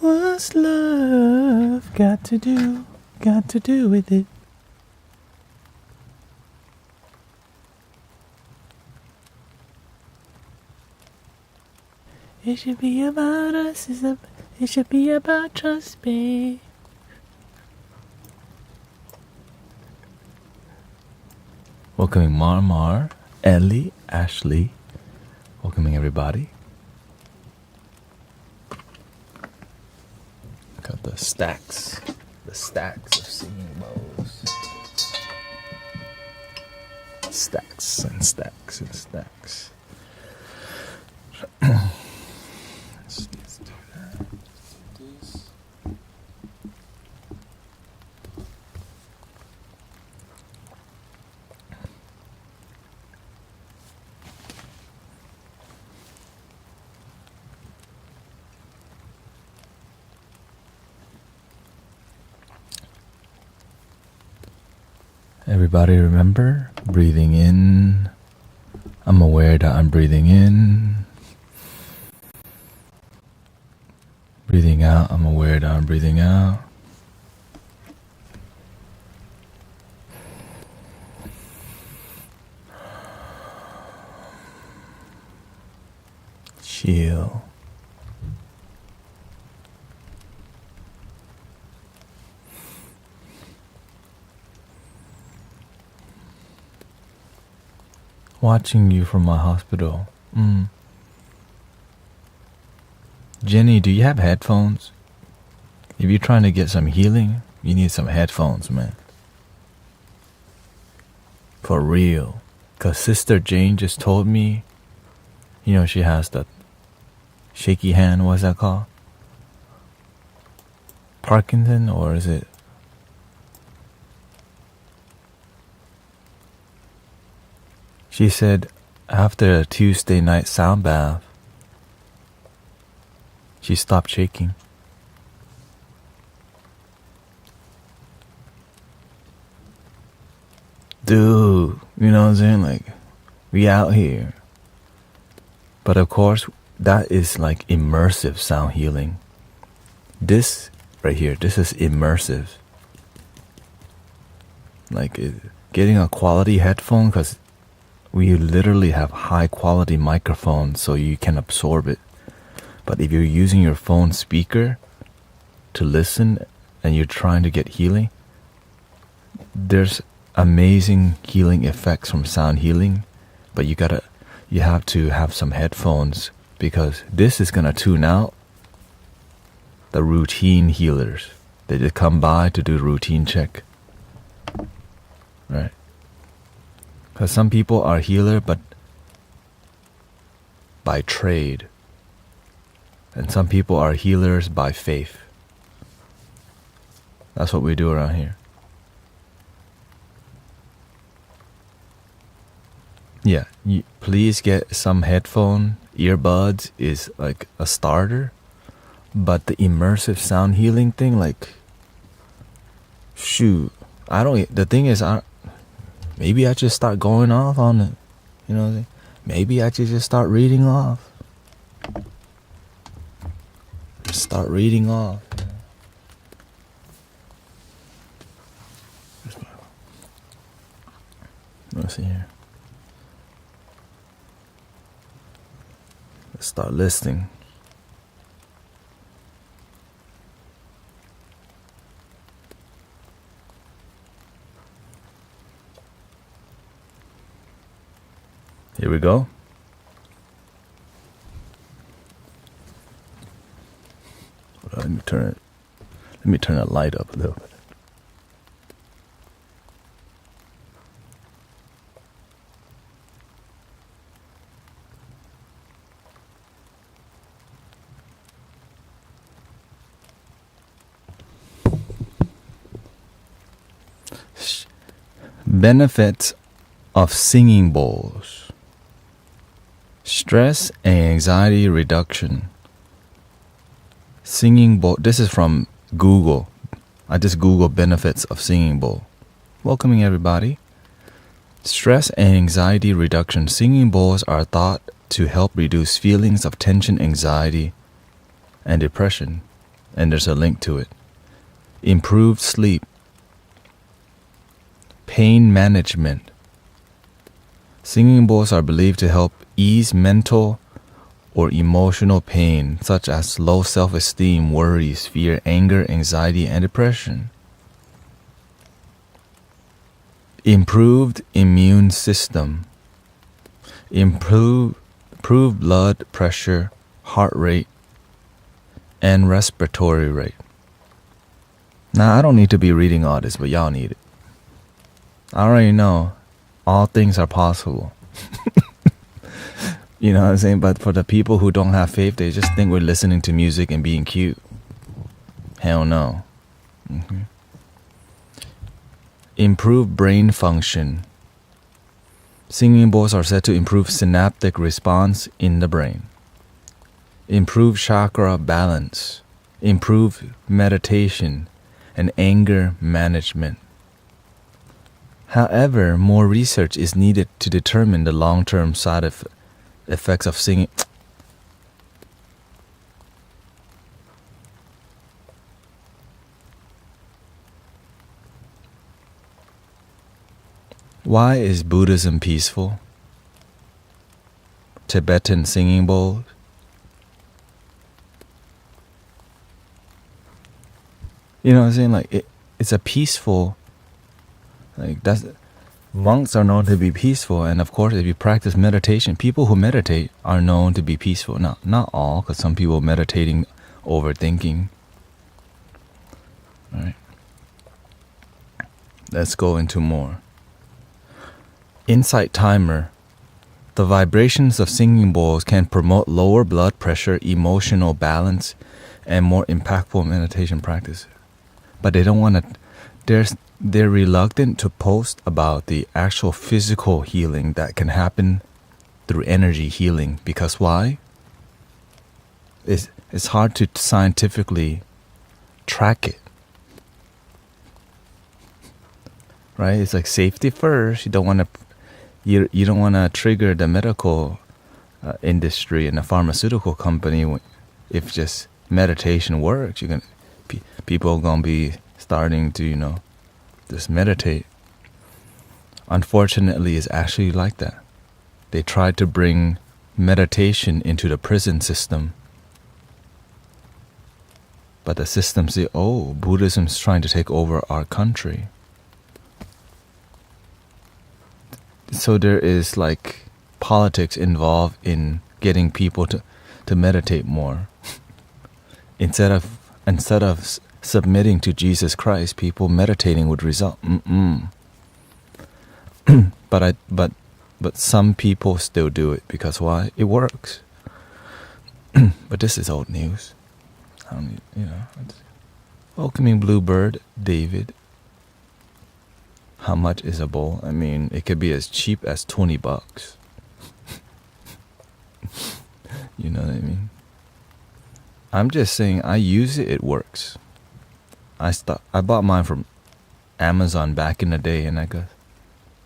What's love got to do with it? It should be about us, it should be about trust, babe. Welcoming Mar, Ellie, Ashley. Welcoming everybody. Got the stacks of singing bowls. Stacks and stacks and stacks. Let's do that. This. Everybody remember, breathing in. I'm aware that I'm breathing in. Breathing out, I'm aware that I'm breathing out. Chill. Watching you from my hospital. Jenny, do you have headphones? If you're trying to get some healing, you need some headphones, man. For real. Because Sister Jane just told me, you know, she has that shaky hand, what's that called? Parkinson, or is it? She said after a Tuesday night sound bath, she stopped shaking. Dude, you know what I'm saying? Like, we out here. But of course, that is like immersive sound healing. This right here, this is immersive. Like getting a quality headphone, because we literally have high quality microphones so you can absorb it. But if you're using your phone speaker to listen and you're trying to get healing, there's amazing healing effects from sound healing, but you have to have some headphones, because this is gonna tune out the routine healers. They just come by to do routine check, right? Because some people are healer but by trade, and some people are healers by faith. That's what we do around here. Yeah, please get some headphone. Earbuds is like a starter. But the immersive sound healing thing, like, shoot, the thing is, maybe I just start going off on it. You know what I'm saying? Maybe I should just start reading off. Start reading off. Let's see here. Let's start listening. Here we go. Let me turn the light up a little bit. Benefits of singing bowls. Stress and anxiety reduction. Singing bowl. This is from Google. I just Googled benefits of singing bowl. Welcoming everybody. Stress and anxiety reduction. Singing bowls are thought to help reduce feelings of tension, anxiety, and depression. and there's a link to it. Improved sleep, pain management. Singing bowls are believed to help ease mental or emotional pain, such as low self-esteem, worries, fear, anger, anxiety, and depression. Improved immune system. Improved blood pressure, heart rate, and respiratory rate. Now, I don't need to be reading all this, but y'all need it. I already know all things are possible. You know what I'm saying? But for the people who don't have faith, they just think we're listening to music and being cute. Hell no. Improve brain function. Singing bowls are said to improve synaptic response in the brain. Improve chakra balance. Improve meditation and anger management. However, more research is needed to determine the long-term side effects of singing. Why is Buddhism peaceful? Tibetan singing bowls. You know what I'm saying? Like it's a peaceful. Like that's monks are known to be peaceful, and of course, if you practice meditation, people who meditate are known to be peaceful. Not all, because some people meditating overthinking. All right. Let's go into more. Insight timer. The vibrations of singing bowls can promote lower blood pressure, emotional balance, and more impactful meditation practice. But they don't want to. They're reluctant to post about the actual physical healing that can happen through energy healing. Because why? It's hard to scientifically track it. Right? It's like safety first. You don't want to trigger the medical industry and the pharmaceutical company. If just meditation works, people are gonna be starting to just meditate. Unfortunately, it's actually like that. They tried to bring meditation into the prison system, but the system say, "Oh, Buddhism's trying to take over our country." So there is like politics involved in getting people to meditate more. Instead of submitting to Jesus Christ, people meditating would result. But some people still do it because why? It works. But this is old news. I don't need, Welcoming Bluebird, David. How much is a bowl? I mean, it could be as cheap as $20. You know what I mean? I'm just saying, I use it. It works. I bought mine from Amazon back in the day, and I go,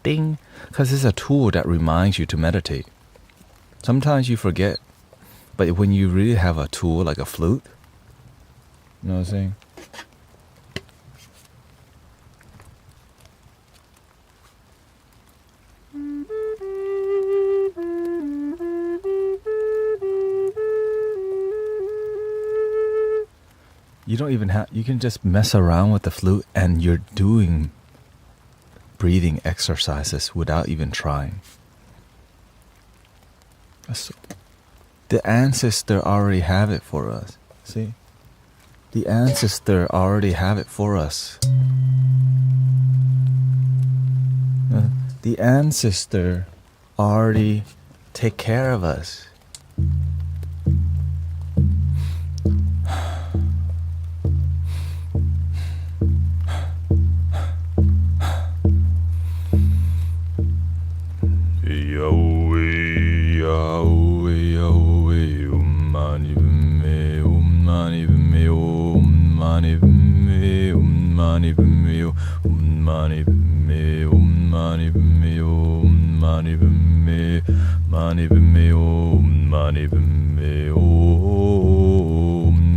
ding, because it's a tool that reminds you to meditate. Sometimes you forget, but when you really have a tool like a flute, you know what I'm saying? You don't even have, you can just mess around with the flute and you're doing breathing exercises without even trying. The ancestor already have it for us. See? The ancestor already have it for us. The ancestor already take care of us.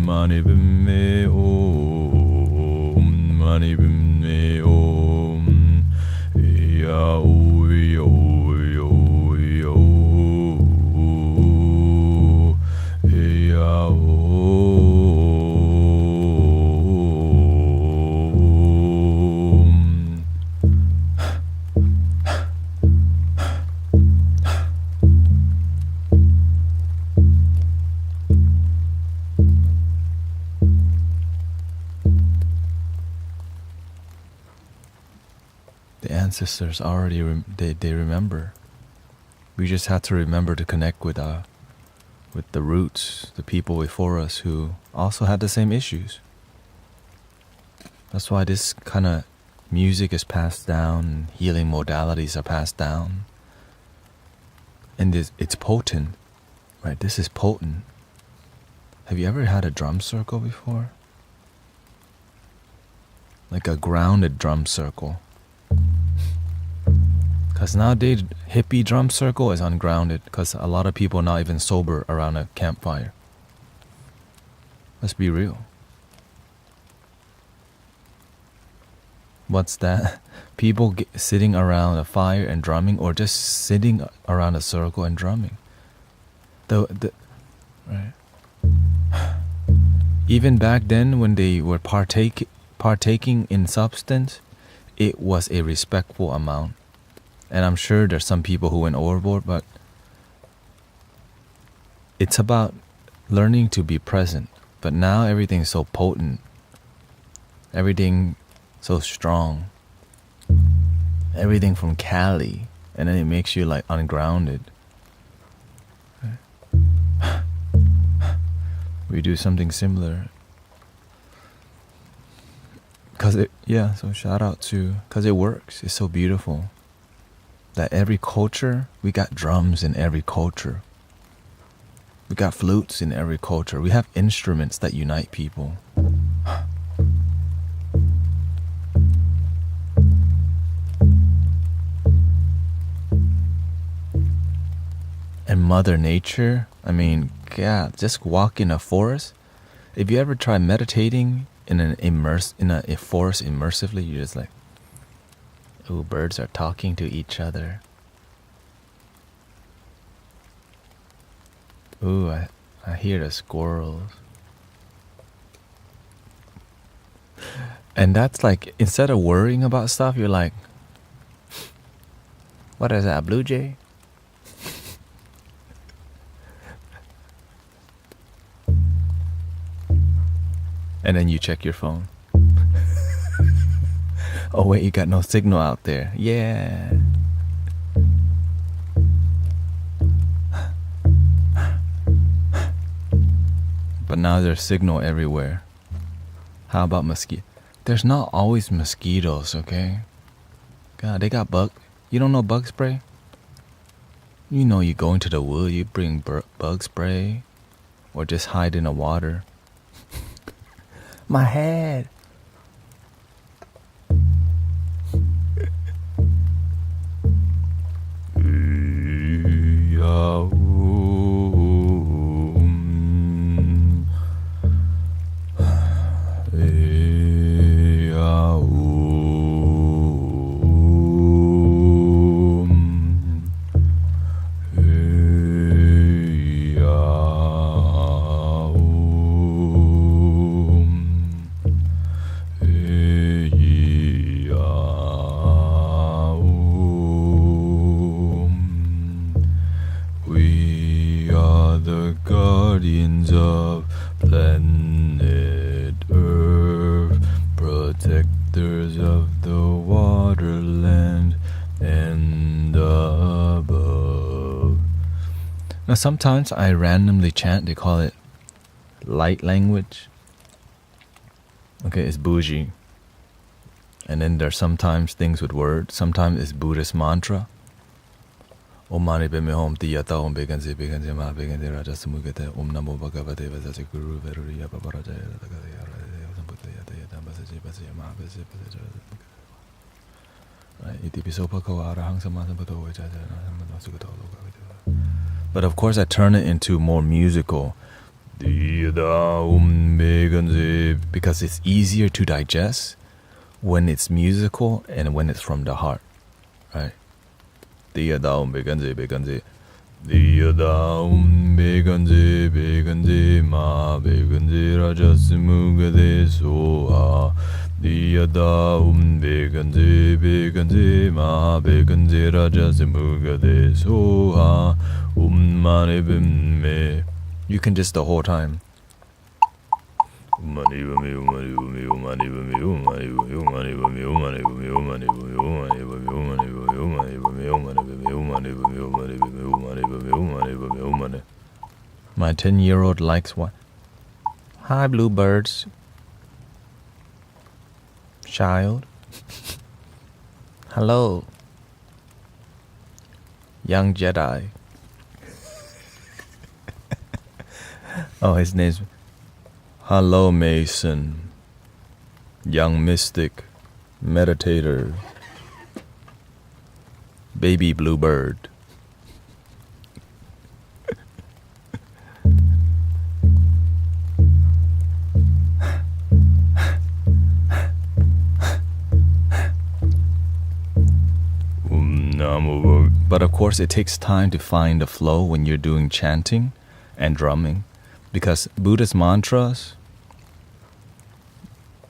Mani mani padme om. Ya o yo yo yo. Ya o. The ancestors already they remember. We just have to remember to connect with the roots, the people before us who also had the same issues. That's why this kind of music is passed down, healing modalities are passed down, and it's potent, right? This is potent. Have you ever had a drum circle before? Like a grounded drum circle. Because nowadays, hippie drum circle is ungrounded because a lot of people are not even sober around a campfire. Let's be real. What's that? People sitting around a fire and drumming, or just sitting around a circle and drumming. Right. Even back then, when they were partaking in substance, it was a respectful amount. And I'm sure there's some people who went overboard, but it's about learning to be present. But now everything's so potent. Everything so strong. Everything from Cali. And then it makes you like ungrounded. We do something similar. So shout out to, because it works. It's so beautiful. That every culture, we got drums in every culture. We got flutes in every culture. We have instruments that unite people. And Mother Nature, I mean, God, just walk in a forest. If you ever try meditating in a forest immersively, you're just like, ooh, birds are talking to each other. Ooh, I hear the squirrels. And that's like, instead of worrying about stuff, you're like, what is that, a blue jay? And then you check your phone. Oh wait, you got no signal out there. Yeah. But now there's signal everywhere. How about mosquito? There's not always mosquitoes, okay? God, they got bug. You don't know bug spray? You know, you go into the wood, you bring bug spray, or just hide in the water. My head. Guardians of planet Earth, protectors of the waterland and above. Now sometimes I randomly chant, they call it light language. Okay, it's bougie. And then there's sometimes things with words. Sometimes it's Buddhist mantra. Om mani padme hum thanettaout om bekanse ma bekanse raja samugate om namo bhagavate vasase guru veruriya paparajaya But of course I turn it into more musical because it's easier to digest when it's musical and when it's from the heart, right? Tibetan beganze beganze. Tibetan beganze beganze ma beganze raja simugade soha. Tibetan beganze beganze ma beganze raja simugade soha. Mani me. You can just the whole time. My 10-year-old likes what? Hi, bluebirds. Child. Hello. Young Jedi. Oh, his name's... Hello, Mason. Young mystic. Meditator. Baby bluebird. But of course, it takes time to find the flow when you're doing chanting and drumming, because Buddhist mantras,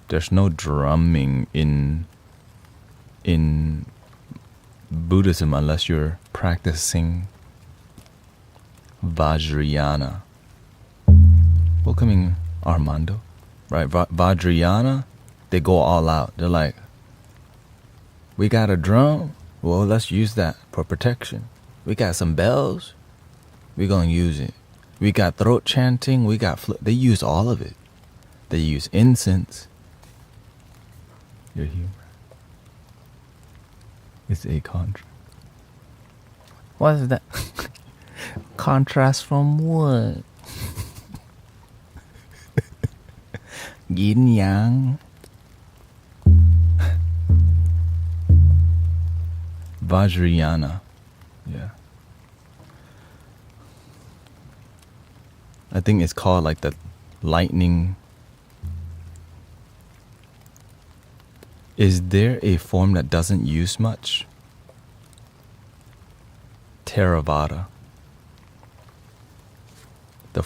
there's no drumming in Buddhism unless you're practicing Vajrayana. Welcoming Armando, right? Vajrayana, they go all out. They're like, we got a drum. Well, let's use that for protection. We got some bells. We're going to use it. We got throat chanting. We got they use all of it. They use incense. Your humor. It's a contrast. What is that? Contrast from what? Yin yang. Vajrayana. Yeah. I think it's called like the lightning. Is there a form that doesn't use much? Theravada. The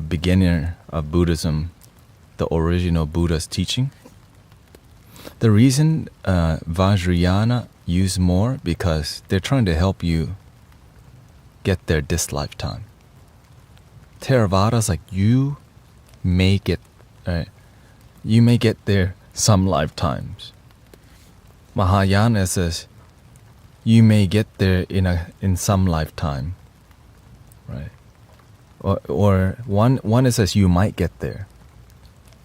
beginner of Buddhism, the original Buddha's teaching. The reason Vajrayana use more, because they're trying to help you get there this lifetime. Theravada's like, you may get there some lifetimes. Mahayana says you may get there in some lifetime, right? Or one says you might get there.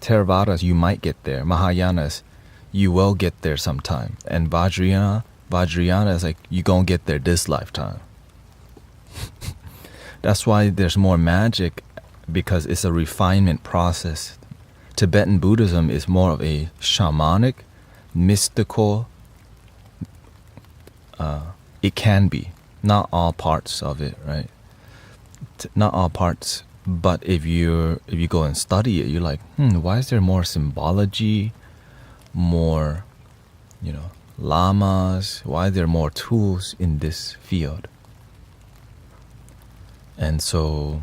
Theravada's you might get there. Mahayana's you will get there sometime. And Vajrayana is like, you gonna get there this lifetime. That's why there's more magic, because it's a refinement process. Tibetan Buddhism is more of a shamanic, mystical, it can be. Not all parts of it, right? Not all parts. But if you go and study it, you're like, why is there more symbology? More, lamas, why there are more tools in this field. And so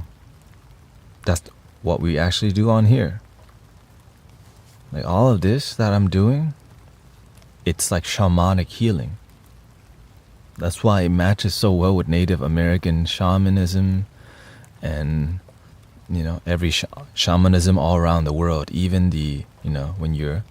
that's what we actually do on here. Like all of this that I'm doing, it's like shamanic healing. That's why it matches so well with Native American shamanism and, every shamanism all around the world. Even when you're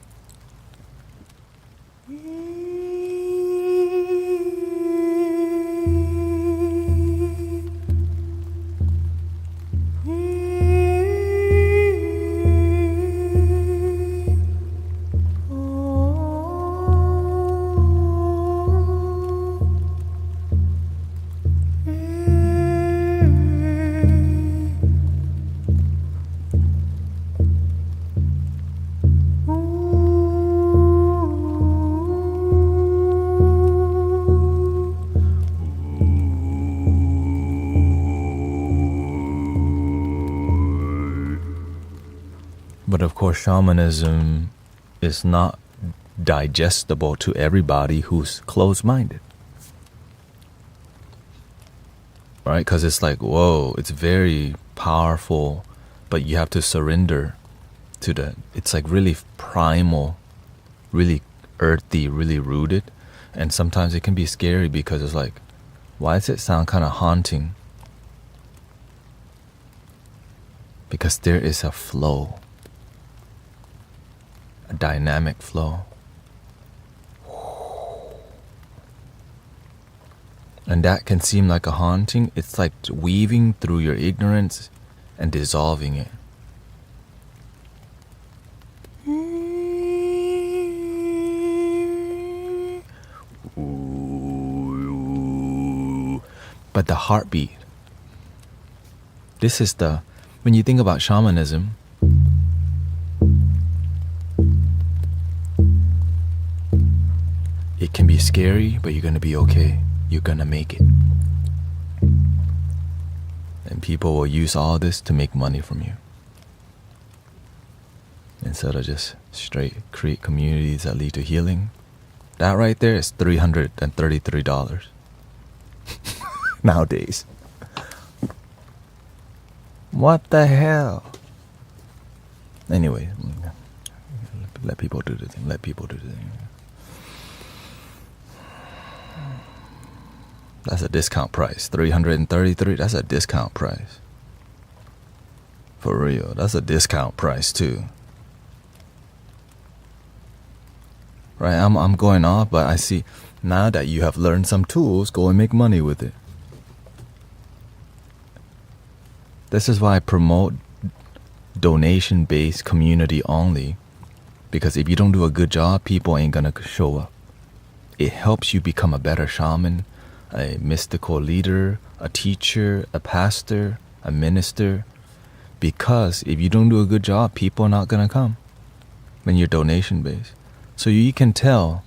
But of course, shamanism is not digestible to everybody who's closed-minded. Right? Because it's like, whoa, it's very powerful, but you have to surrender to the, it's like really primal, really earthy, really rooted. And sometimes it can be scary because it's like, why does it sound kind of haunting? Because there is a flow, a dynamic flow. And that can seem like a haunting. It's like weaving through your ignorance and dissolving it. But the heartbeat, this is the, when you think about shamanism, it can be scary, but you're going to be okay. You're going to make it. And people will use all this to make money from you. Instead of just straight create communities that lead to healing. That right there is $333 nowadays. What the hell? Anyway, let people do the thing. Let people do the thing. That's a discount price. $333. That's a discount price. For real. That's a discount price too. Right? I'm going off, but I see now that you have learned some tools, go and make money with it. This is why I promote donation-based community only. Because if you don't do a good job, people ain't gonna show up. It helps you become a better shaman, a mystical leader, a teacher, a pastor, a minister. Because if you don't do a good job, people are not gonna come when you're donation based. So you can tell.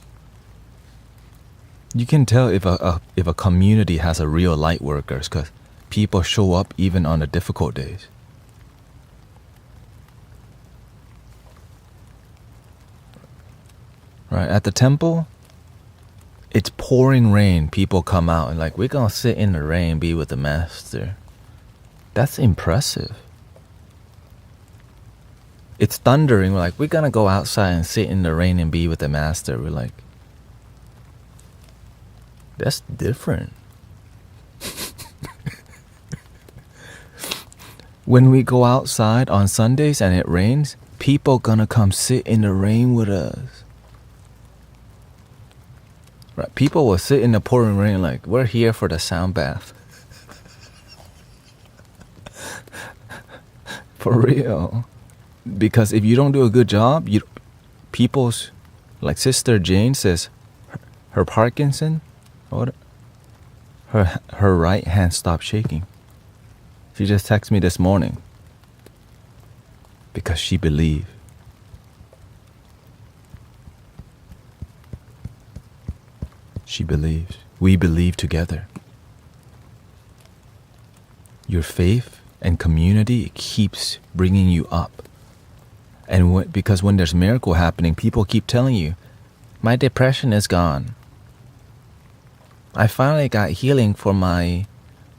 You can tell if a community has a real light workers, because people show up even on the difficult days. Right, at the temple, it's pouring rain. People come out and like, we're gonna sit in the rain, be with the master. That's impressive. It's thundering. We're like, we're gonna go outside and sit in the rain and be with the master. We're like, that's different. When we go outside on Sundays and it rains, people gonna come sit in the rain with us. Right? People will sit in the pouring rain like, we're here for the sound bath. For real. Because if you don't do a good job, people's, like Sister Jane says, her Parkinson, her right hand stopped shaking. She just texted me this morning because she believed. She believes. We believe together. Your faith and community keeps bringing you up. And because when there's miracle happening, people keep telling you, my depression is gone. I finally got healing for I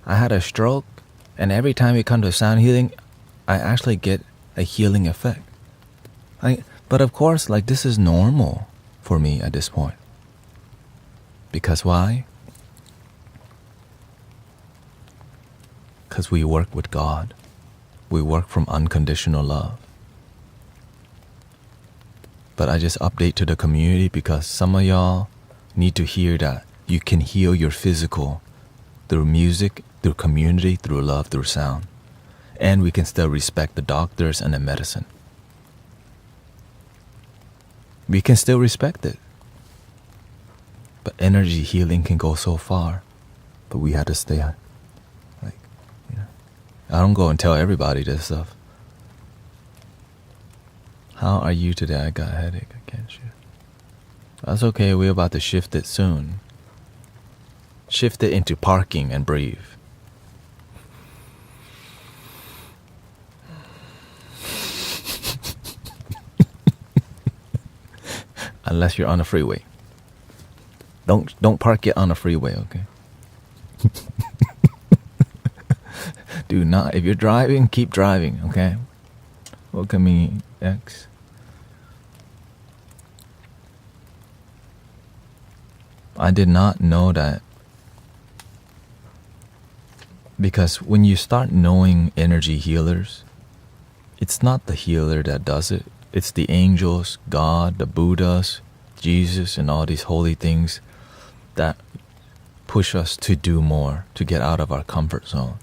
had a stroke, and every time we come to sound healing, I actually get a healing effect. But of course, like, this is normal for me at this point. Because why? Because we work with God. We work from unconditional love. But I just update to the community because some of y'all need to hear that you can heal your physical through music, through community, through love, through sound. And we can still respect the doctors and the medicine. We can still respect it. But energy healing can go so far. But we have to stay, like, I don't go and tell everybody this stuff. How are you today? I got a headache. I can't shift. That's okay. We're about to shift it soon. Shift it into parking and breathe. unless you're on a freeway. Don't park it on a freeway, okay? Do not. If you're driving, keep driving, okay? Welcoming X. I did not know that. Because when you start knowing energy healers, it's not the healer that does it. It's the angels, God, the Buddhas, Jesus, and all these holy things that push us to do more, to get out of our comfort zone.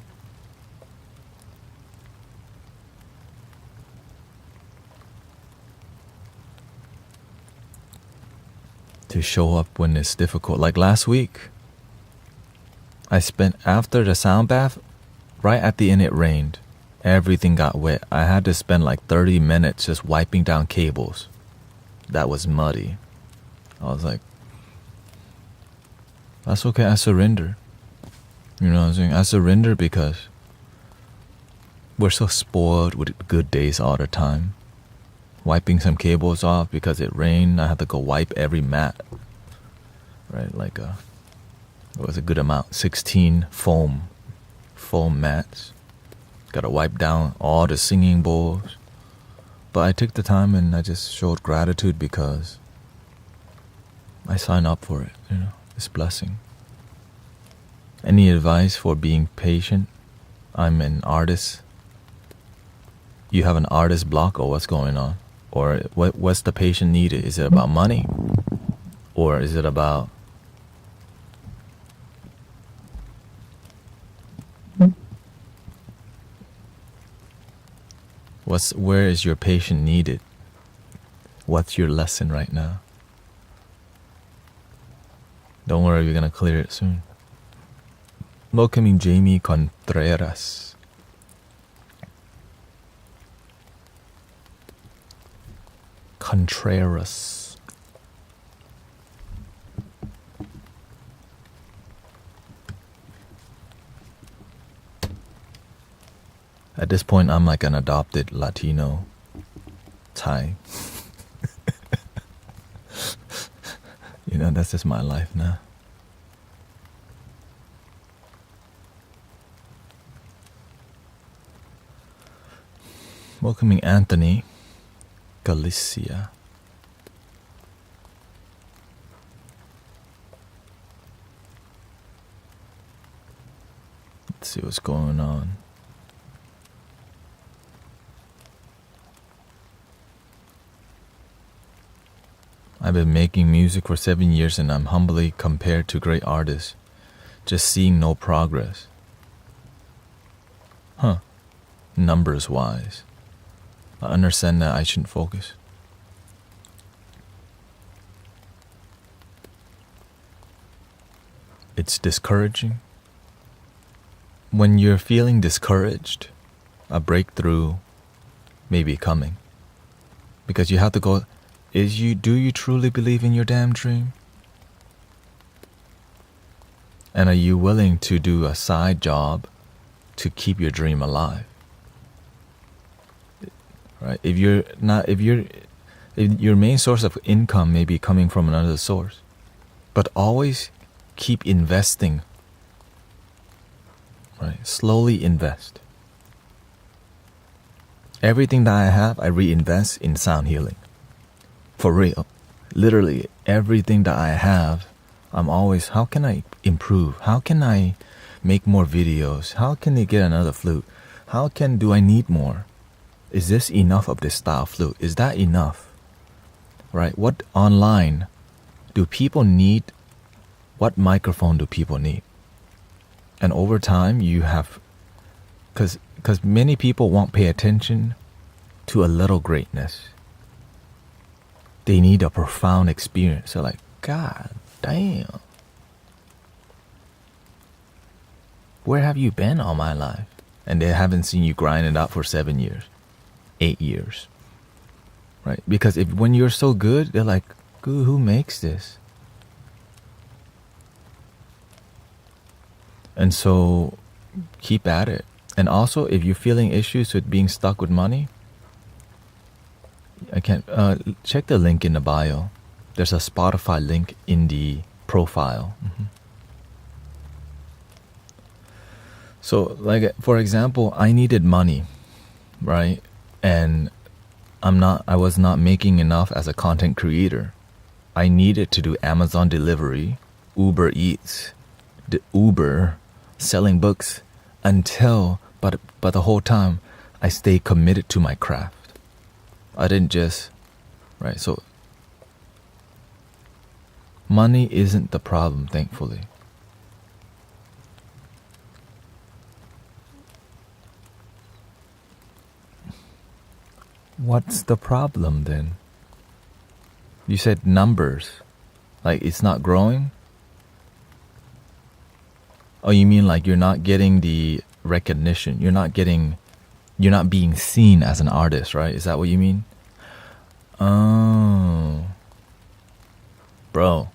To show up when it's difficult. Like last week, I spent, after the sound bath, right at the end it rained. Everything got wet. I had to spend like 30 minutes just wiping down cables. That was muddy. I was like, that's okay, I surrender. You know what I'm saying? I surrender because we're so spoiled with good days all the time. Wiping some cables off because it rained. I had to go wipe every mat. Right, like it was a good amount. 16 foam mats. Gotta wipe down all the singing bowls. But I took the time and I just showed gratitude because I signed up for it, you know, this blessing. Any advice for being patient? I'm an artist. You have an artist block, or what's going on? Or what's the patient needed? Is it about money? Or is it about where is your patient needed? What's your lesson right now? Don't worry, we're gonna clear it soon. Welcoming Jamie Contreras. At this point, I'm like an adopted Latino Thai. You know, that's just my life now. Welcoming Anthony Galicia. Let's see what's going on. I've been making music for 7 years and I'm humbly compared to great artists, just seeing no progress. Numbers wise. I understand that I shouldn't focus. It's discouraging. When you're feeling discouraged, a breakthrough may be coming. Because you have to go, do you truly believe in your damn dream? And are you willing to do a side job to keep your dream alive? Right? If your main source of income may be coming from another source, but always keep investing. Right? Slowly invest. Everything that I have, I reinvest in sound healing. For real. Literally, everything that I have, I'm always, how can I improve? How can I make more videos? How can I get another flute? Do I need more? Is this enough of this style flute? Is that enough? Right? What online do people need? What microphone do people need? And over time, you have, because many people won't pay attention to a little greatness. They need a profound experience. They're like, God damn. Where have you been all my life? And they haven't seen you grind it out for 7 years, 8 years. Right? Because when you're so good, they're like, who makes this? And so keep at it. And also, if you're feeling issues with being stuck with money, check the link in the bio. There's a Spotify link in the profile. So, like, for example, I needed money, right? And I was not making enough as a content creator. I needed to do Amazon delivery, Uber Eats, the Uber, selling books but the whole time I stayed committed to my craft. I didn't just, right? So money isn't the problem, thankfully. What's the problem then? You said numbers. Like it's not growing? Oh, you mean like you're not getting the recognition. You're not being seen as an artist, right? Is that what you mean? Oh. Bro.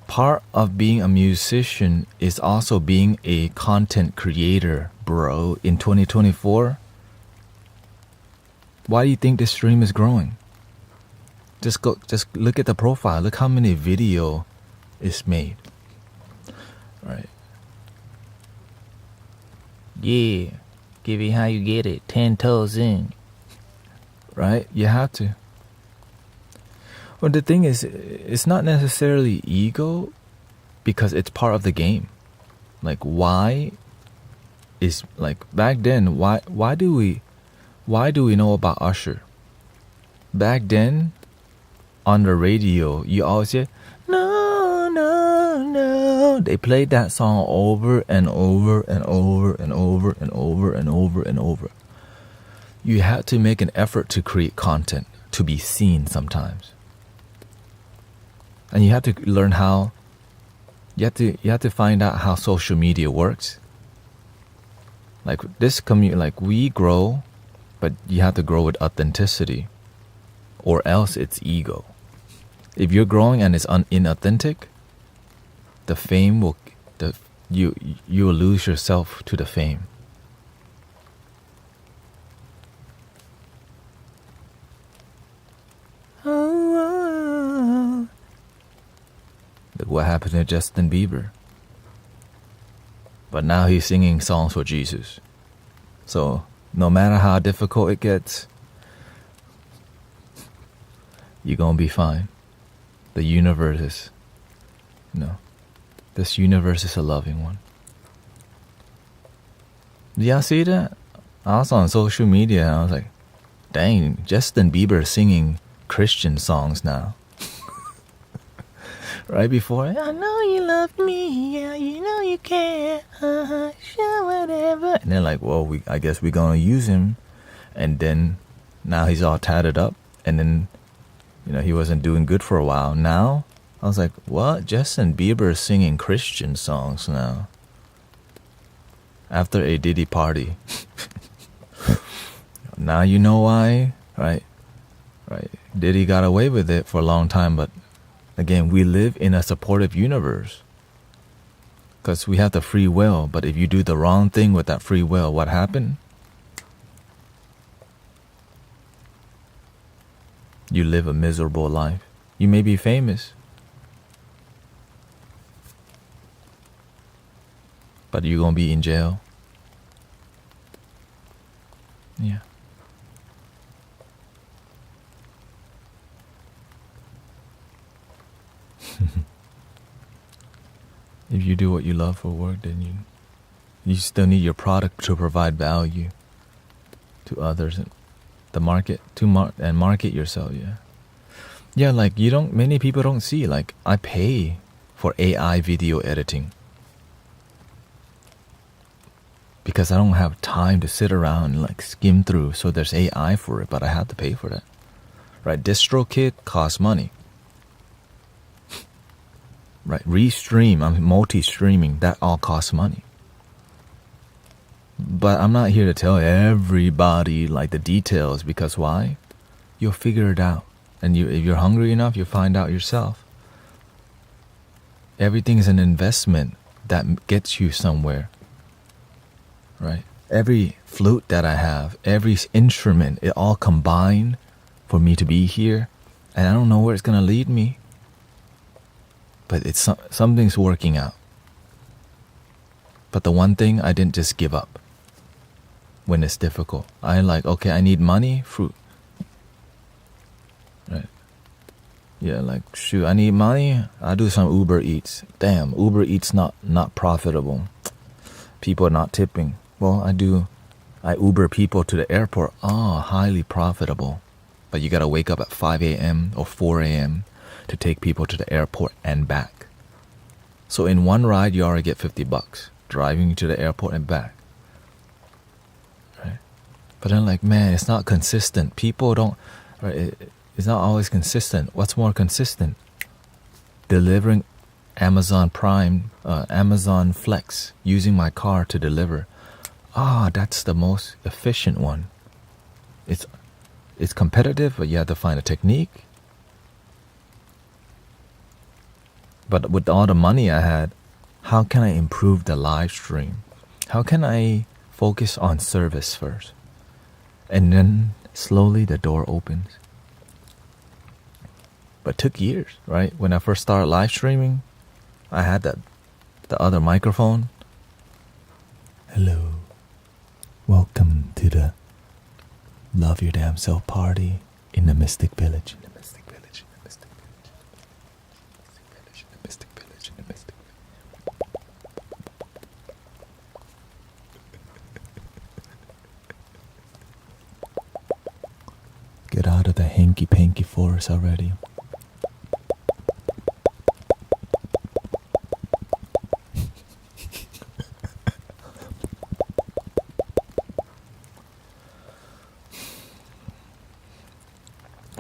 Part of being a musician is also being a content creator, bro. In 2024, why do you think this stream is growing? Just look at the profile. Look how many video is made. Right. Yeah. Give it how you get it. 10 toes in. Right? You have to. Well, the thing is, it's not necessarily ego because it's part of the game. Like, why is, like, back then, why do we know about Usher? Back then, on the radio, you always hear, no, no, no. They played that song over and over and over and over and over and over and over. You had to make an effort to create content, to be seen sometimes. And you have to learn how, you have to find out how social media works. Like this community, like we grow, but you have to grow with authenticity, or else it's ego. If you're growing and it's inauthentic, the fame will, you will lose yourself to the fame. Look what happened to Justin Bieber. But now he's singing songs for Jesus. So no matter how difficult it gets, you're gonna be fine. The universe is, this universe is a loving one. Did y'all see that? I was on social media and I was like, dang, Justin Bieber is singing Christian songs now. Right before, I know you love me, yeah, you know you care, sure, whatever. And they're like, well, I guess we're gonna use him. And then now he's all tatted up. And then, he wasn't doing good for a while. Now, I was like, what? Justin Bieber is singing Christian songs now. After a Diddy party. Now you know why, right? Right. Diddy got away with it for a long time, but again, we live in a supportive universe because we have the free will. But if you do the wrong thing with that free will, what happened? You live a miserable life. You may be famous, but you're going to be in jail. Yeah. If you do what you love for work, then you still need your product to provide value to others and the market and market yourself. Yeah, like many people don't see, like I pay for AI video editing because I don't have time to sit around and like skim through. So there's AI for it, but I have to pay for that. Right? DistroKid costs money. Right, restream, I'm multi-streaming, that all costs money. But I'm not here to tell everybody like the details, because why? You'll figure it out. And if you're hungry enough, you'll find out yourself. Everything is an investment that gets you somewhere. Right? Every flute that I have, every instrument, it all combined for me to be here. And I don't know where it's going to lead me. But it's something's working out. But the one thing, I didn't just give up when it's difficult. I like, okay, I need money, fruit. Right? Yeah, like, shoot, I need money, I'll do some Uber Eats. Damn, Uber Eats not profitable. People are not tipping. Well, I Uber people to the airport. Highly profitable. But you gotta wake up at 5 a.m. or 4 a.m. to take people to the airport and back. So in one ride, you already get $50 driving you to the airport and back. Right? But then like, man, it's not consistent. People don't, right? It's not always consistent. What's more consistent? Delivering Amazon Prime, Amazon Flex, using my car to deliver. That's the most efficient one. It's competitive, but you have to find a technique. But with all the money I had, how can I improve the live stream? How can I focus on service first? And then slowly the door opens. But it took years, right? When I first started live streaming, I had the other microphone. Hello. Welcome to the Love Your Damn Self party in the Mystic Village. In the Mystic Village. In the Mystic Village. In the Mystic Village. In the Mystic Village. Get out of the hanky-panky forest already.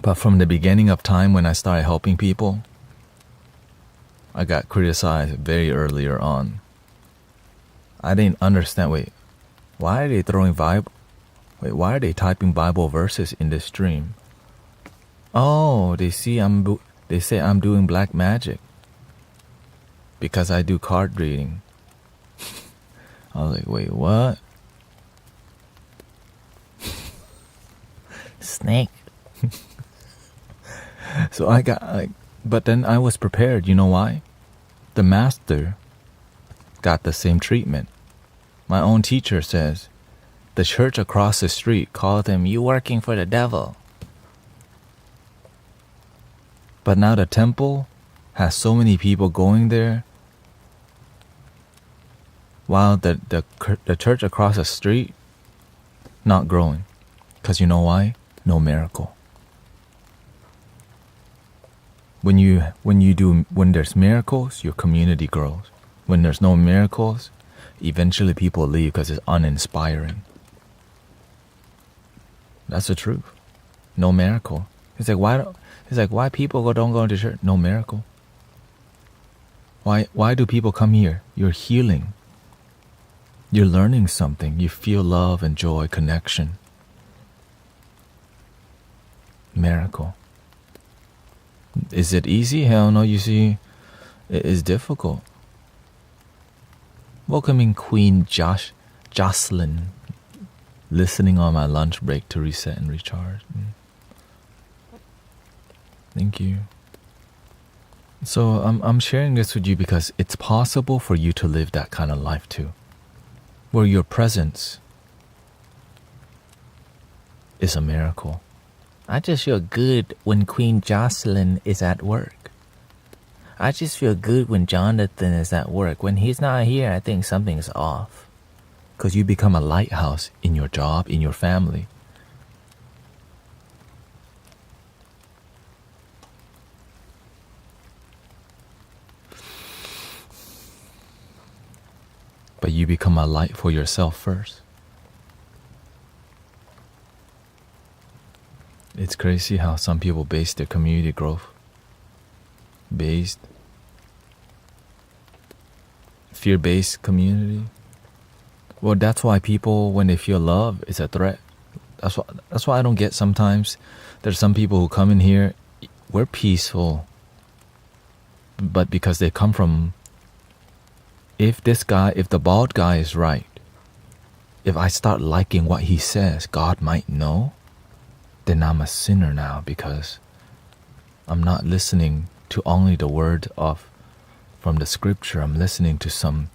But from the beginning of time when I started helping people, I got criticized very earlier on. I didn't understand, why are they why are they typing Bible verses in this stream? They say I'm doing black magic because I do card reading. I was like, wait, what? Snake. So I got but then I was prepared. You know why? The master got the same treatment. My own teacher says, the church across the street called him, "You working for the devil." But now the temple has so many people going there, while the church across the street not growing. Because you know why? No miracle. When there's miracles, your community grows. When there's no miracles, eventually people leave because it's uninspiring. That's the truth. No miracle. It's like why people don't go to church? No miracle. Why do people come here? You're healing. You're learning something. You feel love and joy, connection. Miracle. Is it easy? Hell no, you see, it is difficult. Welcoming Queen Jocelyn, listening on my lunch break to reset and recharge. Thank you. So I'm sharing this with you because it's possible for you to live that kind of life too, where your presence is a miracle. I just feel good when Queen Jocelyn is at work. I just feel good when Jonathan is at work. When he's not here, I think something's off. Because you become a lighthouse in your job, in your family. But you become a light for yourself first. It's crazy how some people base their community growth fear-based community. Well, that's why people, when they feel love, it's a threat. That's why I don't get sometimes. There's some people who come in here, we're peaceful, but because they come from, if the bald guy is right, if I start liking what he says, God might know, then I'm a sinner now because I'm not listening to only the word of from the scripture. I'm listening to some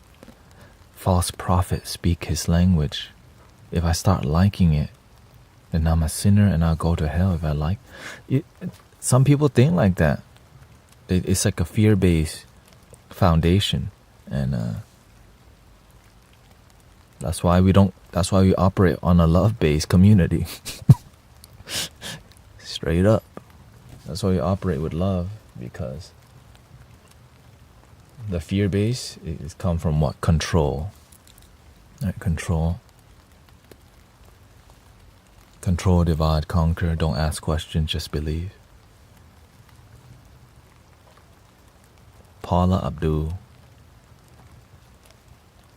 false prophet speak his language. If I start liking it, then I'm a sinner and I'll go to hell if I like it. Some people think like that. It's like a fear-based foundation, and that's why we operate on a love-based community. Straight up. That's why we operate with love, because the fear base is come from what? Control. Right? Control, divide, conquer. Don't ask questions, just believe. Paula Abdul.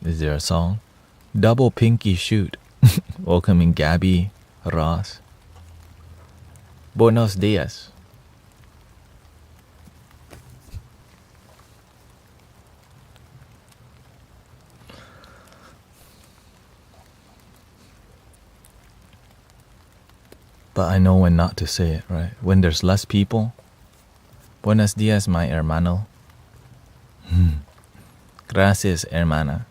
Is there a song? Double Pinky Shoot. Welcoming Gabby Ross. Buenos dias. But I know when not to say it, right? When there's less people. Buenos dias, my hermano. Gracias, hermana.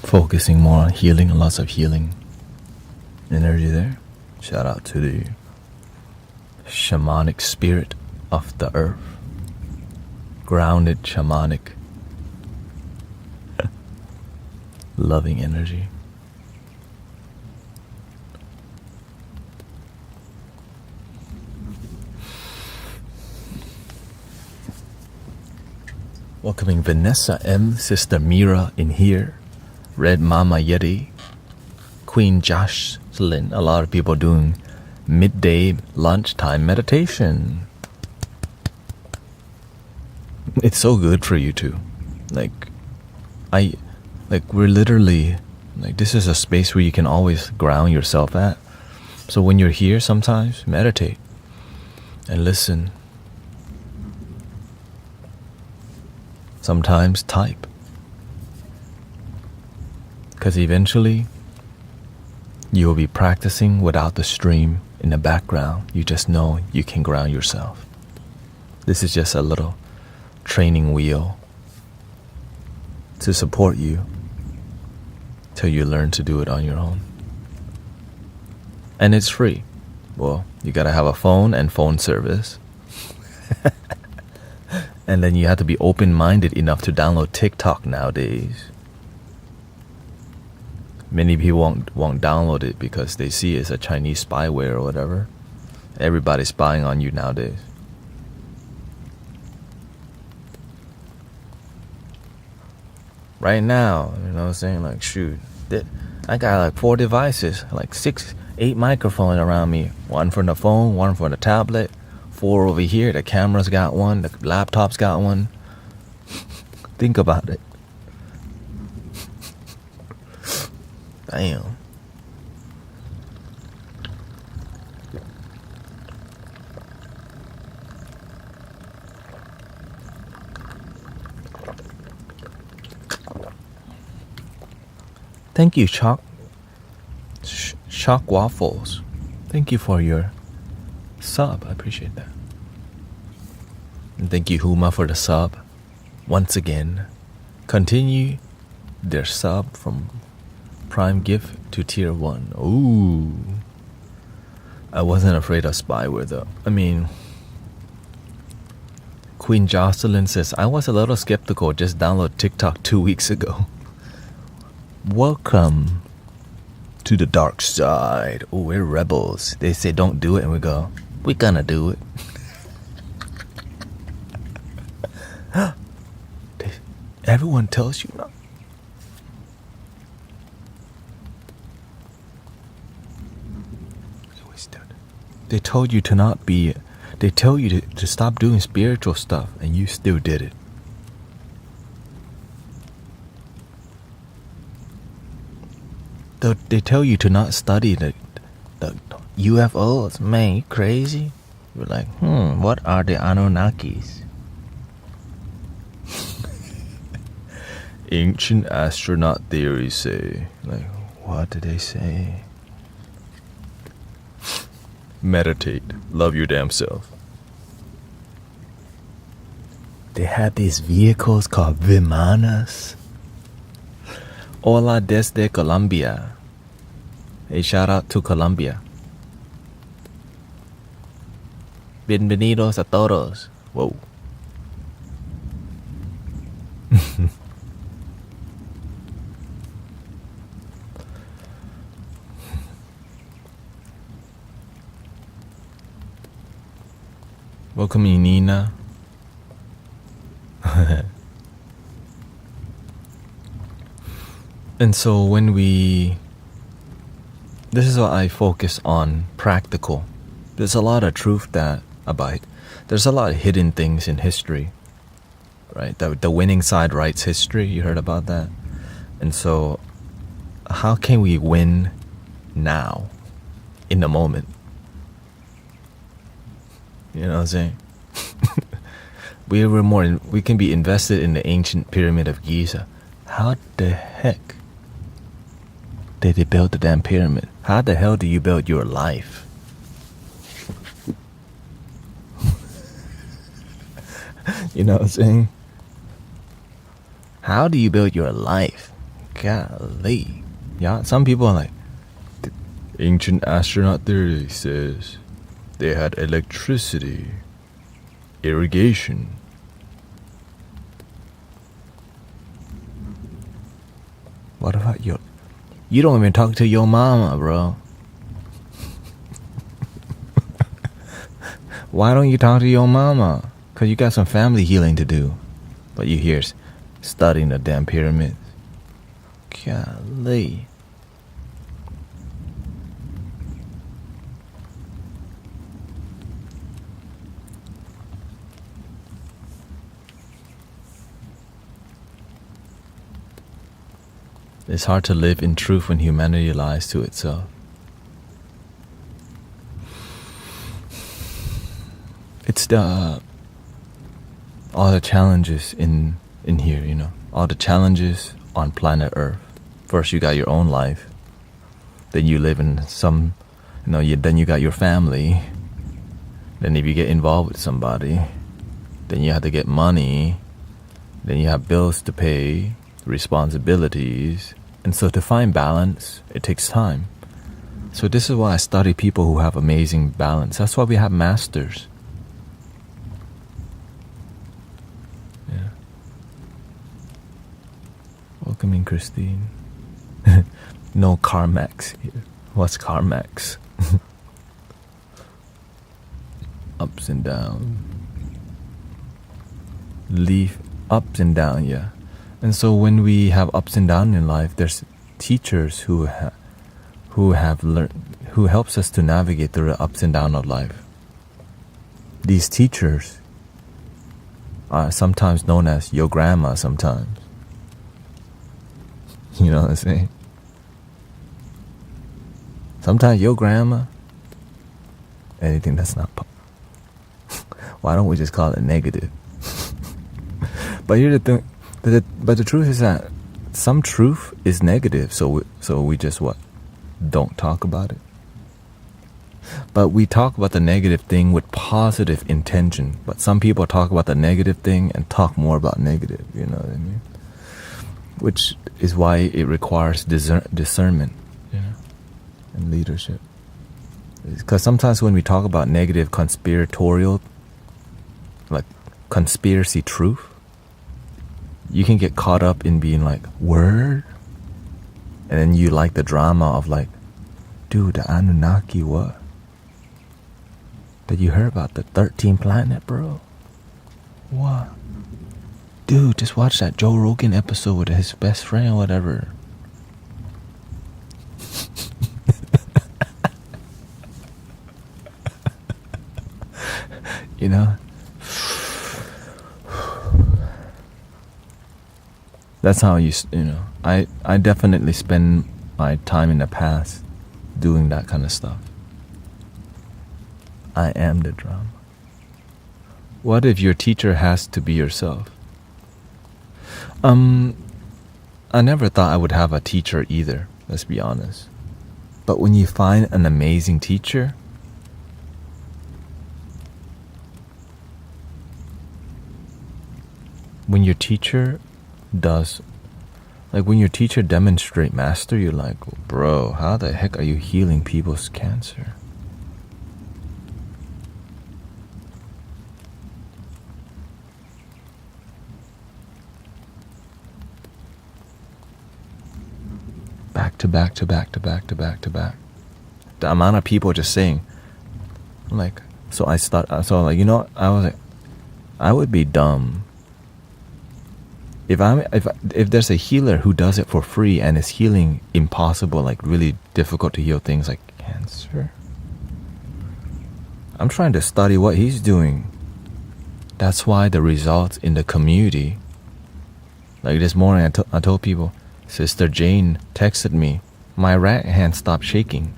focusing more on healing, lots of healing energy there. Shout out to the shamanic spirit of the earth. Grounded, shamanic, loving energy. Welcoming Vanessa M, Sister Mira in here, Red Mama Yeti, Queen Jocelyn. A lot of people doing midday lunchtime meditation. It's so good for you too. We're literally, this is a space where you can always ground yourself at. So when you're here, sometimes meditate and listen. Sometimes type. Because eventually, you will be practicing without the stream in the background. You just know you can ground yourself. This is just a little training wheel to support you till you learn to do it on your own. And it's free. Well, you gotta have a phone and phone service. And then you have to be open-minded enough to download TikTok nowadays. Many people won't download it because they see it's a Chinese spyware or whatever. Everybody's spying on you nowadays. Right now, you know what I'm saying? Shoot, I got 4 devices, 6, 8 microphones around me. One for the phone, one for the tablet, 4 over here. The camera's got one, the laptop's got one. Think about it. Damn. Thank you, Shock Waffles. Thank you for your sub. I appreciate that. And thank you, Huma, for the sub. Once again, continue their sub from Prime gift to tier 1. Ooh. I wasn't afraid of spyware though. I mean, Queen Jocelyn says, I was a little skeptical, just download TikTok 2 weeks ago. Welcome to the dark side. Oh, we're rebels. They say don't do it and we go, we're gonna do it. Everyone tells you not. They told you to not be, they tell you to stop doing spiritual stuff and you still did it. They tell you to not study the UFOs. Man, you crazy? You're like, what are the Anunnakis? Ancient astronaut theories say. What did they say? Meditate. Love your damn self. They had these vehicles called Vimanas. Hola desde Colombia. Hey, shout out to Colombia. Bienvenidos a todos. Whoa. Welcome, Nina. And so this is what I focus on, practical. There's a lot of truth that abide. There's a lot of hidden things in history, right? The winning side writes history. You heard about that? And so how can we win now, in the moment? You know what I'm saying? We can be invested in the ancient pyramid of Giza. How the heck did they build the damn pyramid? How the hell do you build your life? You know what I'm saying? How do you build your life? Golly. Yeah, some people are like, the ancient astronaut theory says they had electricity, irrigation. What about you don't even talk to your mama, bro. Why don't you talk to your mama? Because you got some family healing to do. But you here studying the damn pyramids. Golly. It's hard to live in truth when humanity lies to itself. It's all the challenges in here, you know, all the challenges on planet Earth. First, you got your own life. Then you live in some, then you got your family. Then if you get involved with somebody, then you have to get money. Then you have bills to pay, responsibilities. And so to find balance, it takes time. So this is why I study people who have amazing balance. That's why we have masters. Yeah. Welcome in, Christine. No CarMax here. What's CarMax? Ups and downs. Leaf ups and down, yeah. And so when we have ups and downs in life, there's teachers who have learned, who helps us to navigate through the ups and downs of life. These teachers are sometimes known as your grandma sometimes. You know what I'm saying? Sometimes your grandma, anything that's not why don't we just call it negative? But here's the thing. But the truth is that some truth is negative, so we just what? Don't talk about it. But we talk about the negative thing with positive intention. But some people talk about the negative thing and talk more about negative, you know what I mean? Which is why it requires discernment, you know, and leadership. Because sometimes when we talk about negative conspiratorial, like conspiracy truth, you can get caught up in being like, word? And then you like the drama of like, dude, the Anunnaki, what? Did you hear about the 13th planet, bro? What? Dude, just watch that Joe Rogan episode with his best friend or whatever. You know? That's how you know, I definitely spend my time in the past doing that kind of stuff. I am the drama. What if your teacher has to be yourself? I never thought I would have a teacher either, let's be honest. But when you find an amazing teacher, when your teacher demonstrate master, you're like, bro, how the heck are you healing people's cancer? Back to back to back to back to back to back. The amount of people just saying, like, so I was like, I would be dumb if there's a healer who does it for free and is healing impossible, like really difficult to heal things like cancer. I'm trying to study what he's doing. That's why the results in the community. Like this morning, I told people, Sister Jane texted me, my right hand stopped shaking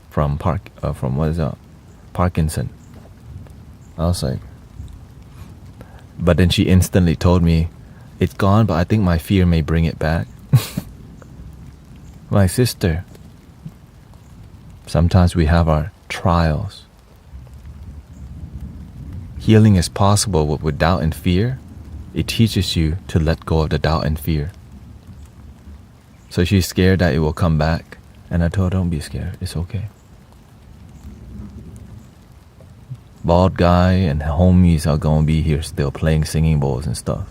from Parkinson. I was like, but then she instantly told me, it's gone, but I think my fear may bring it back. My sister, sometimes we have our trials. Healing is possible, but with doubt and fear, it teaches you to let go of the doubt and fear. So she's scared that it will come back. And I told her, don't be scared. It's okay. Bald guy and homies are going to be here still playing singing bowls and stuff.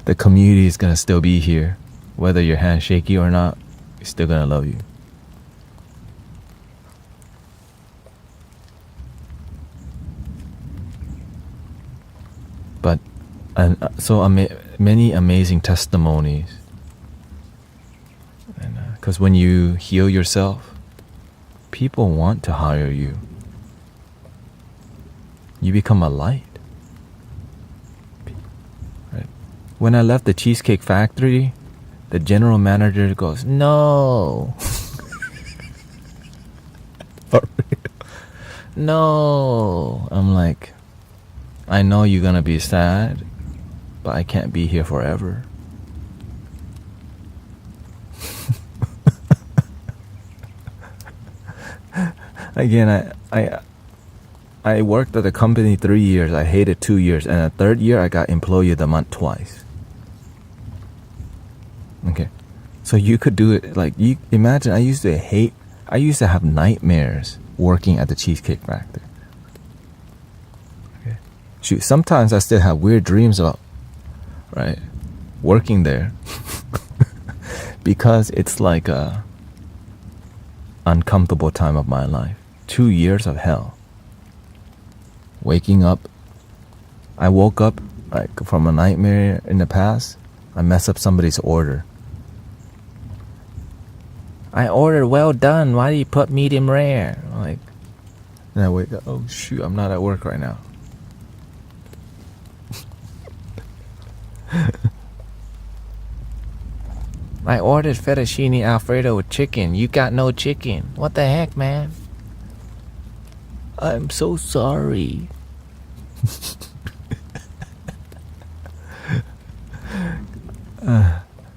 The community is going to still be here. Whether your hand's shaky or not, it's still going to love you. But many amazing testimonies. Because when you heal yourself, people want to hire you. You become a light. Right? When I left the Cheesecake Factory, the general manager goes, "No." For real. No. I'm like, I know you're gonna be sad, but I can't be here forever. Again, I worked at the company 3 years. I hated 2 years, and the third year I got Employee of the Month twice. Okay, so you could do it. Like, you imagine, I used to have nightmares working at the Cheesecake Factory. Okay, shoot, sometimes I still have weird dreams about, right, working there. Because it's like a uncomfortable time of my life. 2 years of hell. Waking up, I woke up like from a nightmare in the past. I messed up somebody's order. I ordered well done. Why do you put medium rare? Like, and I wake up. Oh shoot! I'm not at work right now. I ordered fettuccine alfredo with chicken. You got no chicken. What the heck, man? I'm so sorry.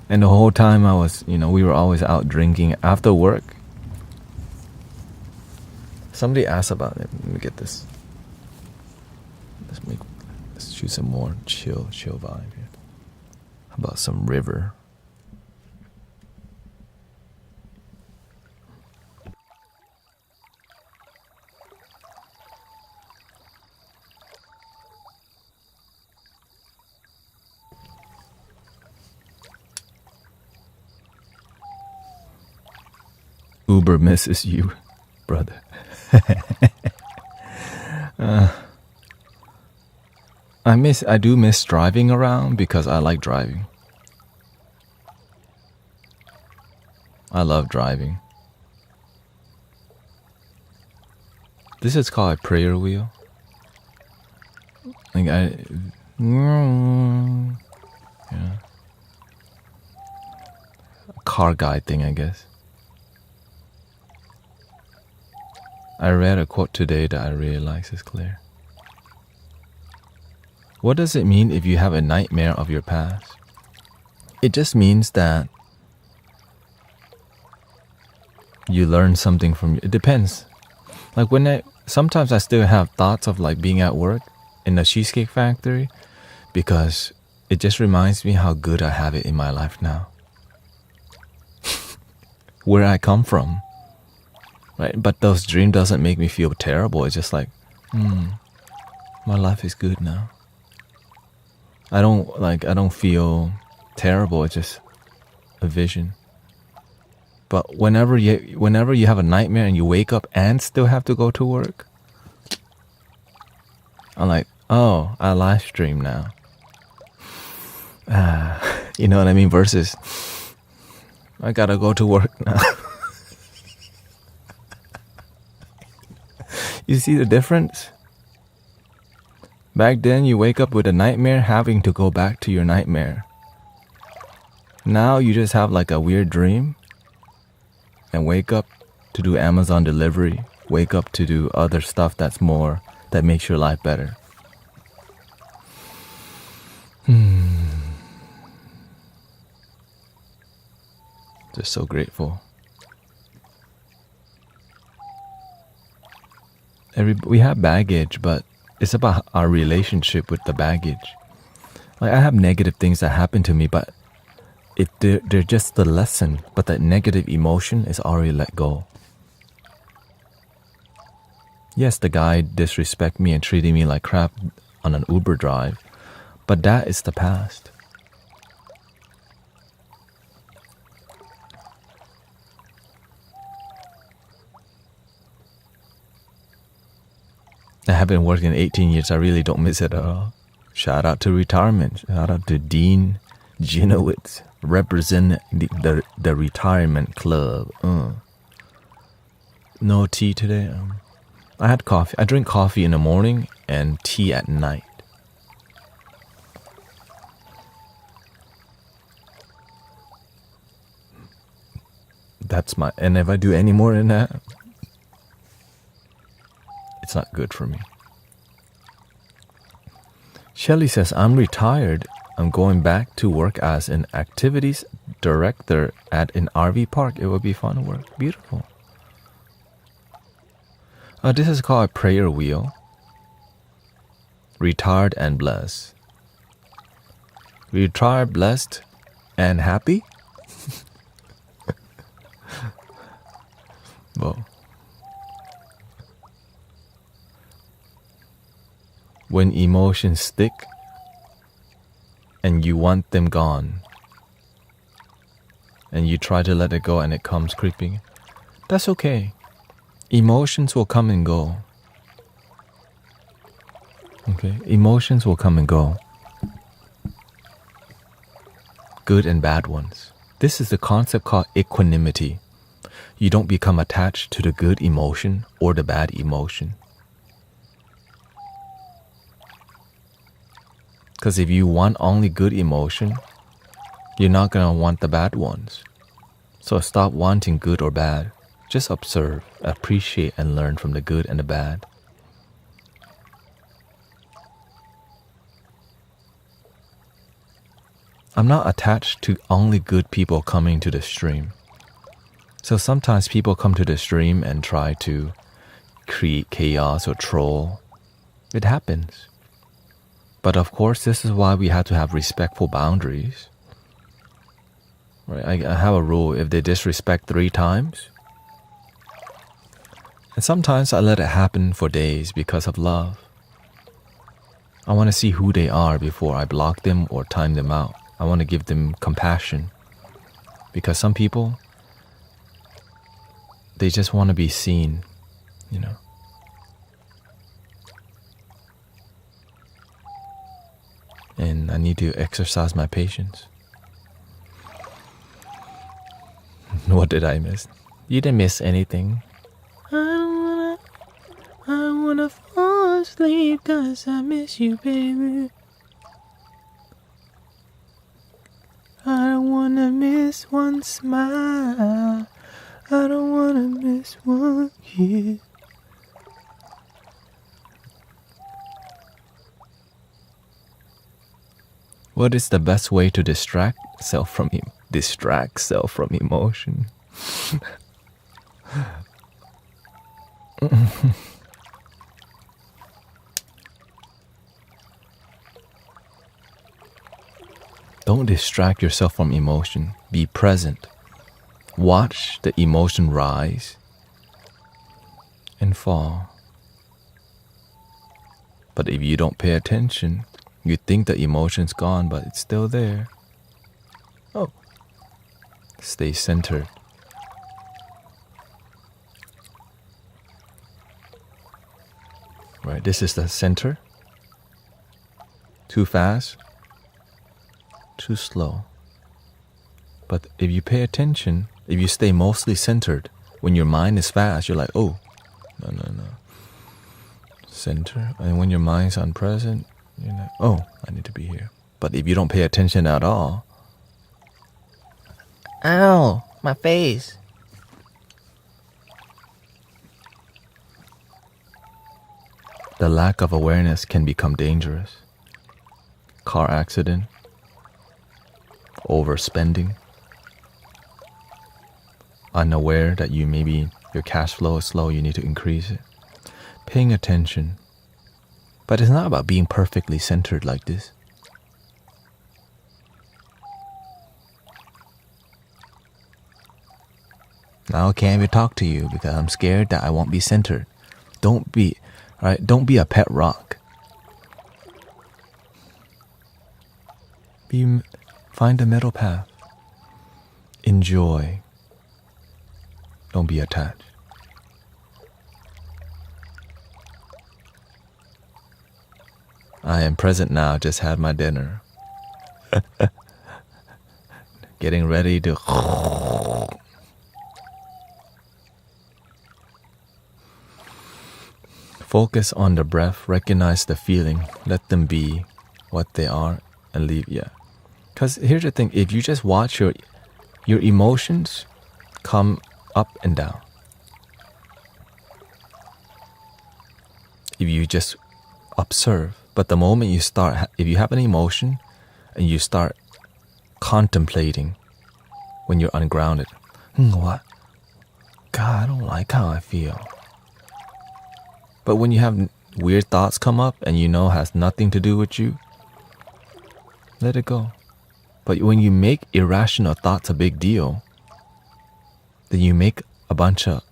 And the whole time I was, we were always out drinking after work. Somebody asked about it. Let me get this. Let's shoot some more chill vibe here. How about some river? Uber misses you, brother. I do miss driving around because I like driving. I love driving. This is called a prayer wheel. Like a car guide thing, I guess. I read a quote today that I really like. It's clear. What does it mean if you have a nightmare of your past? It just means that you learn something from it. Depends. Like sometimes I still have thoughts of like being at work in the Cheesecake Factory because it just reminds me how good I have it in my life now. Where I come from. Right? But those dreams doesn't make me feel terrible. It's just like, my life is good now. I don't feel terrible. It's just a vision. But whenever you have a nightmare and you wake up and still have to go to work, I'm like, oh, I live stream now. You know what I mean? Versus, I gotta go to work now. You see the difference? Back then, you wake up with a nightmare having to go back to your nightmare. Now you just have like a weird dream and wake up to do Amazon delivery, wake up to do other stuff that makes your life better. Just so grateful. We have baggage, but it's about our relationship with the baggage. Like I have negative things that happen to me, but they're just the lesson. But that negative emotion is already let go. Yes, the guy disrespected me and treated me like crap on an Uber drive, but that is the past. I have been working 18 years. I really don't miss it at all. Shout out to retirement. Shout out to Dean Jinowitz. Represent the retirement club. No tea today. I had coffee. I drink coffee in the morning and tea at night. And if I do any more than that, it's not good for me. Shelly says, I'm retired. I'm going back to work as an activities director at an RV park. It will be fun work. Beautiful. This is called a prayer wheel. Retired and blessed. Retired, blessed, and happy? Well, when emotions stick and you want them gone and you try to let it go and it comes creeping, that's okay. Emotions will come and go. Okay, emotions will come and go. Good and bad ones. This is the concept called equanimity. You don't become attached to the good emotion or the bad emotion. Because if you want only good emotion, you're not going to want the bad ones. So stop wanting good or bad. Just observe, appreciate, and learn from the good and the bad. I'm not attached to only good people coming to the stream. So sometimes people come to the stream and try to create chaos or troll. It happens. But of course, this is why we have to have respectful boundaries. Right? I have a rule: if they disrespect 3 times, and sometimes I let it happen for days because of love. I want to see who they are before I block them or time them out. I want to give them compassion. Because some people, they just want to be seen, you know. And I need to exercise my patience. What did I miss? You didn't miss anything. I wanna fall asleep 'cause I miss you, baby. I don't wanna miss one smile. I don't wanna miss one kiss. What is the best way to distract self from emotion? Don't distract yourself from emotion. Be present. Watch the emotion rise and fall. But if you don't pay attention, you think the emotion's gone, but it's still there. Oh. Stay centered. Right, this is the center. Too fast, too slow. But if you pay attention, if you stay mostly centered, when your mind is fast, you're like, oh, no. Center. And when your mind's unpresent, you're like, oh, I need to be here. But if you don't pay attention at all, ow, my face. The lack of awareness can become dangerous. Car accident, overspending, unaware that your cash flow is slow, you need to increase it. Paying attention. But it's not about being perfectly centered like this. Now I can't even talk to you because I'm scared that I won't be centered. Don't be a pet rock. Find a middle path. Enjoy. Don't be attached. I am present now, just had my dinner. Getting ready to... Focus on the breath, recognize the feeling, let them be what they are, and leave, Because here's the thing, if you just watch your emotions come up and down. If you just observe, but the moment you start, if you have an emotion and you start contemplating when you're ungrounded, what? God, I don't like how I feel. But when you have weird thoughts come up and you know has nothing to do with you, let it go. But when you make irrational thoughts a big deal, then you make a bunch of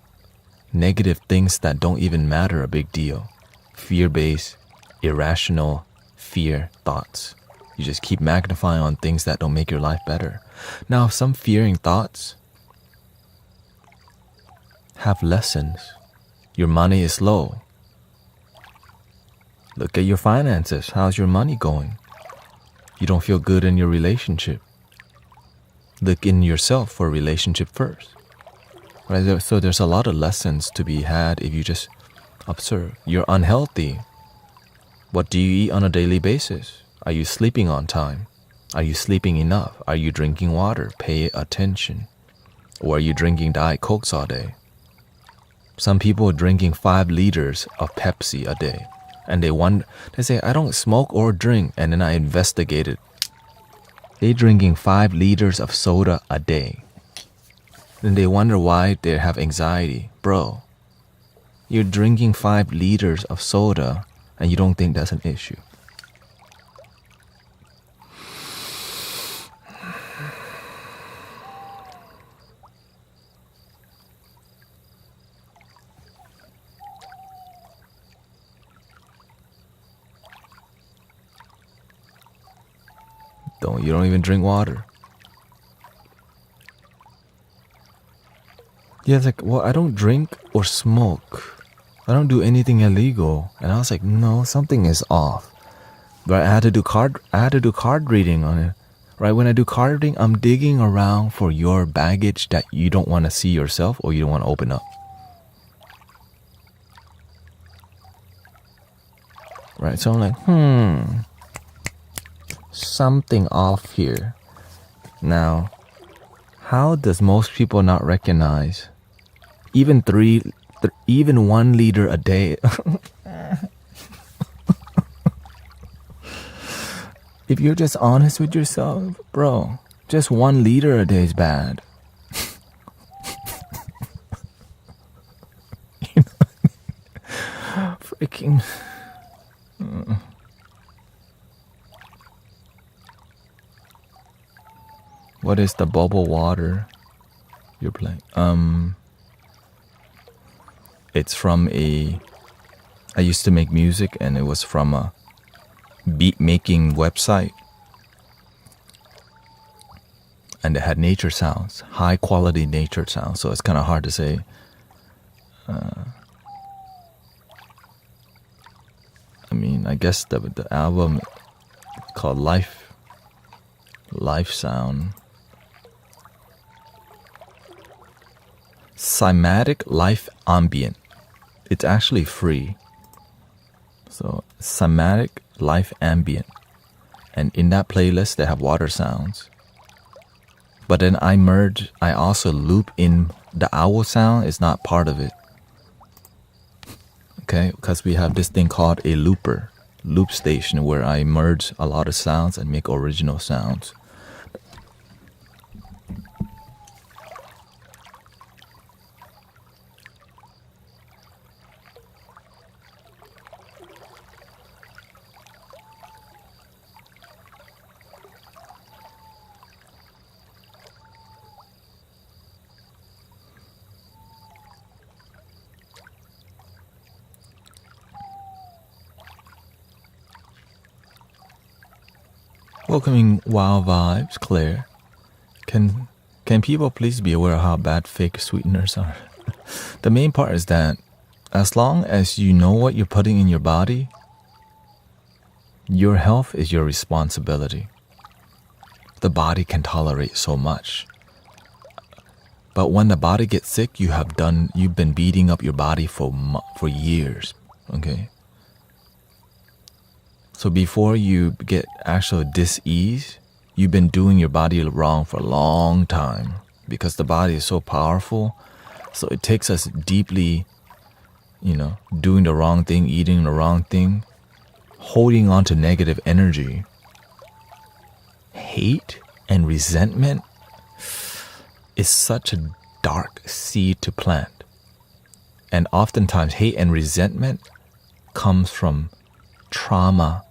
negative things that don't even matter a big deal. Fear-based, irrational fear thoughts. You just keep magnifying on things that don't make your life better. Now, some fearing thoughts have lessons. Your money is low. Look at your finances. How's your money going? You don't feel good in your relationship. Look in yourself for a relationship first. Right? So there's a lot of lessons to be had if you just observe. You're unhealthy. What do you eat on a daily basis? Are you sleeping on time? Are you sleeping enough? Are you drinking water? Pay attention. Or are you drinking Diet Cokes all day? Some people are drinking 5 liters of Pepsi a day. And they say, I don't smoke or drink. And then I investigated. They're drinking 5 liters of soda a day. Then they wonder why they have anxiety. Bro, you're drinking 5 liters of soda and you don't think that's an issue. You don't even drink water. Yeah, it's like, well, I don't drink or smoke. I don't do anything illegal. And I was like, no, something is off. But I had to do card reading on it. Right? When I do card reading, I'm digging around for your baggage that you don't want to see yourself or you don't want to open up. Right? So I'm like, something off here. Now, how does most people not recognize even 1 liter a day? If you're just honest with yourself, bro, just 1 liter a day is bad. You know? Freaking. What is the bubble water you're playing? It's from I used to make music and it was from a beat making website. And it had nature sounds, high quality nature sounds. So it's kind of hard to say. I guess the album called Life Sound. Cymatic Life Ambient. It's actually free. So Cymatic Life Ambient. And in that playlist they have water sounds. But then I also loop in the owl sound is not part of it. Okay, because we have this thing called a loop station where I merge a lot of sounds and make original sounds. Welcoming Wow Vibes, Claire. Can people please be aware of how bad fake sweeteners are? The main part is that as long as you know what you're putting in your body, your health is your responsibility. The body can tolerate so much. But when the body gets sick, you've been beating up your body for years, okay? So before you get actual dis-ease, you've been doing your body wrong for a long time because the body is so powerful. So it takes us deeply, doing the wrong thing, eating the wrong thing, holding on to negative energy. Hate and resentment is such a dark seed to plant. And oftentimes hate and resentment comes from trauma.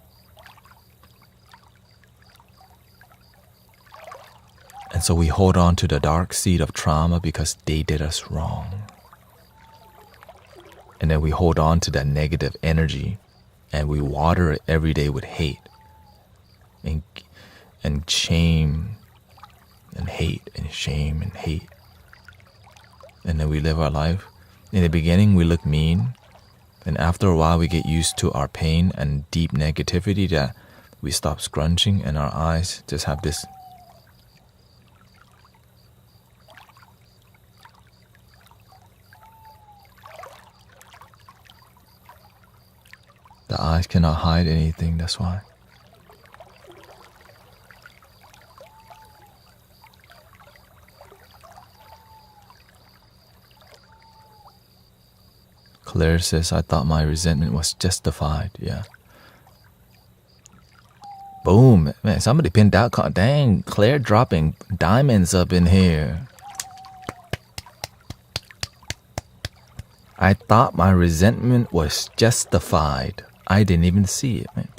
And so we hold on to the dark seed of trauma because they did us wrong. And then we hold on to that negative energy and we water it every day with hate and shame and hate and shame and hate. And then we live our life. In the beginning, we look mean. And after a while, we get used to our pain and deep negativity that we stop scrunching and our eyes just have this. The eyes cannot hide anything, that's why. Claire says, I thought my resentment was justified. Yeah. Boom. Man, somebody pinned out. Dang, Claire dropping diamonds up in here. I thought my resentment was justified. I didn't even see it, man.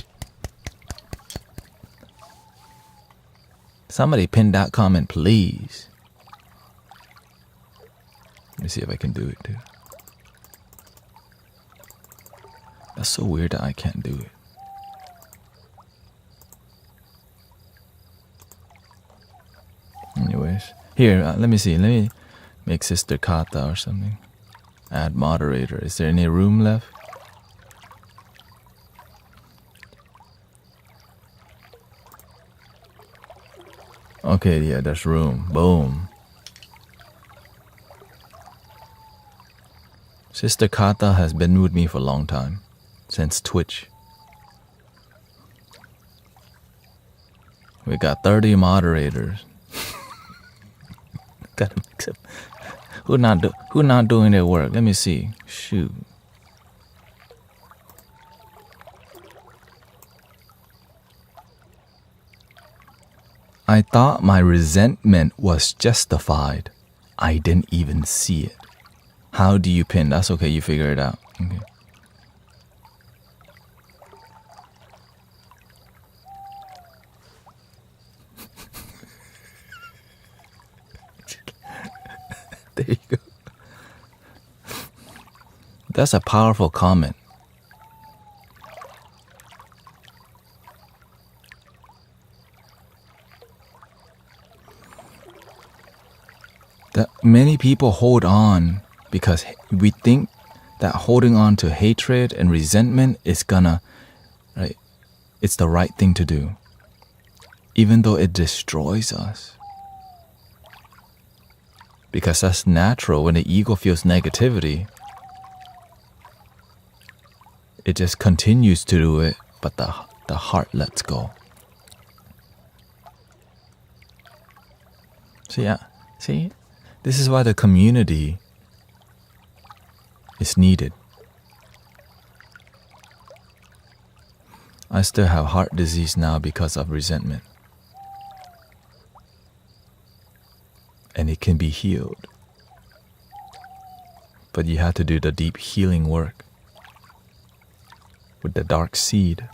Somebody pin that comment, please. Let me see if I can do it, too. That's so weird that I can't do it. Anyways, here, let me see. Let me make Sister Kata or something. Add moderator. Is there any room left? Okay, yeah, there's room. Boom. Sister Kata has been with me for a long time. Since Twitch. We got 30 moderators. Gotta mix up. Who not doing their work? Let me see. Shoot. I thought my resentment was justified. I didn't even see it. How do you pin? That's okay, you figure it out. Okay. There you go. That's a powerful comment. That many people hold on because we think that holding on to hatred and resentment is right? It's the right thing to do, even though it destroys us. Because that's natural. When the ego feels negativity, it just continues to do it, but the heart lets go. See, this is why the community is needed. I still have heart disease now because of resentment. And it can be healed. But you have to do the deep healing work with the dark seed.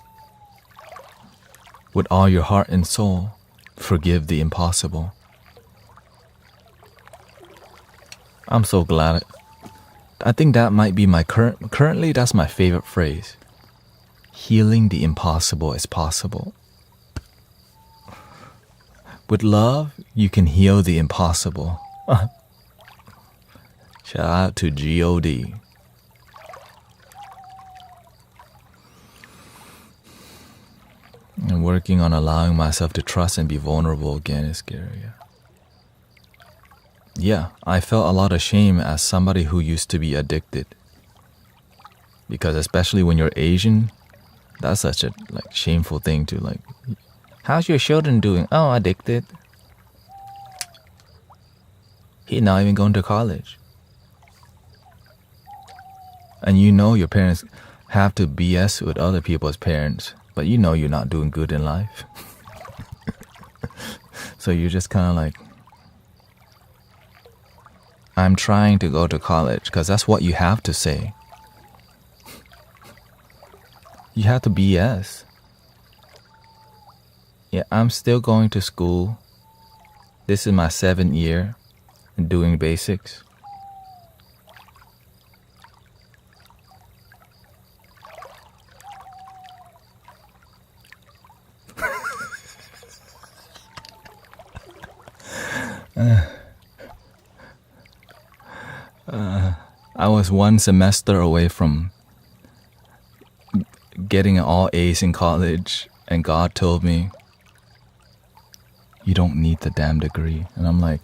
With all your heart and soul, forgive the impossible. I'm so glad. I think that might be my currently that's my favorite phrase. Healing the impossible is possible. With love, you can heal the impossible. Shout out to God. And working on allowing myself to trust and be vulnerable again is scary. Yeah, I felt a lot of shame as somebody who used to be addicted. Because especially when you're Asian, that's such a shameful thing to how's your children doing? Oh, addicted. He's not even going to college. And you know your parents have to BS with other people's parents, but you know you're not doing good in life. So you're just kind of like, I'm trying to go to college, because that's what you have to say. You have to BS. Yeah, I'm still going to school. This is my 7th year and doing basics. I was one semester away from getting all A's in college, and God told me, you don't need the damn degree. And I'm like,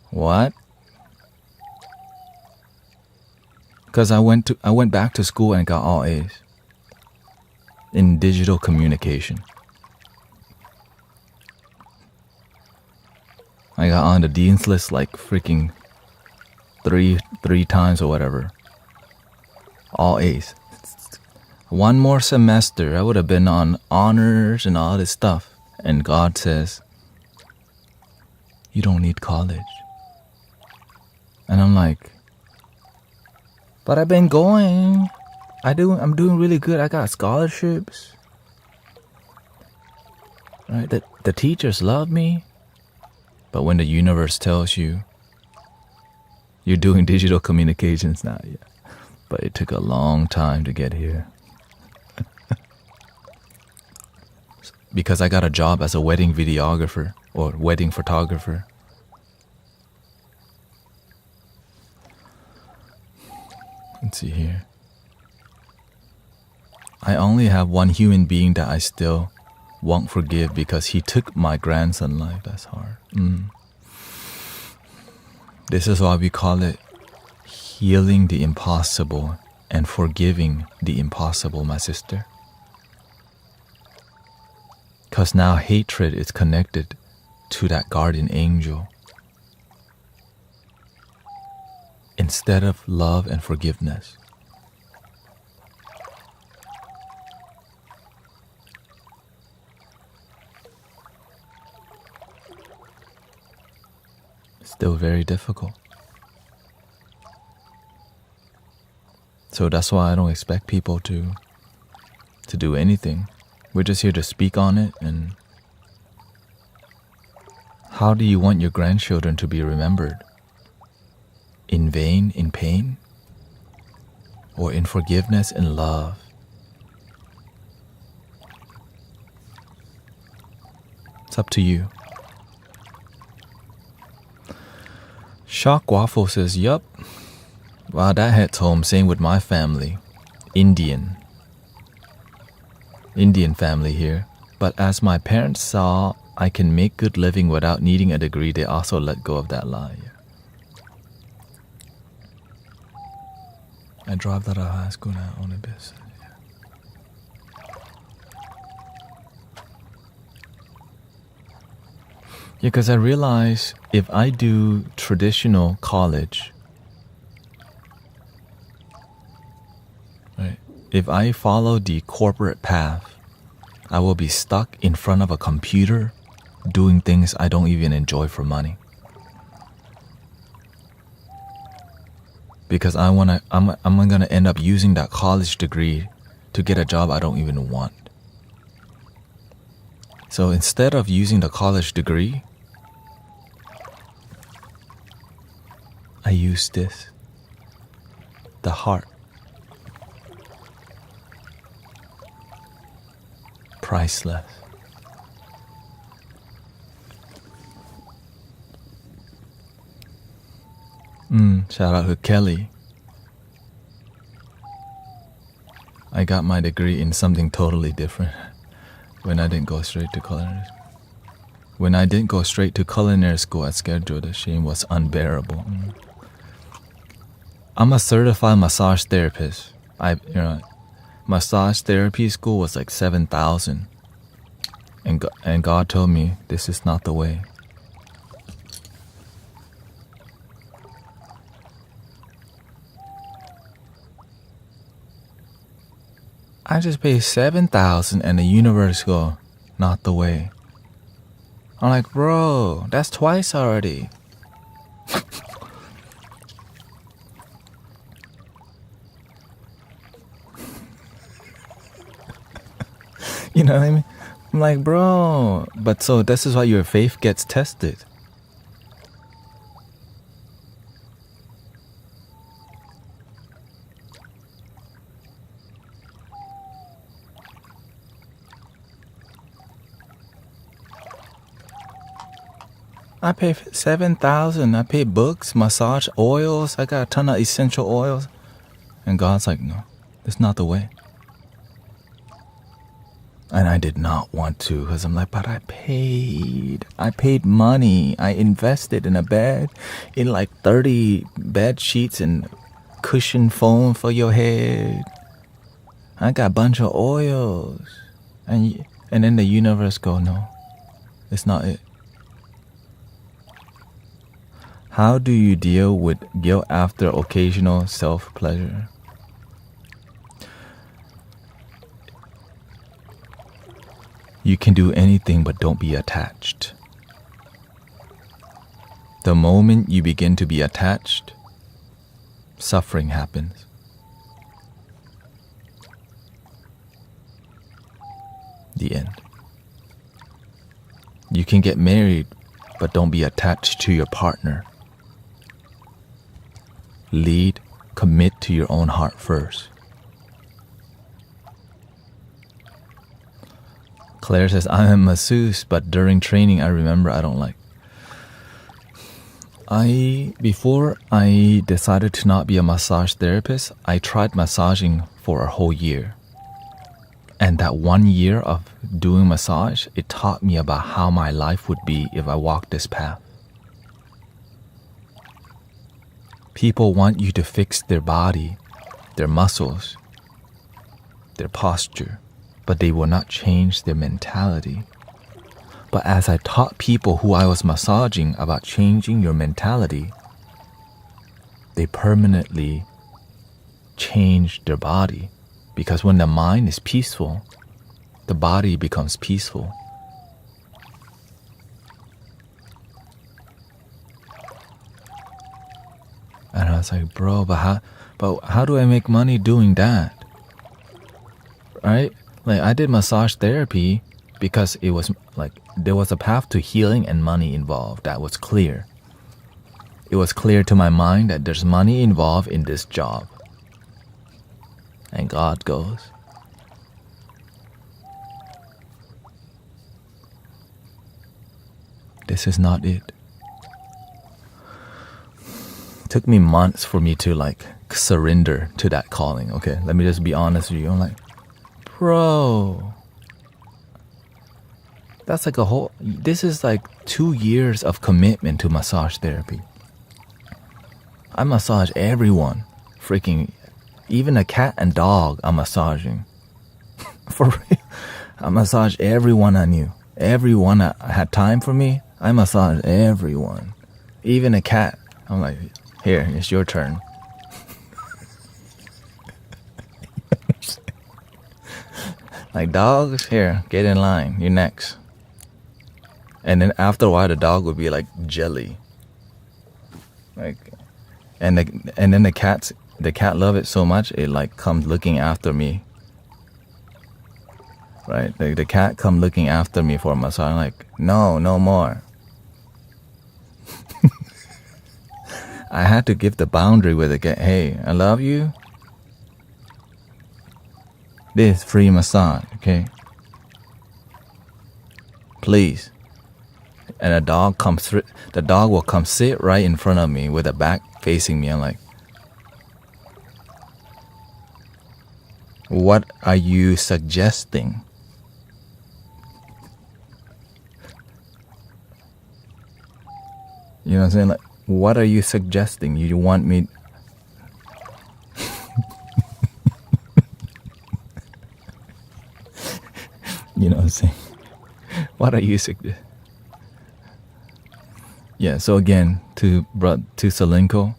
what? Because I went back to school and got all A's in digital communication. I got on the dean's list freaking three times or whatever. All A's. One more semester, I would have been on honors and all this stuff. And God says, you don't need college. And I'm like, but I've been going. I'm doing really good. I got scholarships. Right? The teachers love me. But when the universe tells you you're doing digital communications now, yeah. But it took a long time to get here. Because I got a job as a wedding videographer or wedding photographer. Let's see here. I only have one human being that I still won't forgive because he took my grandson's life. That's hard. This is why we call it healing the impossible and forgiving the impossible, my sister. Because now hatred is connected to that guardian angel instead of love and forgiveness. Still very difficult. So that's why I don't expect people to do anything. We're just here to speak on it. And how do you want your grandchildren to be remembered? In vain, in pain? Or in forgiveness and love? It's up to you. Shock Waffle says, yup. Wow, that hits home. Same with my family. Indian family here. But as my parents saw I can make good living without needing a degree, they also let go of that lie. I dropped out of high school now on a business. Yeah, because I realize if I do traditional college, right, if I follow the corporate path, I will be stuck in front of a computer doing things I don't even enjoy for money. Because I'm gonna end up using that college degree to get a job I don't even want. So instead of using the college degree, I use this, the heart. priceless. Shout out to Kelly. I got my degree in something totally different when I didn't go straight to culinary. When I didn't go straight to culinary school as scheduled, the shame was unbearable. I'm a certified massage therapist. Massage therapy school was like 7,000, and God told me this is not the way. I just paid 7,000 and the universe go, not the way. I'm like, bro, that's twice already. You know what I mean? I'm like, bro, but so this is why your faith gets tested. I pay 7,000. I pay books, massage oils. I got a ton of essential oils. And God's like, no, that's not the way. And I did not want to because I'm like, but I paid money. I invested in a bed, in like 30 bed sheets and cushion foam for your head. I got a bunch of oils. And then the universe go, no, it's not it. How do you deal with guilt after occasional self-pleasure? You can do anything but don't be attached. The moment you begin to be attached, suffering happens. The end. You can get married, but don't be attached to your partner. Lead, commit to your own heart first. Claire says, I'm a masseuse, but during training I remember I don't like. Before I decided to not be a massage therapist, I tried massaging for a whole year. And that 1 year of doing massage, it taught me about how my life would be if I walked this path. People want you to fix their body, their muscles, their posture, but they will not change their mentality. But as I taught people who I was massaging about changing your mentality, they permanently changed their body. Because when the mind is peaceful, the body becomes peaceful. And I was like, bro, but how do I make money doing that? Right? Like, I did massage therapy because it was like there was a path to healing and money involved. That was clear. It was clear to my mind that there's money involved in this job. And God goes, this is not it. Took me months for me to like surrender to that calling. Okay, let me just be honest with you. I'm like, bro, that's like this is like 2 years of commitment to massage therapy. I massage everyone, freaking, even a cat and dog I'm massaging. For real. I massage everyone I knew. Everyone that had time for me, I massage everyone. Even a cat. I'm like, here, it's your turn. Like, dogs, here, get in line. You're next. And then after a while, the dog would be like jelly. Like, and then the cat love it so much, it like comes looking after me. Right? The cat come looking after me for a massage. I'm like, no more. I had to give the boundary with the cat. Hey, I love you. This free massage, okay? please. And the dog will come sit right in front of me with a back facing me. I'm like, what are you suggesting? You know what I'm saying? Like, what are you suggesting? You want me... You know what I'm saying? What are you suggesting? Yeah, so again, to Selenko,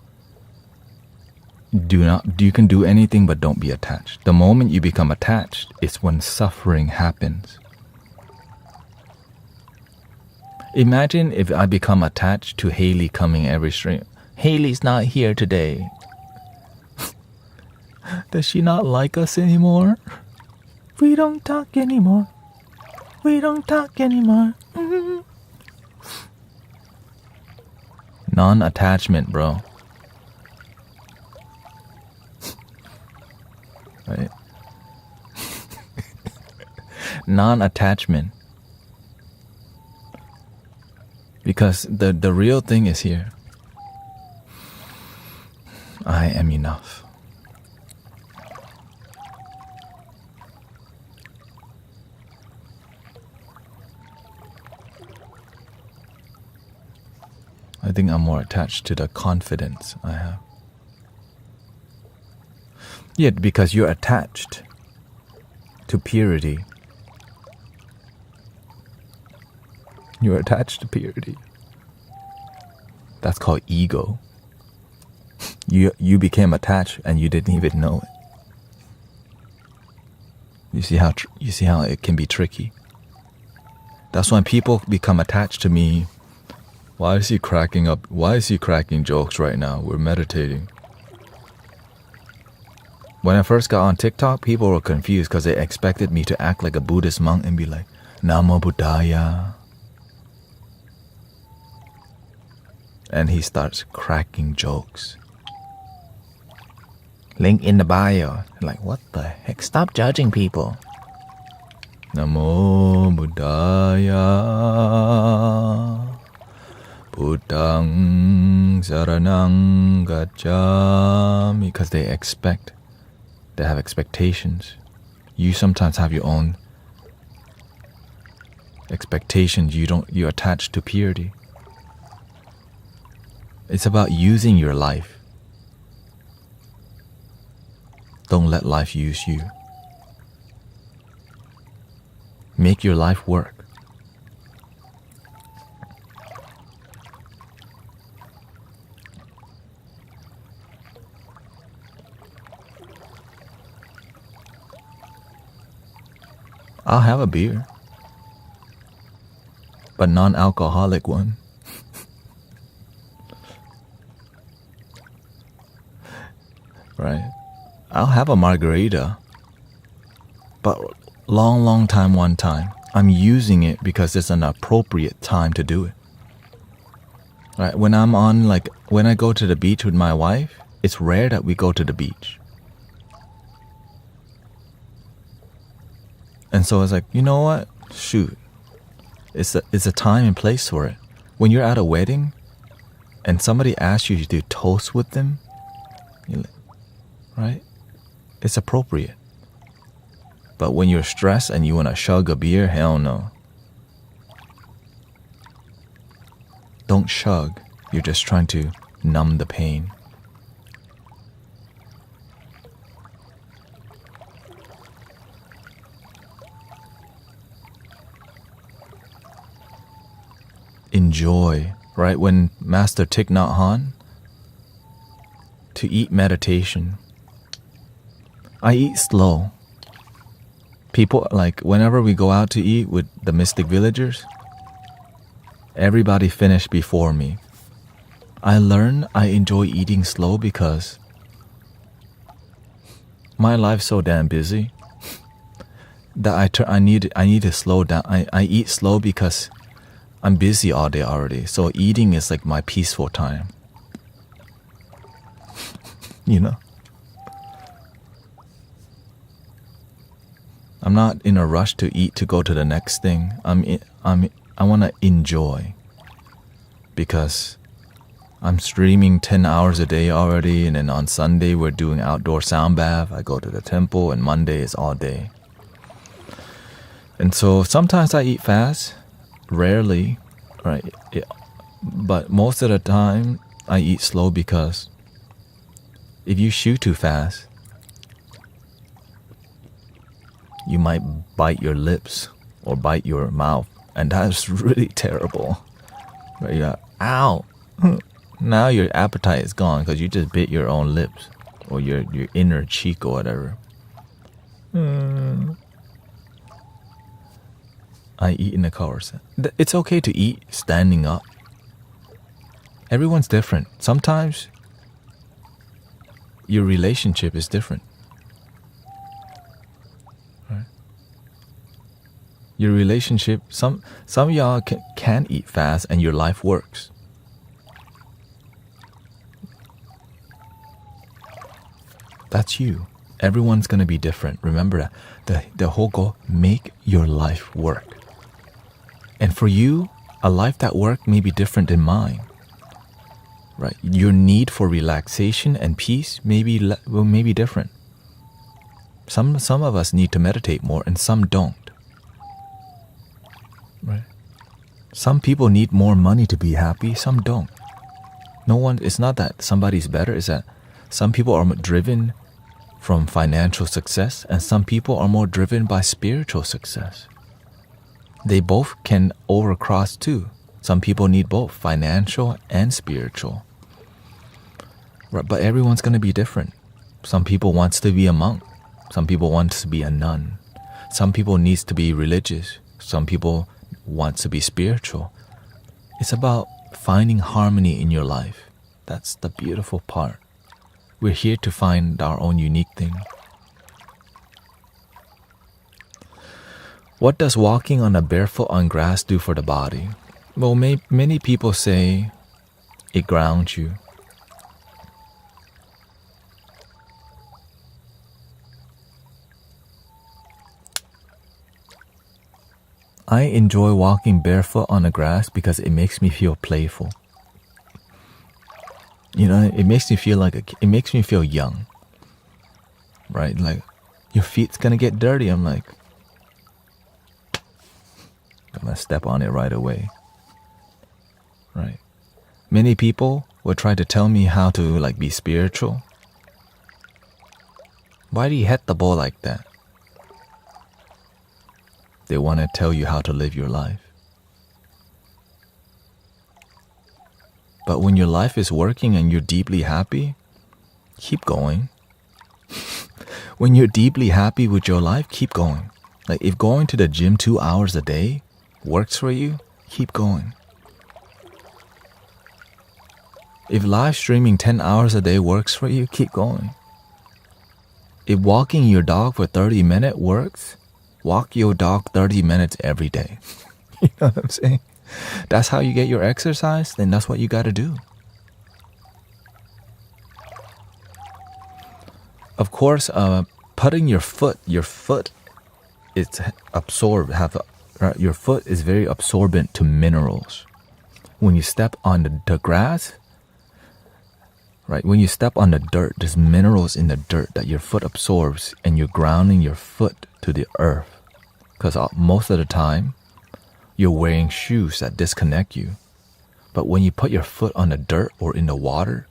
you can do anything but don't be attached. The moment you become attached is when suffering happens. Imagine if I become attached to Haley coming every stream. Haley's not here today. Does she not like us anymore? We don't talk anymore. We don't talk anymore. Mm-hmm. Non-attachment, bro. Right? Non-attachment. Because the real thing is here. I am enough. I think I'm more attached to the confidence I have. Yeah, because you're attached to purity. You're attached to purity. That's called ego. You became attached and you didn't even know it. You see how it can be tricky. That's when people become attached to me. Why is he cracking up? Why is he cracking jokes right now? We're meditating. When I first got on TikTok, people were confused because they expected me to act like a Buddhist monk and be like, Namo Buddhaya. And he starts cracking jokes. Link in the bio. Like, what the heck? Stop judging people. Namo Buddhaya. Buddhang Saranang Gacchami. Because they have expectations. You sometimes have your own expectations. You're attached to purity. It's about using your life. Don't let life use you. Make your life work. I'll have a beer, but non-alcoholic one. Right? I'll have a margarita, but long time one time. I'm using it because it's an appropriate time to do it. Right? When I go to the beach with my wife, it's rare that we go to the beach. And so it's like, you know what? Shoot. It's a time and place for it. When you're at a wedding and somebody asks you to do toast with them, right? It's appropriate. But when you're stressed and you want to chug a beer, hell no. Don't chug. You're just trying to numb the pain. Enjoy, right? When Master Thich Nhat Hanh, to eat meditation, I eat slow. People, like, whenever we go out to eat with the mystic villagers, everybody finished before me. I learned I enjoy eating slow because my life's so damn busy that I need to slow down. I eat slow because I'm busy all day already. So eating is like my peaceful time. You know? I'm not in a rush to eat to go to the next thing. I want to enjoy, because I'm streaming 10 hours a day already, and then on Sunday we're doing outdoor sound bath. I go to the temple, and Monday is all day. And so sometimes I eat fast, rarely, right? But most of the time I eat slow, because if you chew too fast, you might bite your lips or bite your mouth, and that's really terrible. Right? You're like, ow! Now your appetite is gone because you just bit your own lips or your inner cheek or whatever. I eat in the car. It's okay to eat standing up. Everyone's different. Sometimes your relationship is different. Right? Your relationship, some of y'all can eat fast and your life works. That's you. Everyone's going to be different. Remember that. The whole goal, make your life work. And for you, a life that works may be different than mine. Right? Your need for relaxation and peace may be different. Some of us need to meditate more and some don't. Right? Some people need more money to be happy, some don't. It's not that somebody's better, it's that some people are driven from financial success and some people are more driven by spiritual success. They both can overcross too. Some people need both financial and spiritual. Right, but everyone's going to be different. Some people wants to be a monk. Some people want to be a nun. Some people needs to be religious. Some people want to be spiritual. It's about finding harmony in your life. That's the beautiful part. We're here to find our own unique thing. What does walking on a barefoot on grass do for the body? Well, many people say it grounds you. I enjoy walking barefoot on the grass because it makes me feel playful. You know, it makes me feel it makes me feel young. Right? Like, your feet's gonna get dirty. I'm like, I'm gonna step on it right away. Right? Many people will try to tell me how to be spiritual. Why do you hit the ball like that? They want to tell you how to live your life. But when your life is working and you're deeply happy, keep going. When you're deeply happy with your life, keep going. Like, if going to the gym 2 hours a day works for you, keep going. If live streaming 10 hours a day works for you, keep going. If walking your dog for 30 minutes works, walk your dog 30 minutes every day. You know what I'm saying? That's how you get your exercise, then that's what you got to do. Of course, putting your foot is absorbed. Your foot is very absorbent to minerals. When you step on the grass, right? When you step on the dirt, there's minerals in the dirt that your foot absorbs, and you're grounding your foot to the earth. Because most of the time, you're wearing shoes that disconnect you. But when you put your foot on the dirt or in the water,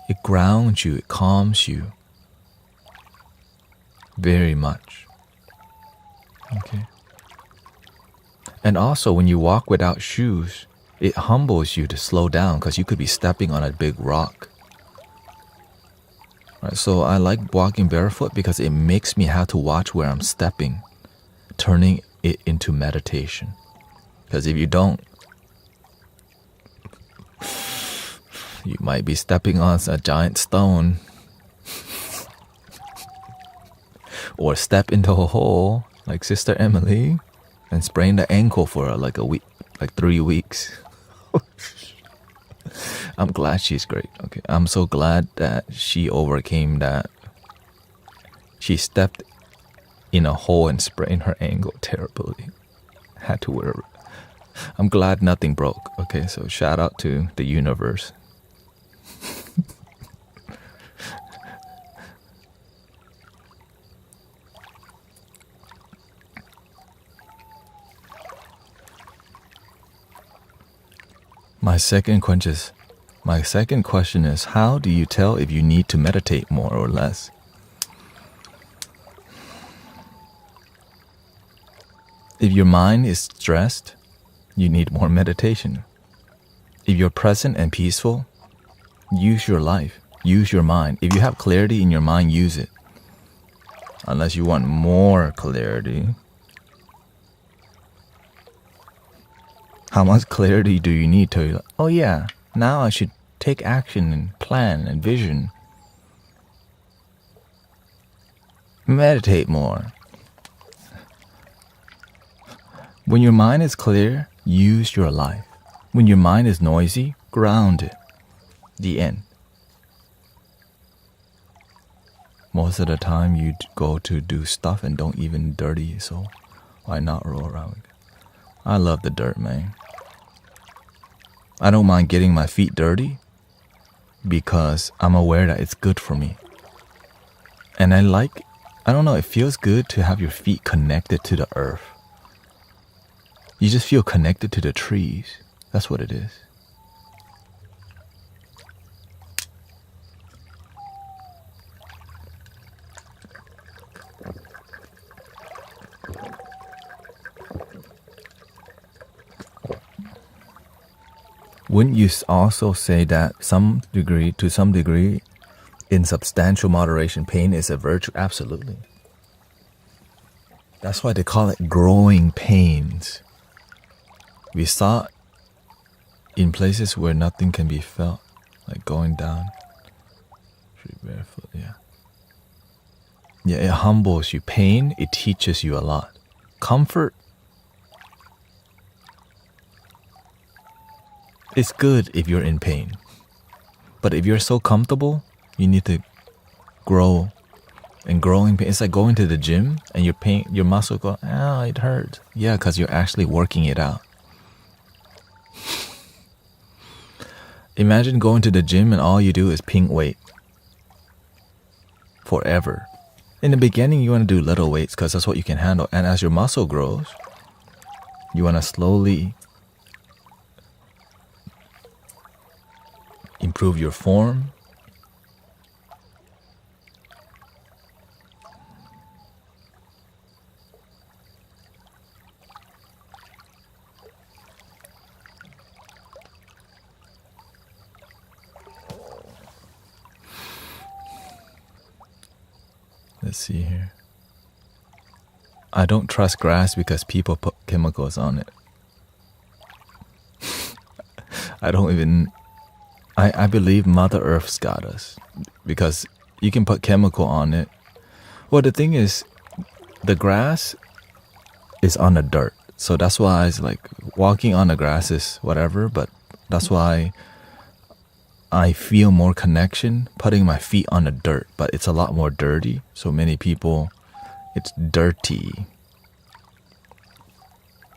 it grounds you, it calms you very much. Okay. And also, when you walk without shoes, it humbles you to slow down because you could be stepping on a big rock. Right, so I like walking barefoot because it makes me have to watch where I'm stepping, turning it into meditation. Because if you don't, you might be stepping on a giant stone or step into a hole like Sister Emily and sprain the ankle for a week, 3 weeks. I'm glad she's great. Okay, I'm so glad that she overcame that. She stepped in a hole and sprained her ankle terribly. Had to wear it. I'm glad nothing broke. Okay, so shout out to the universe. My second question is, how do you tell if you need to meditate more or less? If your mind is stressed, you need more meditation. If you're present and peaceful, use your life, use your mind. If you have clarity in your mind, use it. Unless you want more clarity. How much clarity do you need to, oh yeah, now I should take action and plan and vision. Meditate more. When your mind is clear, use your life. When your mind is noisy, ground it. The end. Most of the time you go to do stuff and don't even dirty, so why not roll around? I love the dirt, man. I don't mind getting my feet dirty because I'm aware that it's good for me. And I don't know, it feels good to have your feet connected to the earth. You just feel connected to the trees. That's what it is. Wouldn't you also say that to some degree, in substantial moderation, pain is a virtue? Absolutely. That's why they call it growing pains. We saw it in places where nothing can be felt, like going down. Feet barefoot, yeah. Yeah, it humbles you. Pain, it teaches you a lot. Comfort, it's good if you're in pain. But if you're so comfortable, you need to grow. And growing pain, it's like going to the gym and your muscle go, oh, it hurts. Yeah, because you're actually working it out. Imagine going to the gym and all you do is ping weight. Forever. In the beginning, you want to do little weights because that's what you can handle. And as your muscle grows, you want to slowly improve your form. Let's see here. I don't trust grass because people put chemicals on it. I believe Mother Earth's got us because you can put chemical on it. Well, the thing is, the grass is on the dirt. So that's why it's like walking on the grass is whatever, but that's why I feel more connection putting my feet on the dirt, but it's a lot more dirty. So many people, it's dirty.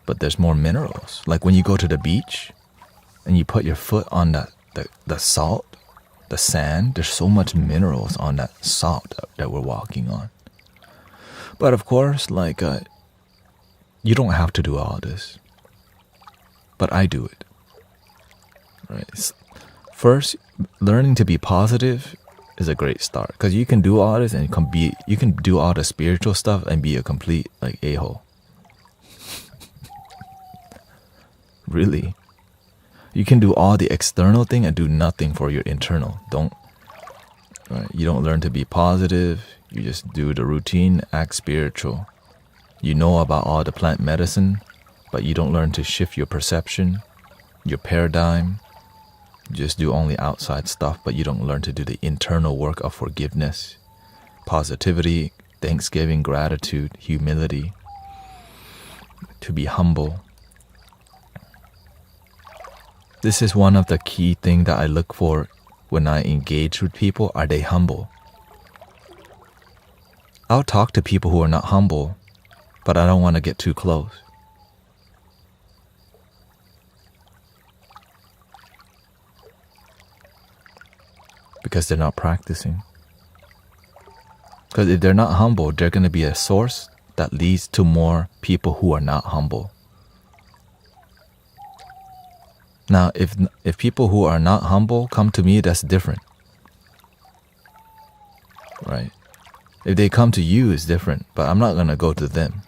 But there's more minerals. Like when you go to the beach and you put your foot on the salt, the sand, there's so much minerals on that salt that we're walking on. But of course, you don't have to do all this. But I do it. Right? First, learning to be positive is a great start because you can do all this and you can do all the spiritual stuff and be a complete a-hole. Really. You can do all the external thing and do nothing for your internal. You don't learn to be positive. You just do the routine, act spiritual. You know about all the plant medicine, but you don't learn to shift your perception, your paradigm. You just do only outside stuff, but you don't learn to do the internal work of forgiveness, positivity, thanksgiving, gratitude, humility, to be humble. This is one of the key things that I look for when I engage with people. Are they humble? I'll talk to people who are not humble, but I don't want to get too close. Because they're not practicing. Because if they're not humble, they're going to be a source that leads to more people who are not humble. Now, if people who are not humble come to me, that's different. Right? If they come to you, it's different, but I'm not going to go to them.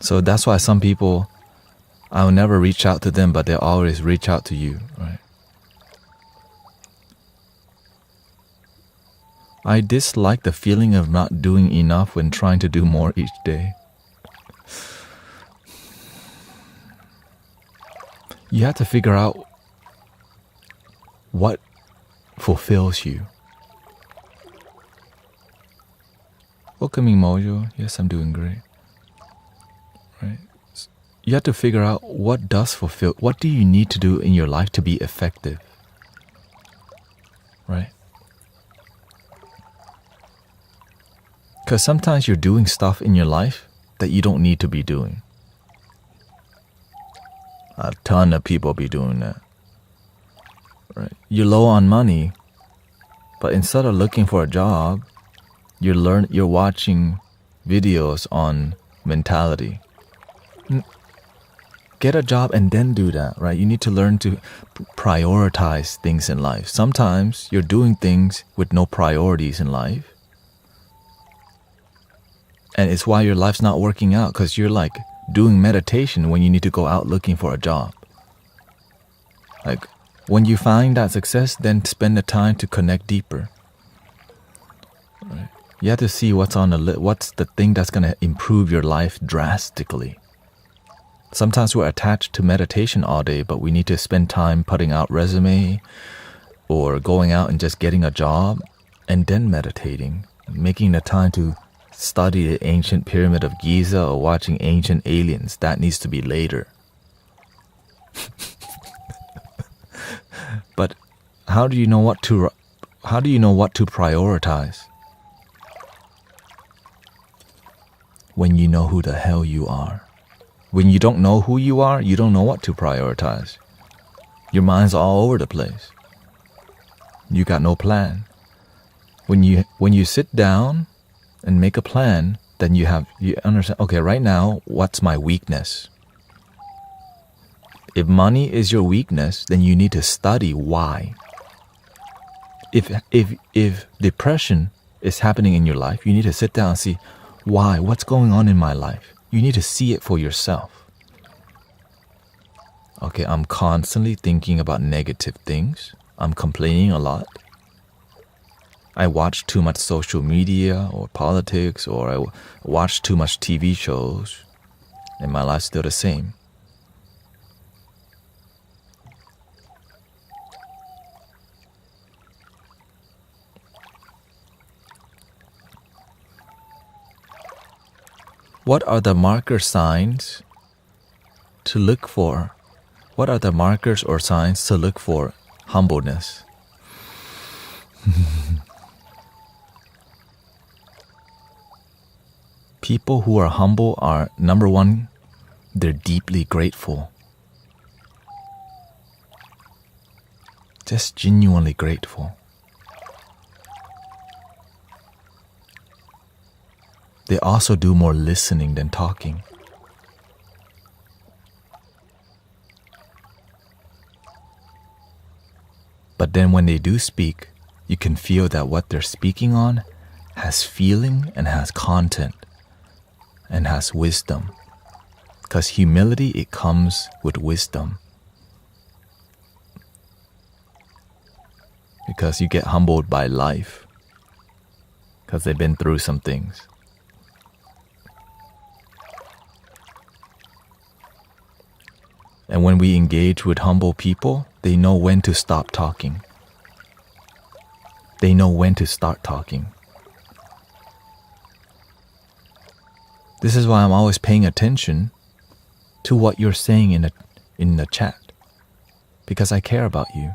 So that's why some people, I'll never reach out to them, but they'll always reach out to you, right? I dislike the feeling of not doing enough when trying to do more each day. You have to figure out what fulfills you. Welcoming Mojo. Yes, I'm doing great. Right? You have to figure out what does fulfill. What do you need to do in your life to be effective? Right? Because sometimes you're doing stuff in your life that you don't need to be doing. A ton of people be doing that. Right? You're low on money, but instead of looking for a job, you're watching videos on mentality. Get a job and then do that, right? You need to learn to prioritize things in life. Sometimes you're doing things with no priorities in life. And it's why your life's not working out, because you're like doing meditation when you need to go out looking for a job. Like, when you find that success, then spend the time to connect deeper. Right? You have to see what's the thing that's going to improve your life drastically. Sometimes we're attached to meditation all day, but we need to spend time putting out resume or going out and just getting a job and then meditating, making the time to study the ancient pyramid of Giza or watching Ancient Aliens. That needs to be later. But how do you know what to prioritize? When you know who the hell you are. When you don't know who you are, you don't know what to prioritize. Your mind's all over the place. You got no plan. When you sit down and make a plan, then you understand, okay, right now, what's my weakness? If money is your weakness, then you need to study why. If depression is happening in your life, you need to sit down and see why, what's going on in my life. You need to see it for yourself. Okay, I'm constantly thinking about negative things. I'm complaining a lot. I watch too much social media or politics, or I watch too much TV shows, and my life's still the same. What are the marker signs to look for? What are the markers or signs to look for humbleness? People who are humble are, number one, they're deeply grateful. Just genuinely grateful. They also do more listening than talking. But then when they do speak, you can feel that what they're speaking on has feeling and has content and has wisdom. Because humility, it comes with wisdom. Because you get humbled by life. Because they've been through some things. And when we engage with humble people, they know when to stop talking. They know when to start talking. This is why I'm always paying attention to what you're saying in the chat, because I care about you.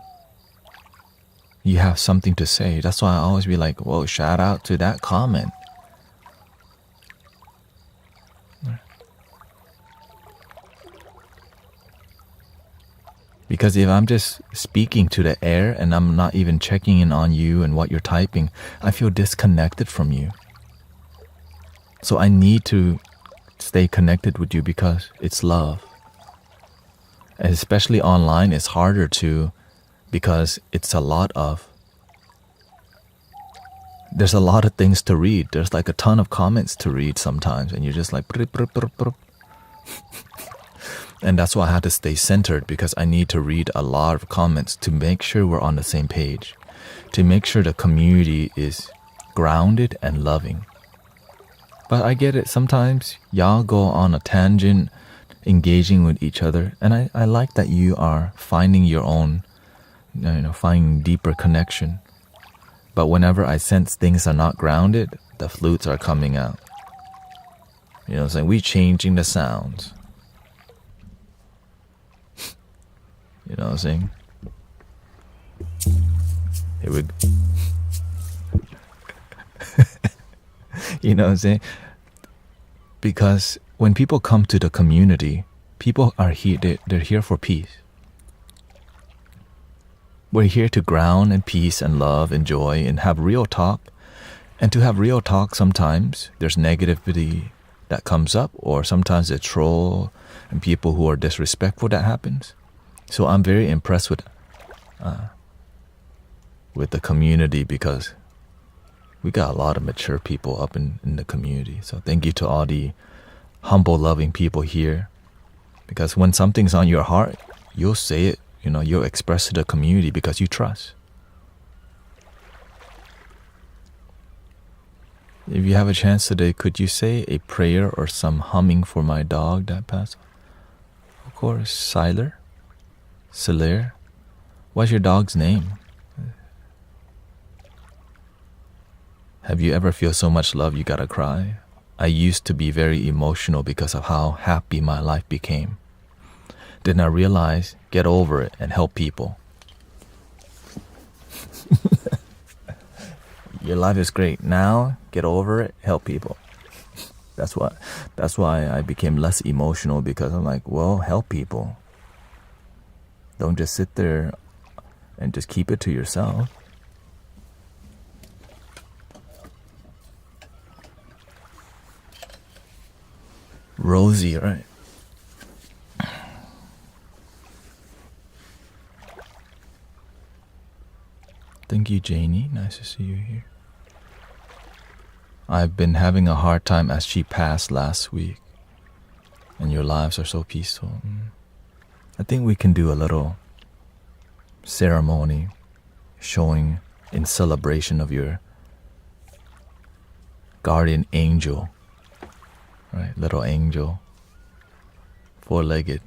you have something to say. That's why I always be like, whoa, shout out to that comment. Because if I'm just speaking to the air and I'm not even checking in on you and what you're typing, I feel disconnected from you. So I need to stay connected with you because it's love. And especially online, it's harder to, because it's a lot of, there's a lot of things to read. There's like a ton of comments to read sometimes, and you're just like, brr, brr, brr, brr. And that's why I had to stay centered, because I need to read a lot of comments to make sure we're on the same page, to make sure the community is grounded and loving. But I get it. Sometimes y'all go on a tangent, engaging with each other, and I like that you are finding your own, finding deeper connection. But whenever I sense things are not grounded, the flutes are coming out. You know what I'm saying? We changing the sounds. You know what I'm saying? Here we go. You know what I'm saying? Because when people come to the community, people are here, they're here for peace. We're here to ground in peace and love and joy and have real talk. And to have real talk, sometimes there's negativity that comes up, or sometimes a troll and people who are disrespectful that happens. So I'm very impressed with the community, because we got a lot of mature people up in the community. So thank you to all the humble, loving people here. Because when something's on your heart, you'll say it. You'll express to the community because you trust. If you have a chance today, could you say a prayer or some humming for my dog that passed? Of course, Siler. What's your dog's name? Have you ever feel so much love you gotta cry? I used to be very emotional because of how happy my life became. Then I realized, get over it and help people. Your life is great. Now, get over it, help people. That's why I became less emotional, because I'm like, well, help people. Don't just sit there and just keep it to yourself. Rosie, right? Thank you, Janie. Nice to see you here. I've been having a hard time as she passed last week, and your lives are so peaceful. I think we can do a little ceremony showing in celebration of your guardian angel, right? Little angel, four-legged.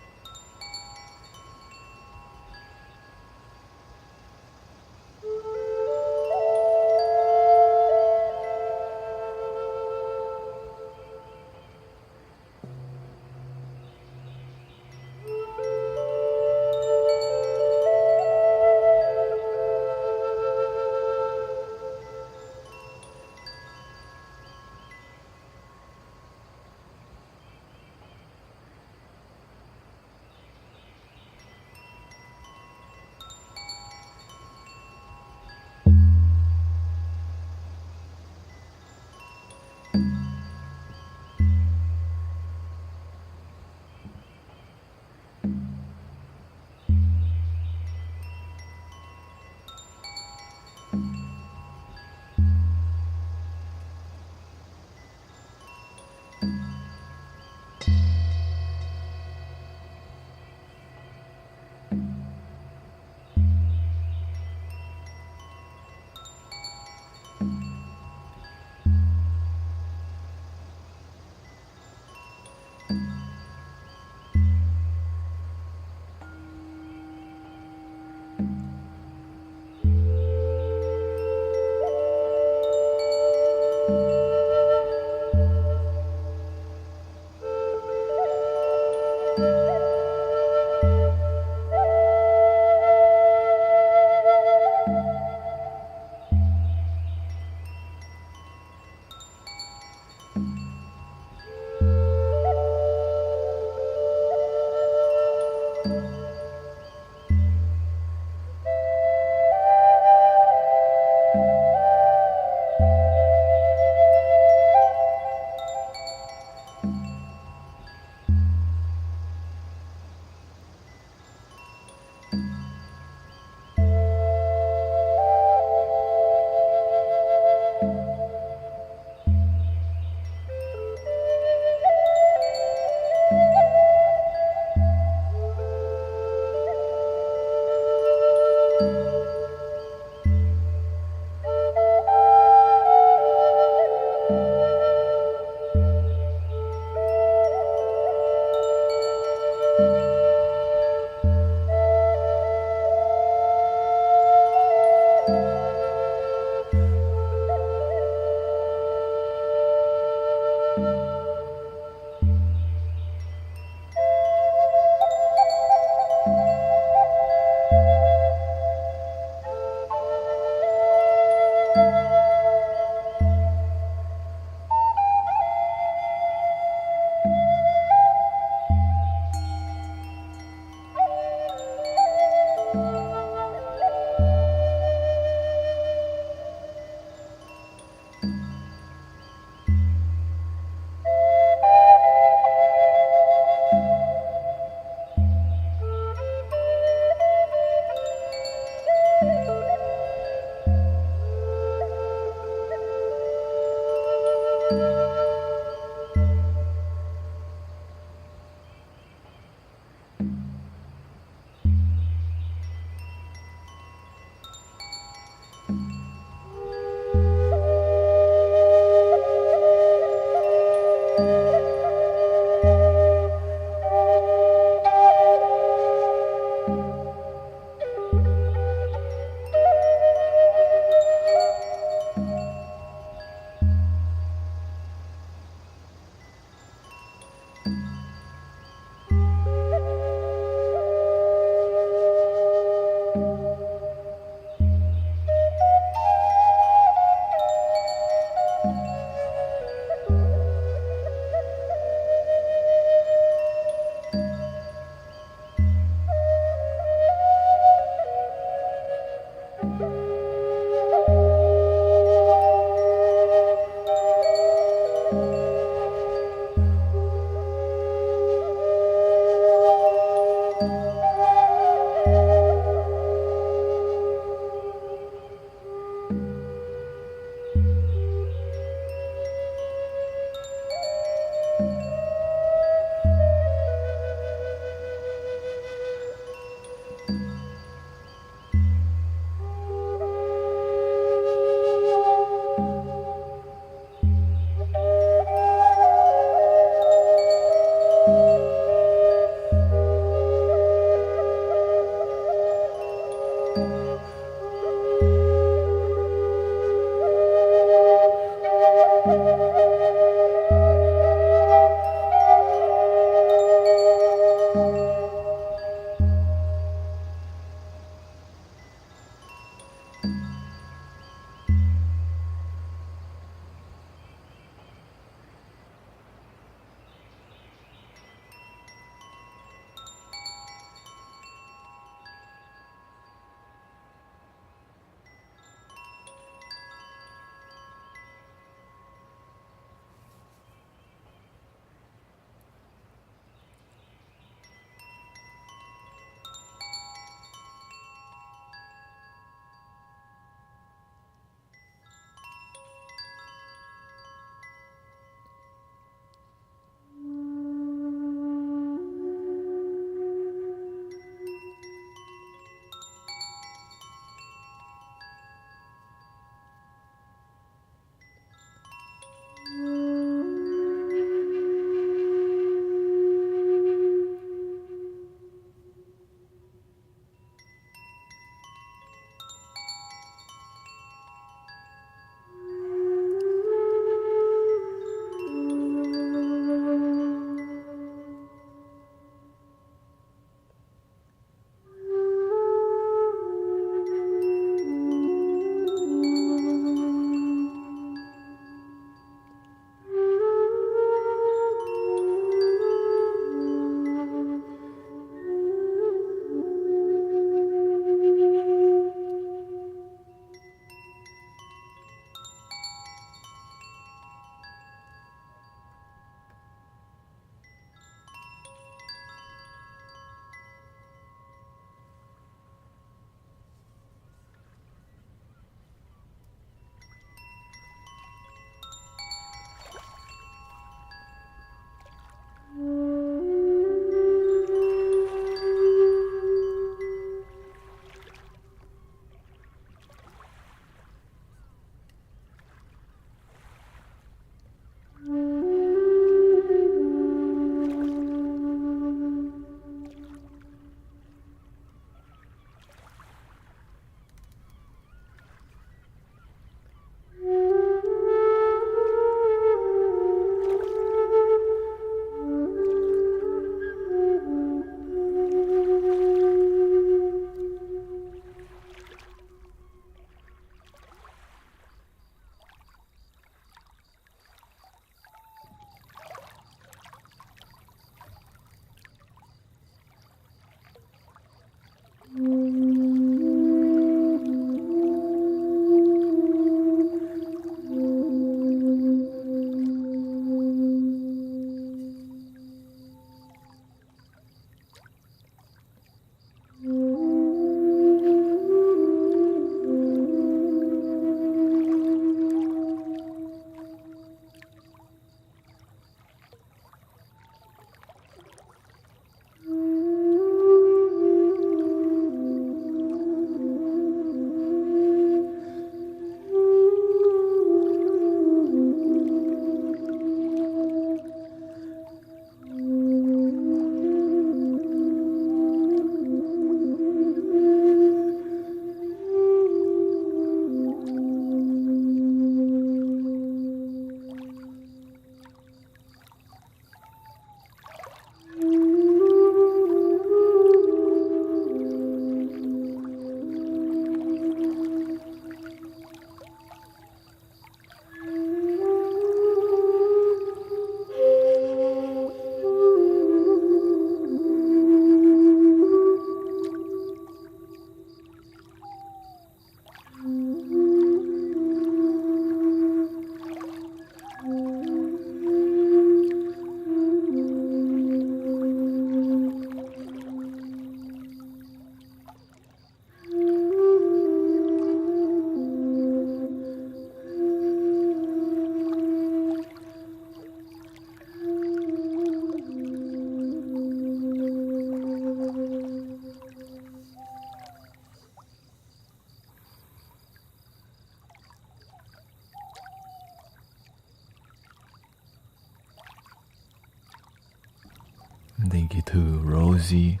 Thank you to Rosie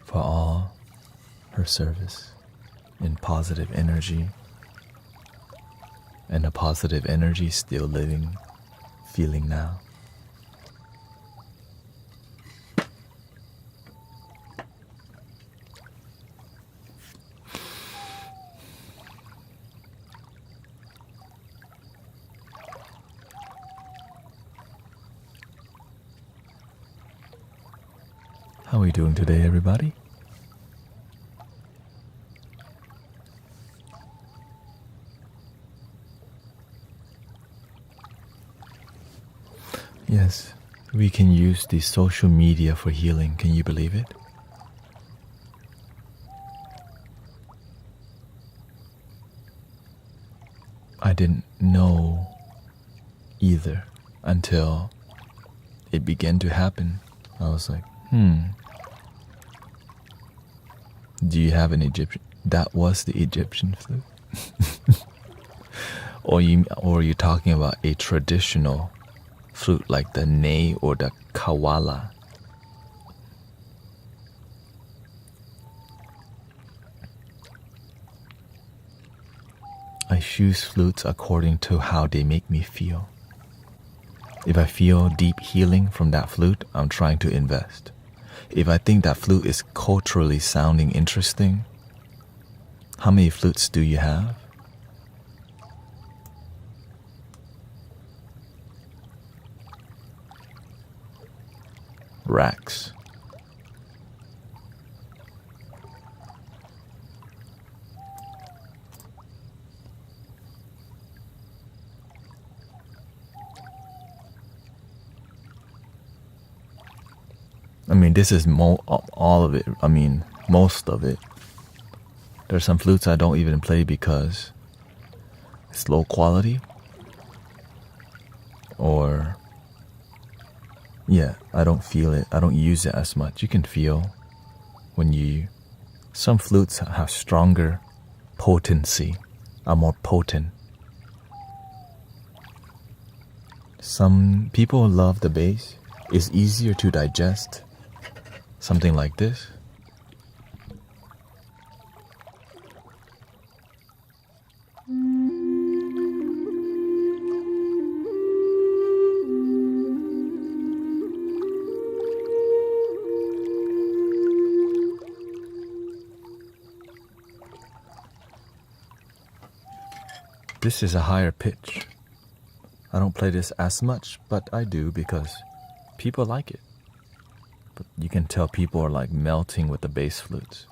for all her service in positive energy, and the positive energy still living, feeling now. How are we doing today, everybody? Yes, we can use the social media for healing. Can you believe it? I didn't know either until it began to happen. I was like, do you have an Egyptian? That was the Egyptian flute. Or you're talking about a traditional flute like the ney or the kawala. I choose flutes according to how they make me feel. If I feel deep healing from that flute, I'm trying to invest. If I think that flute is culturally sounding interesting, how many flutes do you have? Racks. I mean, this is all of it. I mean, most of it. There's some flutes I don't even play because it's low quality. Or, yeah, I don't feel it. I don't use it as much. You can feel when some flutes have stronger potency, are more potent. Some people love the bass. It's easier to digest. Something like this. This is a higher pitch. I don't play this as much, but I do because people like it. But you can tell people are like melting with the bass flutes.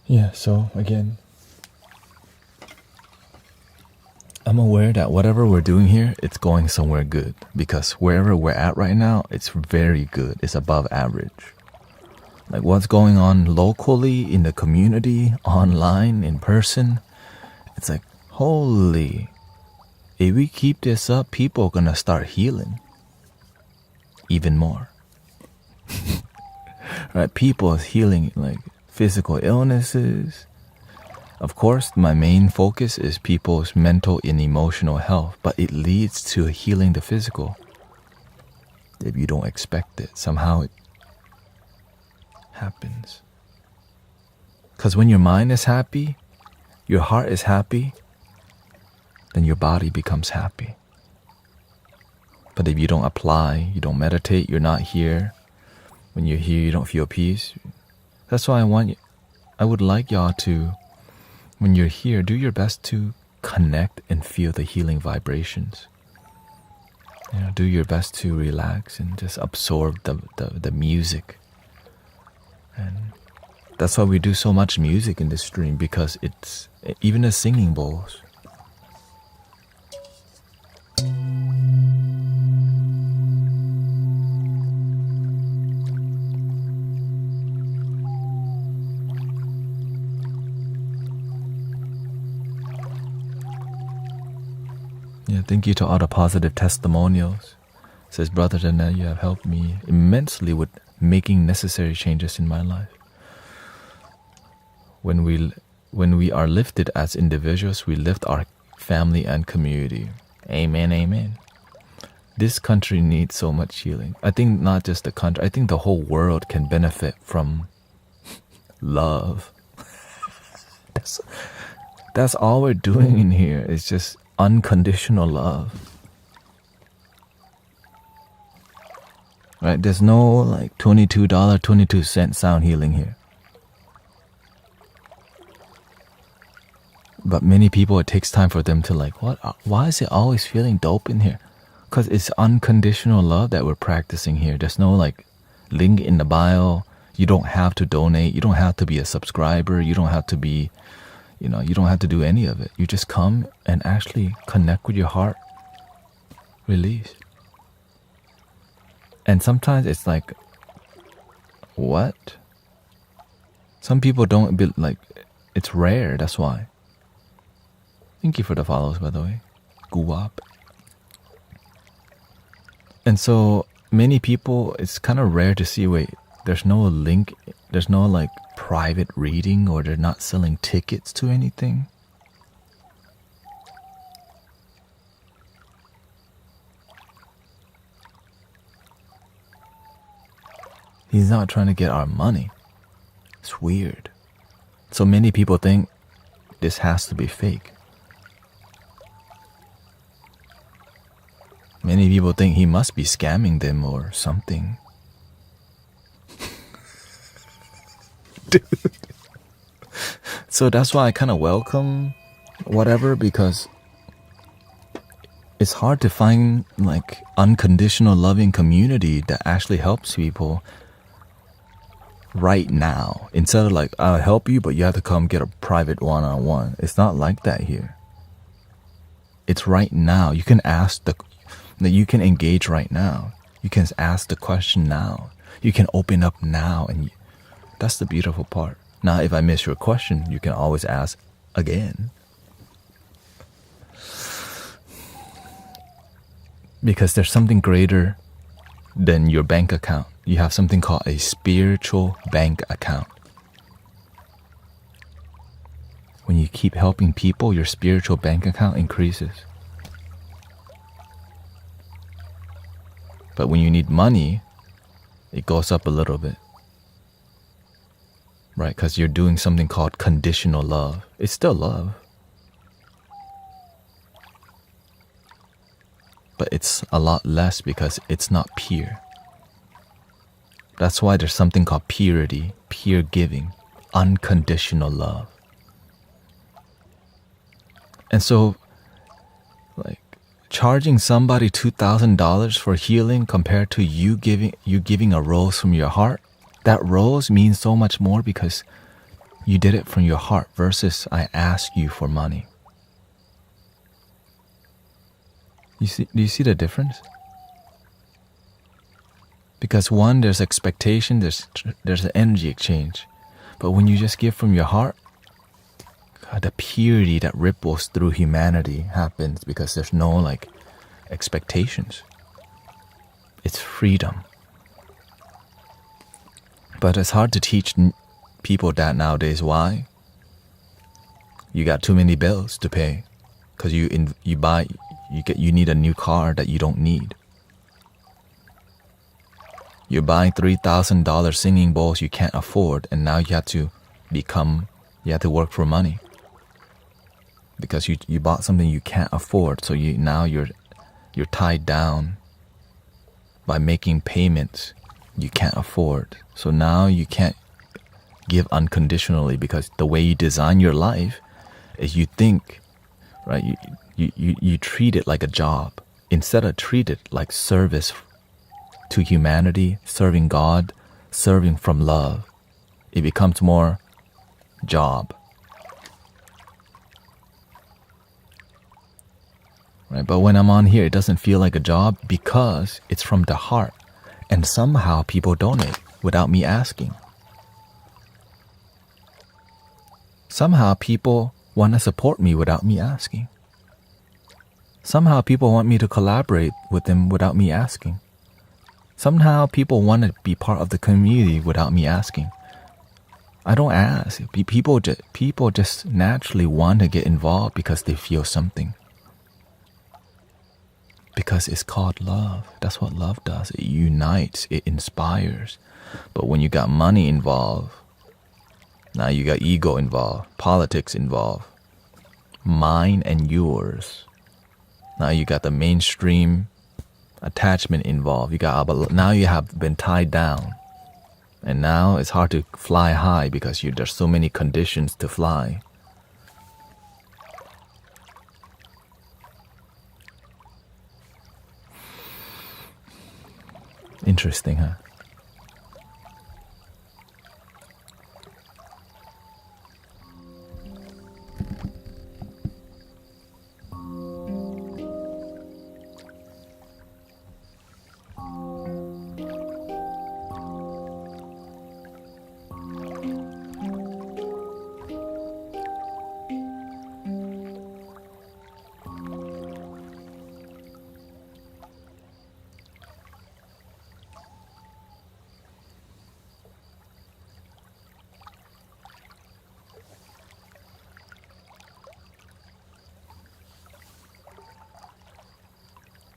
Yeah, so again, I'm aware that whatever we're doing here, it's going somewhere good. Because wherever we're at right now, it's very good. It's above average. Like what's going on locally, in the community, online, in person, it's like, holy, if we keep this up, people are gonna start healing even more. Right? People is healing like physical illnesses. Of course, my main focus is people's mental and emotional health, but it leads to healing the physical. If you don't expect it, somehow it happens. Because when your mind is happy, your heart is happy, then your body becomes happy. But if you don't apply, you don't meditate, you're not here, when you're here you don't feel peace, That's why I would like y'all to, when you're here, do your best to connect and feel the healing vibrations. Do your best to relax and just absorb the music. And that's why we do so much music in this stream, because it's even the singing bowls. Yeah, thank you to all the positive testimonials. Says, Brother Dana, you have helped me immensely with making necessary changes in my life. When we are lifted as individuals, we lift our family and community. Amen, amen. This country needs so much healing. I think not just the country, I think the whole world can benefit from love. That's all we're doing in here. It's just unconditional love. Right? There's no like $22.22 sound healing here. But many people, it takes time for them to like, what? Why is it always feeling dope in here? Because it's unconditional love that we're practicing here. There's no like link in the bio. You don't have to donate. You don't have to be a subscriber. You don't have to be, you don't have to do any of it. You just come and actually connect with your heart. Release. And sometimes it's like, what? Some people don't be like, it's rare, that's why. Thank you for the follows, by the way. Guwap. And so many people, it's kind of rare to see, wait, there's no link, there's no like private reading, or they're not selling tickets to anything. He's not trying to get our money. It's weird. So many people think this has to be fake. Many people think he must be scamming them or something. Dude. So that's why I kind of welcome whatever, because it's hard to find like unconditional loving community that actually helps people right now. Instead of like, I'll help you, but you have to come get a private one-on-one. It's not like that here. It's right now. You can you can engage right now. You can ask the question now. You can open up now, and that's the beautiful part. Now, if I miss your question, you can always ask again. Because there's something greater than your bank account. You have something called a spiritual bank account. When you keep helping people, your spiritual bank account increases. But when you need money, it goes up a little bit. Right? Because you're doing something called conditional love. It's still love. But it's a lot less because it's not pure. That's why there's something called purity, pure giving, unconditional love. And so, like, charging somebody $2,000 for healing compared to you giving a rose from your heart, that rose means so much more because you did it from your heart versus I ask you for money. Do you see the difference? Because one, there's expectation, there's an energy exchange. But when you just give from your heart, God, the purity that ripples through humanity happens because there's no like expectations. It's freedom. But it's hard to teach people that nowadays. Why? You got too many bills to pay because you need a new car that you don't need. You're buying $3,000 singing bowls you can't afford, and now you have to work for money because you bought something you can't afford. So you're tied down by making payments you can't afford. So now you give unconditionally, because the way you design your life is you think, right? You treat it like a job instead of treat it like service to humanity, serving God, serving from love. It becomes more job. Right? But when I'm on here, it doesn't feel like a job because it's from the heart. And somehow people donate without me asking. Somehow people want to support me without me asking. Somehow people want me to collaborate with them without me asking. Somehow people want to be part of the community without me asking. I don't ask. People just naturally want to get involved because they feel something. Because it's called love. That's what love does. It unites, it inspires. But when you got money involved, now you got ego involved, politics involved, mine and yours. Now you got the mainstream attachment involved. Now you have been tied down. And now it's hard to fly high because there's so many conditions to fly. Interesting, huh?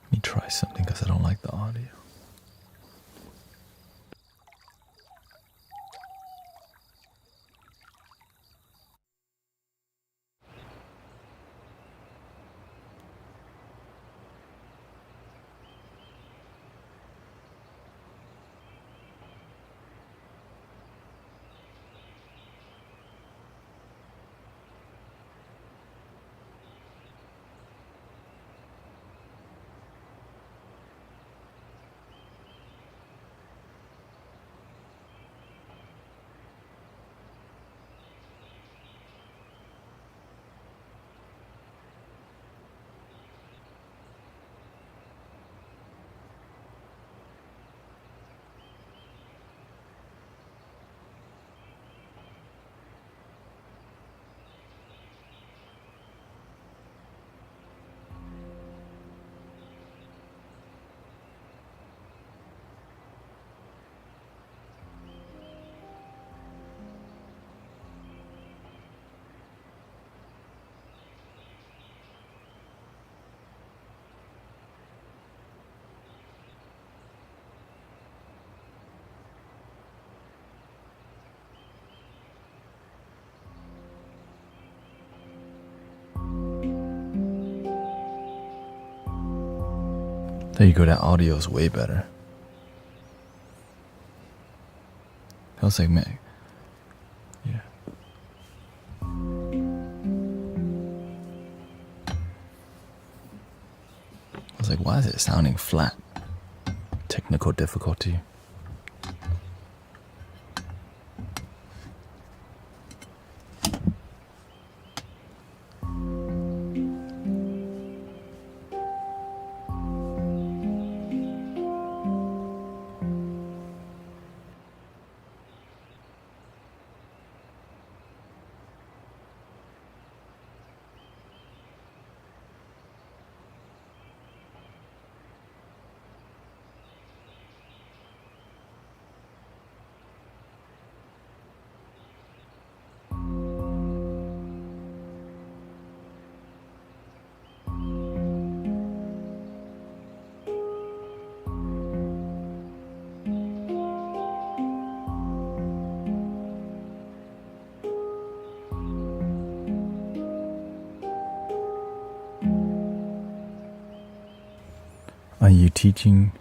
Let me try something because I don't like the audio. There you go, that audio is way better. I was like, man, yeah. I was like, why is it sounding flat? Technical difficulty. Are you teaching?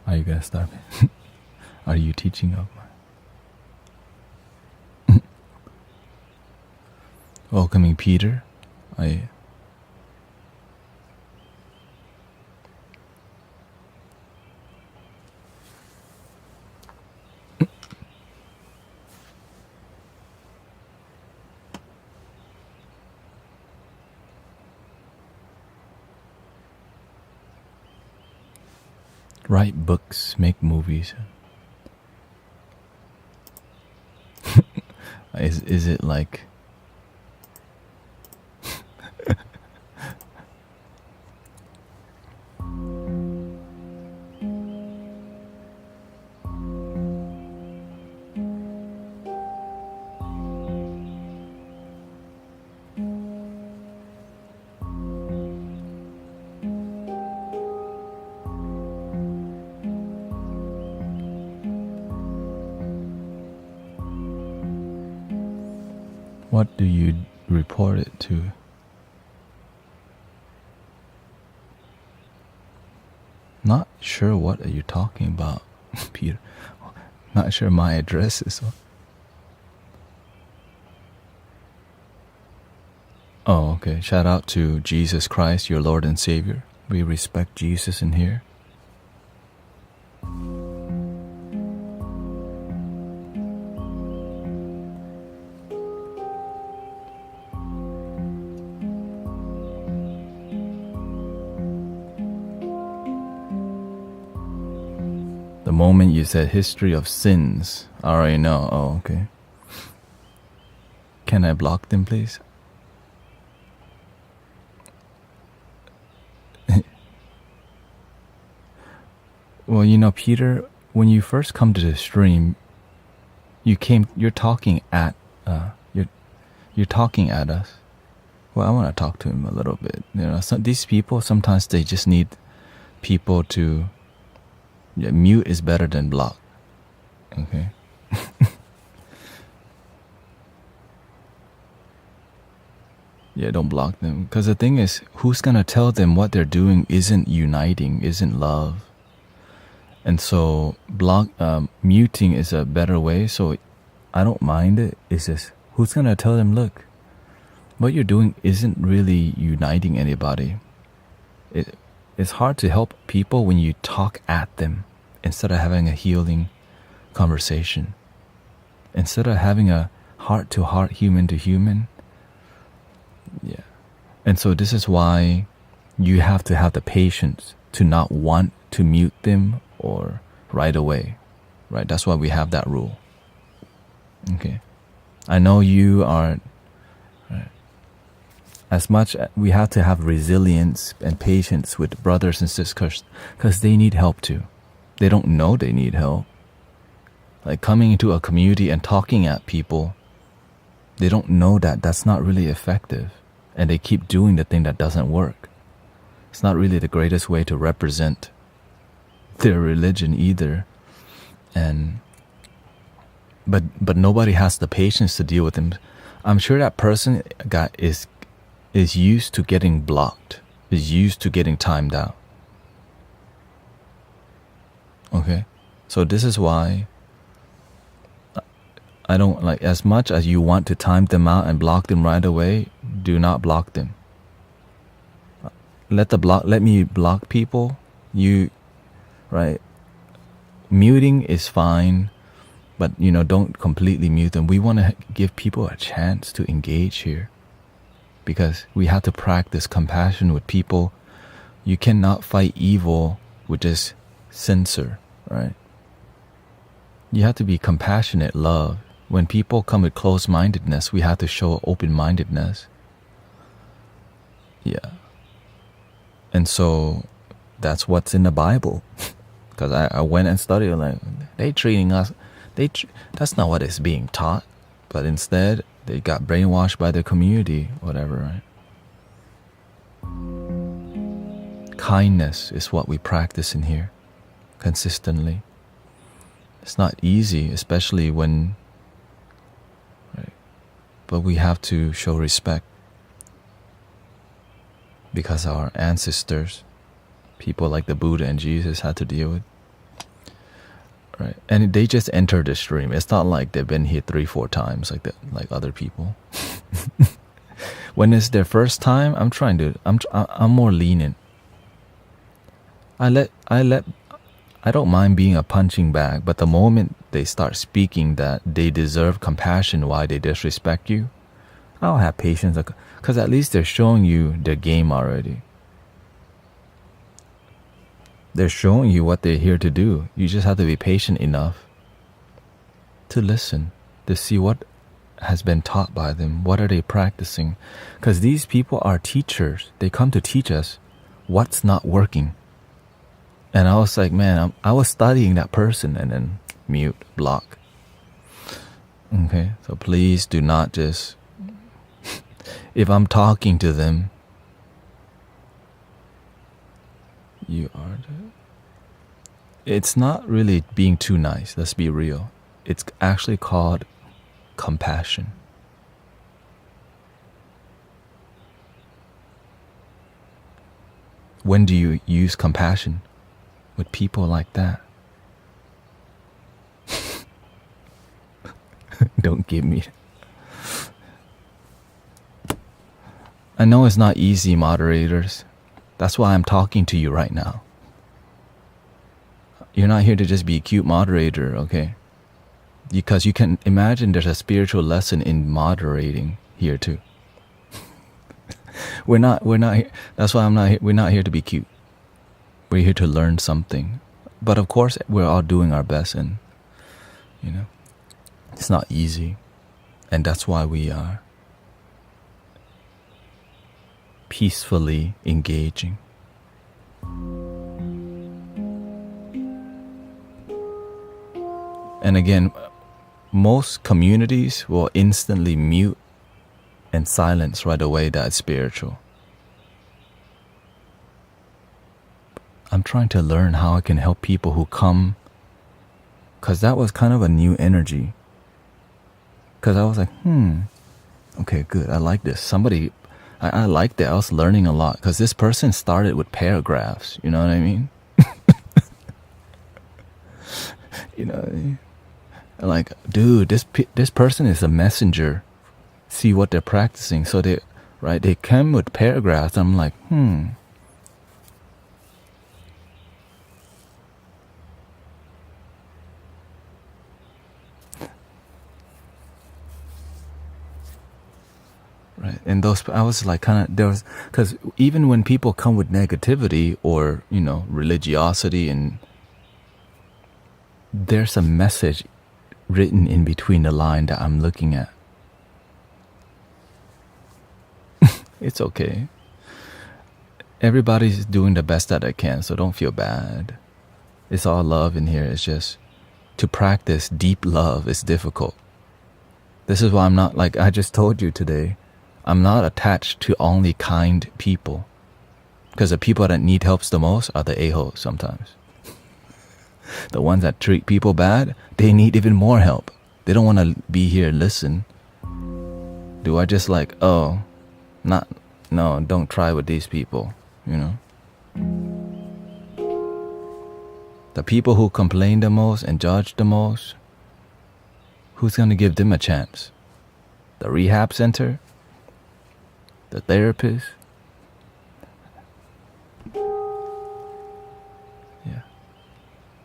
Are you gonna start? Are you teaching of welcoming Peter. Write books, make movies. Is it like what do you report it to? Not sure what are you talking about, Peter. Not sure my address is. Oh, okay. Shout out to Jesus Christ, your Lord and Savior. We respect Jesus in here. The moment you said history of sins, I already know. Oh, okay. Can I block them, please? Well, Peter, when you first come to the stream, you're talking at you're talking at us. Well, I want to talk to him a little bit. These people, sometimes they just need people to mute is better than block. Okay. Yeah, don't block them. Because the thing is, who's going to tell them what they're doing isn't uniting, isn't love? And so muting is a better way. So I don't mind it. It's just, who's going to tell them, look, what you're doing isn't really uniting anybody. It's hard to help people when you talk at them instead of having a healing conversation. Instead of having a heart-to-heart, human-to-human. Yeah. And so this is why you have to have the patience to not want to mute them or right away. Right? That's why we have that rule. Okay. I know you are... Right. As much we have to have resilience and patience with brothers and sisters because they need help too. They don't know they need help. Like coming into a community and talking at people, they don't know that that's not really effective. And they keep doing the thing that doesn't work. It's not really the greatest way to represent their religion either. But nobody has the patience to deal with them. I'm sure that person is used to getting blocked, is used to getting timed out. Okay? So this is why I don't like, as much as you want to time them out and block them right away, do not block them. Let me block people. Right? Muting is fine, but don't completely mute them. We want to give people a chance to engage here. Because we have to practice compassion with people. You cannot fight evil with just censor, right? You have to be compassionate love. When people come with closed-mindedness, we have to show open-mindedness. Yeah. And so that's what's in the Bible. Because I went and studied, like, they treating us, that's not what is being taught. But instead, they got brainwashed by their community, whatever, right? Kindness is what we practice in here, consistently. It's not easy, especially when, right? But we have to show respect. Because our ancestors, people like the Buddha and Jesus had to deal with. Right. And they just entered the stream. It's not like they've been here 3-4 times like other people. When it's their first time, I'm more lenient. I don't mind being a punching bag, but the moment they start speaking that they deserve compassion why they disrespect you, I'll have patience, because at least they're showing you their game already. They're showing you what they're here to do. You just have to be patient enough to listen, to see what has been taught by them. What are they practicing? Because these people are teachers. They come to teach us what's not working. And I was like, man, I was studying that person, and then mute, block. Okay, so please do not just, if I'm talking to them, it's not really being too nice, let's be real. It's actually called compassion. When do you use compassion? With people like that. Don't give me. I know it's not easy, moderators. That's why I'm talking to you right now. You're not here to just be a cute moderator, okay? Because you can imagine there's a spiritual lesson in moderating here too. We're not here. That's why we're not here to be cute. We're here to learn something. But of course, we're all doing our best, and, it's not easy. And that's why we are peacefully engaging. And again, most communities will instantly mute and silence right away that it's spiritual. I'm trying to learn how I can help people who come, because that was kind of a new energy. Because I was like, okay, good, I like this. I liked it. I was learning a lot, because this person started with paragraphs, you know what I mean? Like, dude, this person is a messenger. See what they're practicing. So they come with paragraphs. I'm like, Right. And I was like, because even when people come with negativity or, religiosity, and there's a message written in between the line that I'm looking at. It's okay. Everybody's doing the best that they can, so don't feel bad. It's all love in here. It's just to practice deep love is difficult. This is why I'm not, like I just told you today, I'm not attached to only kind people. Because the people that need help the most are the a-holes sometimes. The ones that treat people bad, they need even more help. They don't want to be here and listen. Do I just like, no, don't try with these people, The people who complain the most and judge the most, who's going to give them a chance? The rehab center? The therapist?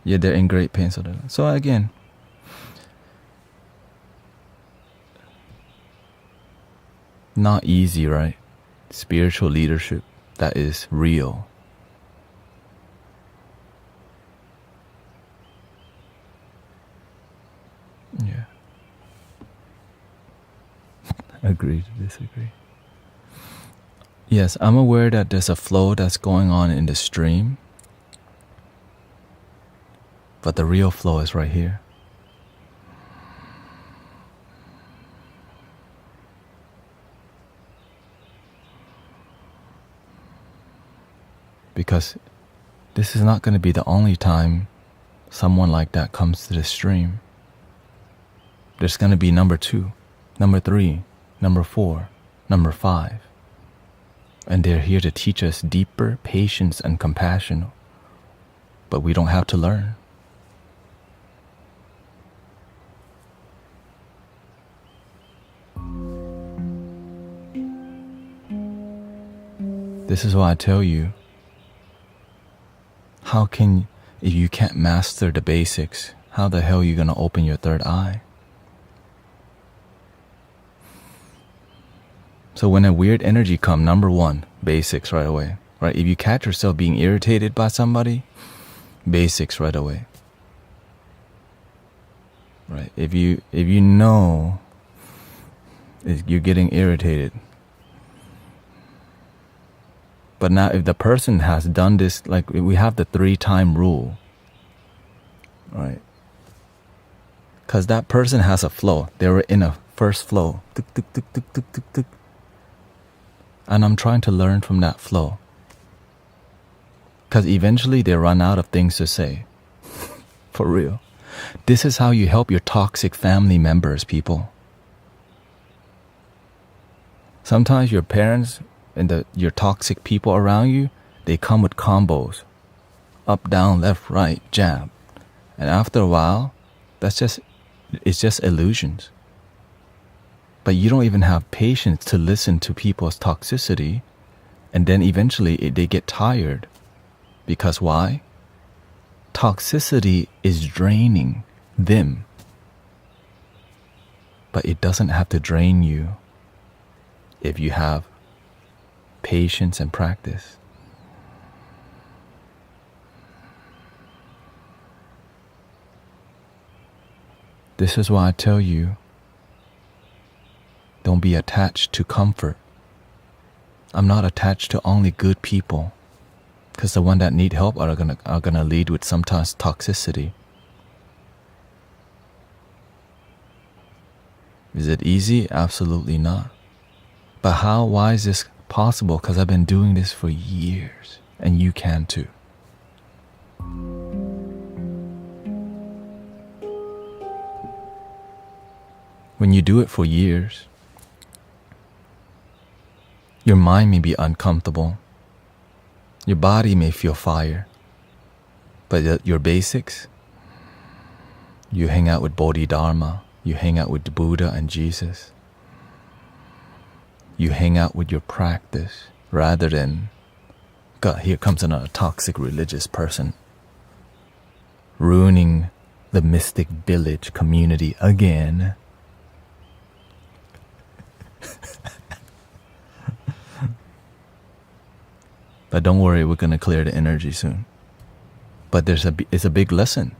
Yeah, they're in great pain. So again, not easy, right? Spiritual leadership that is real. Yeah. Agree to disagree. Yes, I'm aware that there's a flow that's going on in the stream. But the real flow is right here. Because this is not going to be the only time someone like that comes to the stream. There's going to be number 2, number 3, number 4, number 5. And they're here to teach us deeper patience and compassion. But we don't have to learn. This is why I tell you, if you can't master the basics, how the hell are you going to open your third eye? So when a weird energy comes, number one, basics right away. Right? If you catch yourself being irritated by somebody, basics right away. Right? If you know you're getting irritated, but now if the person has done this, like we have the 3-time rule, right? Because that person has a flow. They were in a first flow. Tuk, tuk, tuk, tuk, tuk, tuk, tuk. And I'm trying to learn from that flow. Because eventually they run out of things to say. For real. This is how you help your toxic family members, people. Sometimes your parents and your toxic people around you, they come with combos. Up, down, left, right, jab. And after a while, it's just illusions. But you don't even have patience to listen to people's toxicity. And then eventually they get tired. Because why? Toxicity is draining them. But it doesn't have to drain you if you have patience and practice. This is why I tell you, don't be attached to comfort. I'm not attached to only good people, because the ones that need help are gonna lead with sometimes toxicity. Is it easy? Absolutely not. But why is this possible? Because I've been doing this for years, and you can too. When you do it for years, your mind may be uncomfortable. Your body may feel fire. But your basics, you hang out with Bodhidharma, you hang out with Buddha and Jesus. You hang out with your practice rather than, God, here comes another toxic religious person ruining the mystic village community again. But don't worry, we're going to clear the energy soon. But it's a big lesson.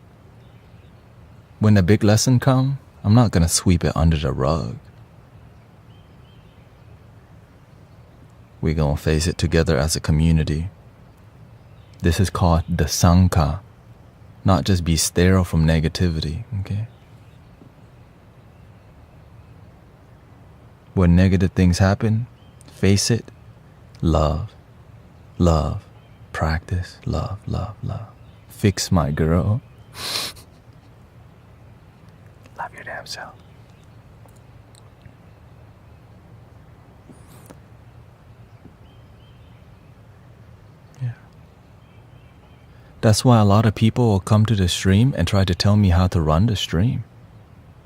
When the big lesson comes, I'm not going to sweep it under the rug. We're going to face it together as a community. This is called the Sangha. Not just be sterile from negativity, okay? When negative things happen, face it, love. Love, practice, love, love, love. Fix my girl. Love your damn self. Yeah. That's why a lot of people will come to the stream and try to tell me how to run the stream.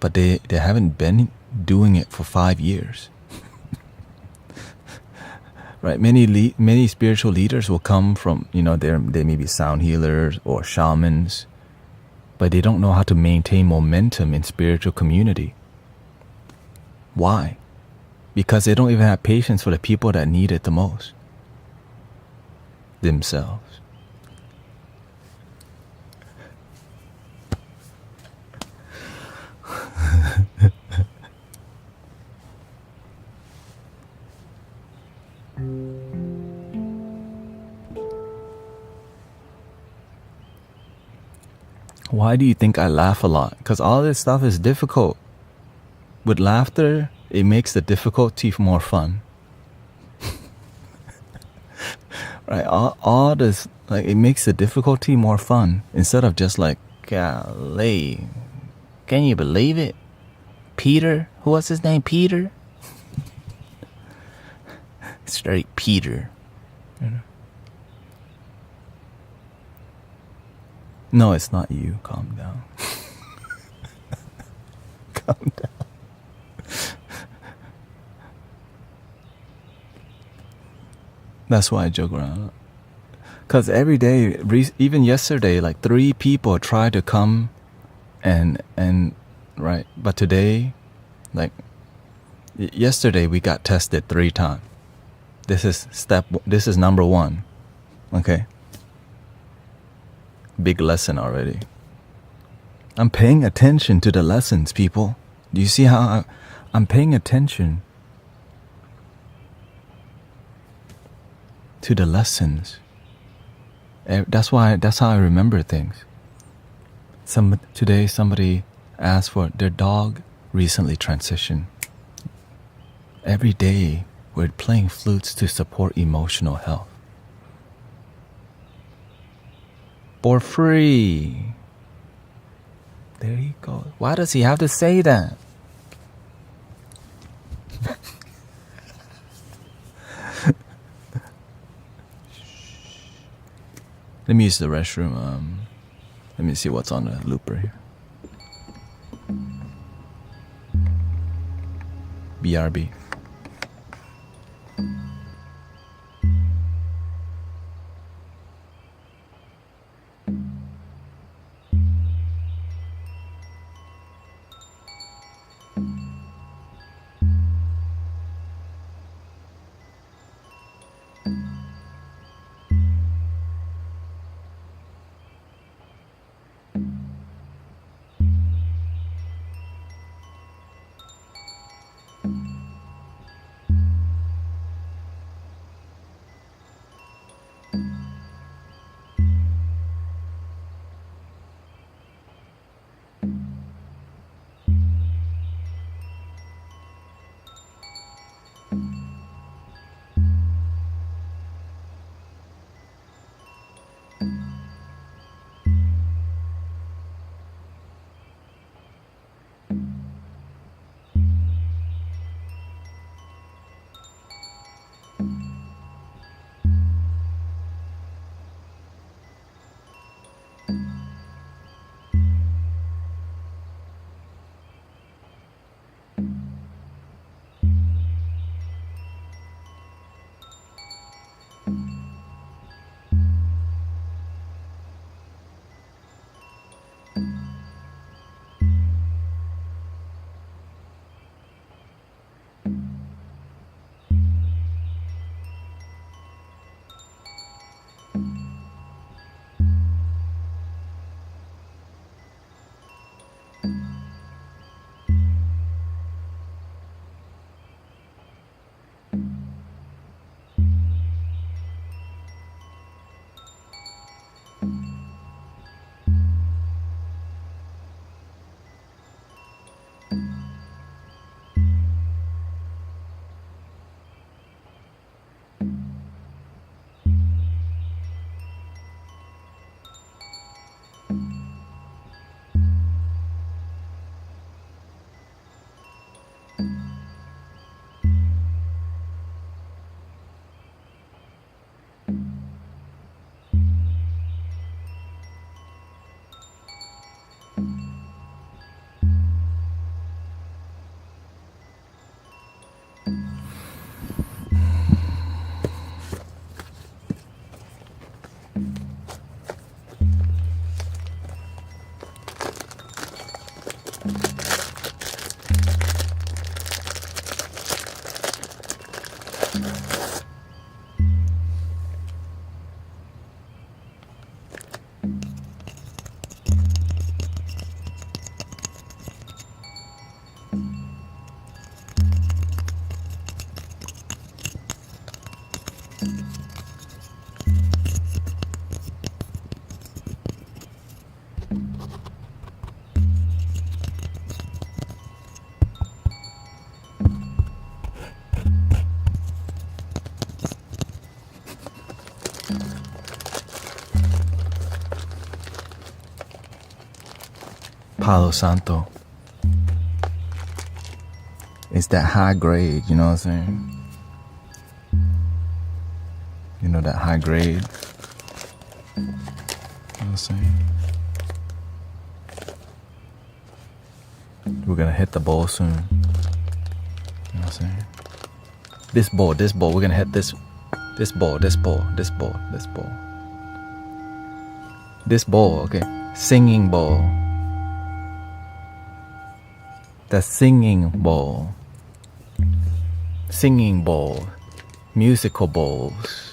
But they haven't been doing it for 5 years. Right, many spiritual leaders will come from, they may be sound healers or shamans, but they don't know how to maintain momentum in spiritual community. Why? Because they don't even have patience for the people that need it the most. Themselves. Why do you think I laugh a lot? Because all this stuff is difficult. With laughter, it makes the difficulty more fun. Right? All this, it makes the difficulty more fun. Instead of just golly, can you believe it? Peter? Who was his name? Peter? Straight Peter. No, it's not you. Calm down. Calm down. That's why I joke around. Because every day, even yesterday, like 3 people tried to come and right. But today, like yesterday, we got tested 3 times. This is number 1. Okay. Big lesson already. I'm paying attention to the lessons, people. Do you see how I'm paying attention to the lessons? That's how I remember things. Today somebody asked for their dog recently transitioned. Every day we're playing flutes to support emotional health. For free. There you go. Why does he have to say that? Let me use the restroom. Let me see what's on the looper here. BRB. Palo Santo. It's that high grade, you know what I'm saying? You know that high grade? You know what I'm saying? We're gonna hit the bowl soon. You know what I'm saying? This bowl, we're gonna hit this This bowl, this bowl, this bowl, this bowl. This bowl, okay. Singing bowl. The singing bowl. Singing bowl. Musical bowls.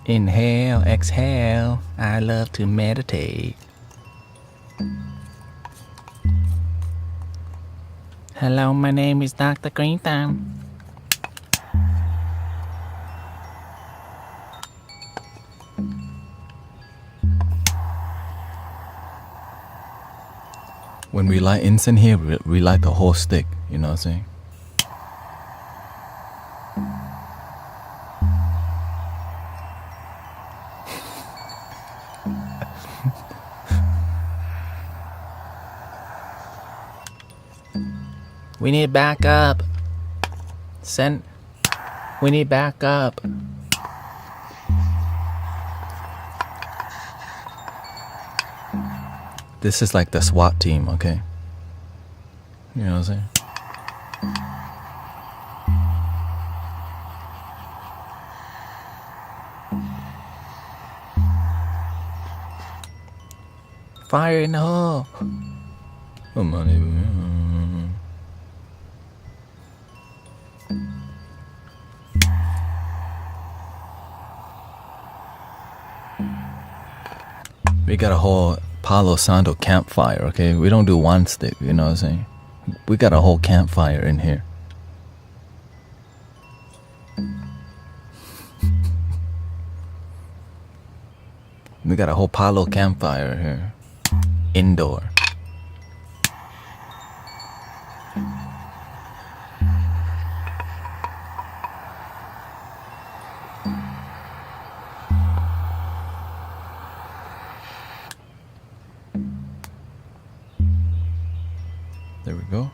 Inhale, exhale. I love to meditate. Hello, my name is Dr. Green Thumb. When we light incense here, we light the whole stick, you know what I'm saying? We need backup. We need backup. This is like the SWAT team, okay? You know what I'm saying? Fire in the hole. Oh, money. We got a whole Palo Santo campfire, okay? We don't do one stick, you know what I'm saying? We got a whole campfire in here. We got a whole Palo campfire here. Indoor. There we go.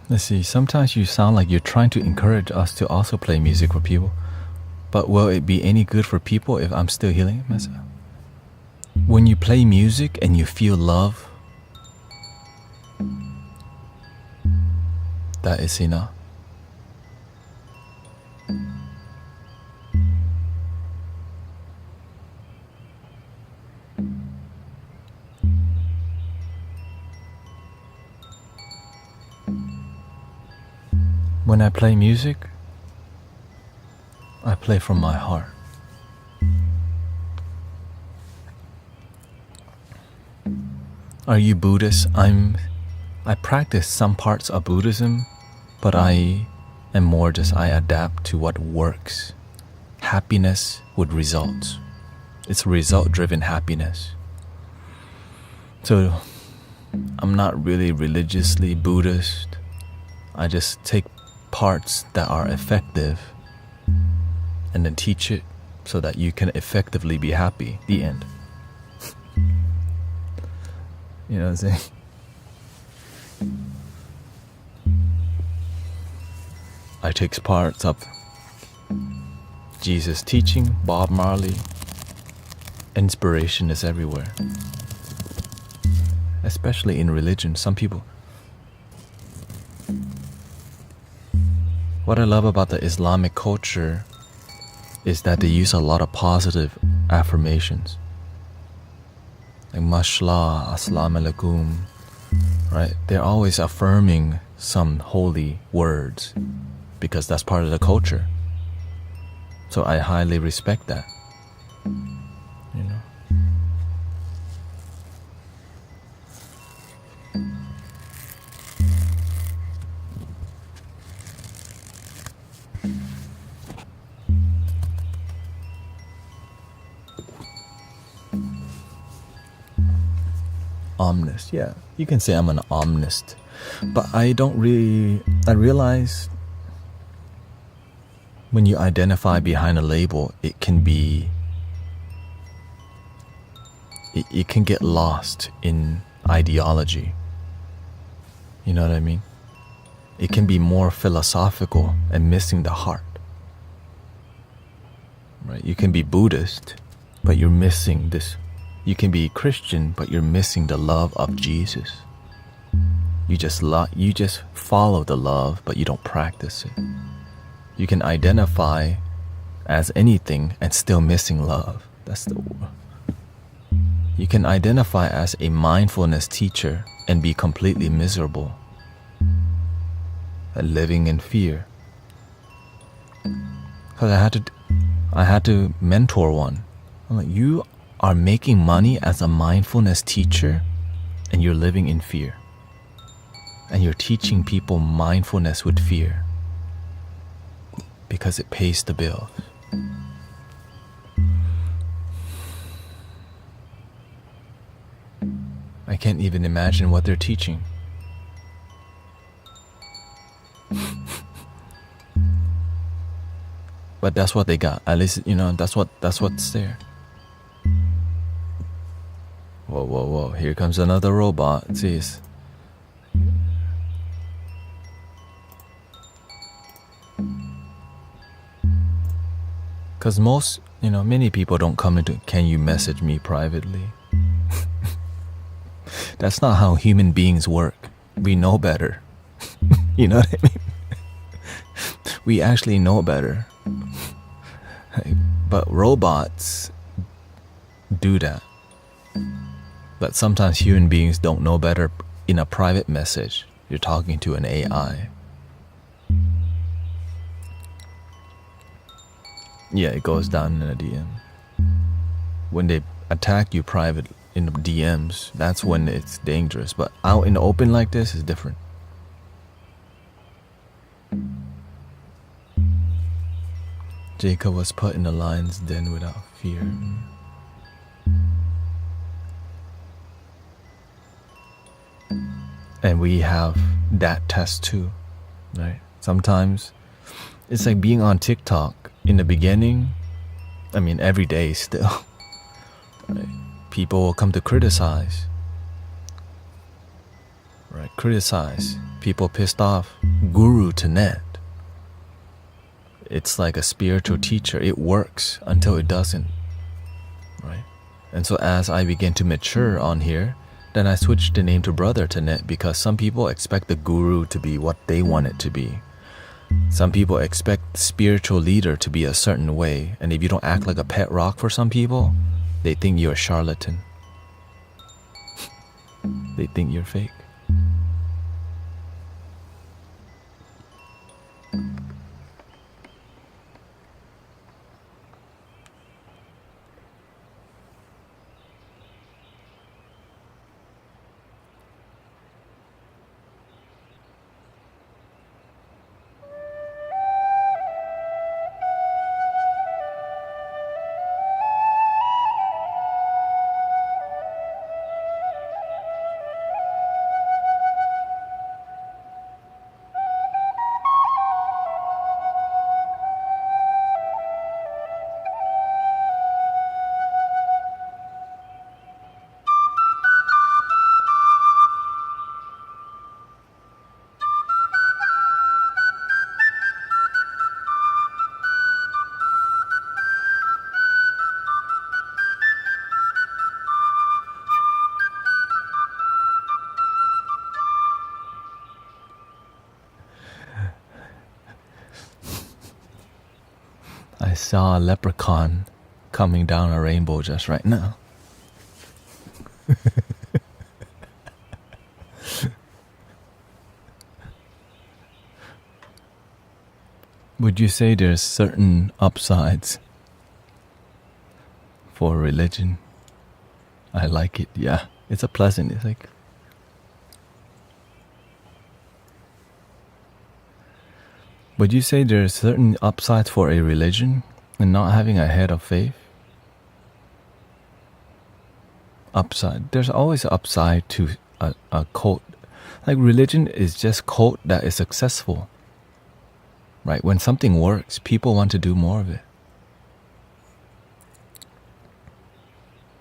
Let's see, sometimes you sound like you're trying to encourage us to also play music for people. But will it be any good for people if I'm still healing myself? When you play music and you feel love, that is enough. When I play music, I play from my heart. Are you Buddhist? I practice some parts of Buddhism, but I am more just I adapt to what works. Happiness with results. It's result-driven happiness. So I'm not really religiously Buddhist. I just take parts that are effective and then teach it so that you can effectively be happy. The end. You know what I'm saying? I take parts of Jesus' teaching, Bob Marley. Inspiration is everywhere. Especially in religion, some people. What I love about the Islamic culture is that they use a lot of positive affirmations. Like mashallah, assalamu alaikum, right? They're always affirming some holy words because that's part of the culture. So I highly respect that. You know? Omnist. Yeah, you can say I'm an omnist. But I realize when you identify behind a label, it can get lost in ideology. You know what I mean? It can be more philosophical and missing the heart. Right? You can be Buddhist, but you're missing this. You can be Christian, but you're missing the love of Jesus. You just follow the love, but you don't practice it. You can identify as anything and still missing love. That's the word. You can identify as a mindfulness teacher and be completely miserable and living in fear. Because I had to mentor one. I'm like, you are making money as a mindfulness teacher and you're living in fear. And you're teaching people mindfulness with fear because it pays the bills. I can't even imagine what they're teaching. But that's what they got. At least, that's what's there. Whoa. Here comes another robot. Jeez. Because many people don't come into, can you message me privately? That's not how human beings work. We know better. You know what I mean? We actually know better. But robots do that. But sometimes human beings don't know better. In a private message, you're talking to an AI. Yeah, it goes down in a DM. When they attack you private in the DMs, that's when it's dangerous. But out in the open like this is different. Jacob was put in the lion's den without fear. And we have that test too, right? Sometimes it's like being on TikTok. In the beginning, every day still, right? People will come to criticize, right? Criticize. People pissed off. Guru Tanet. It's like a spiritual teacher. It works until it doesn't, right? And so as I begin to mature on here, then I switched the name to Brother Tanet because some people expect the guru to be what they want it to be. Some people expect the spiritual leader to be a certain way, and if you don't act like a pet rock for some people, they think you're a charlatan. They think you're fake. I saw a leprechaun coming down a rainbow just right now. Would you say there's certain upsides for religion? I like it, yeah. It's like would you say there's certain upsides for a religion and not having a head of faith? upside. There's always an upside to a cult. Like religion is just cult that is successful. Right? When something works, people want to do more of it.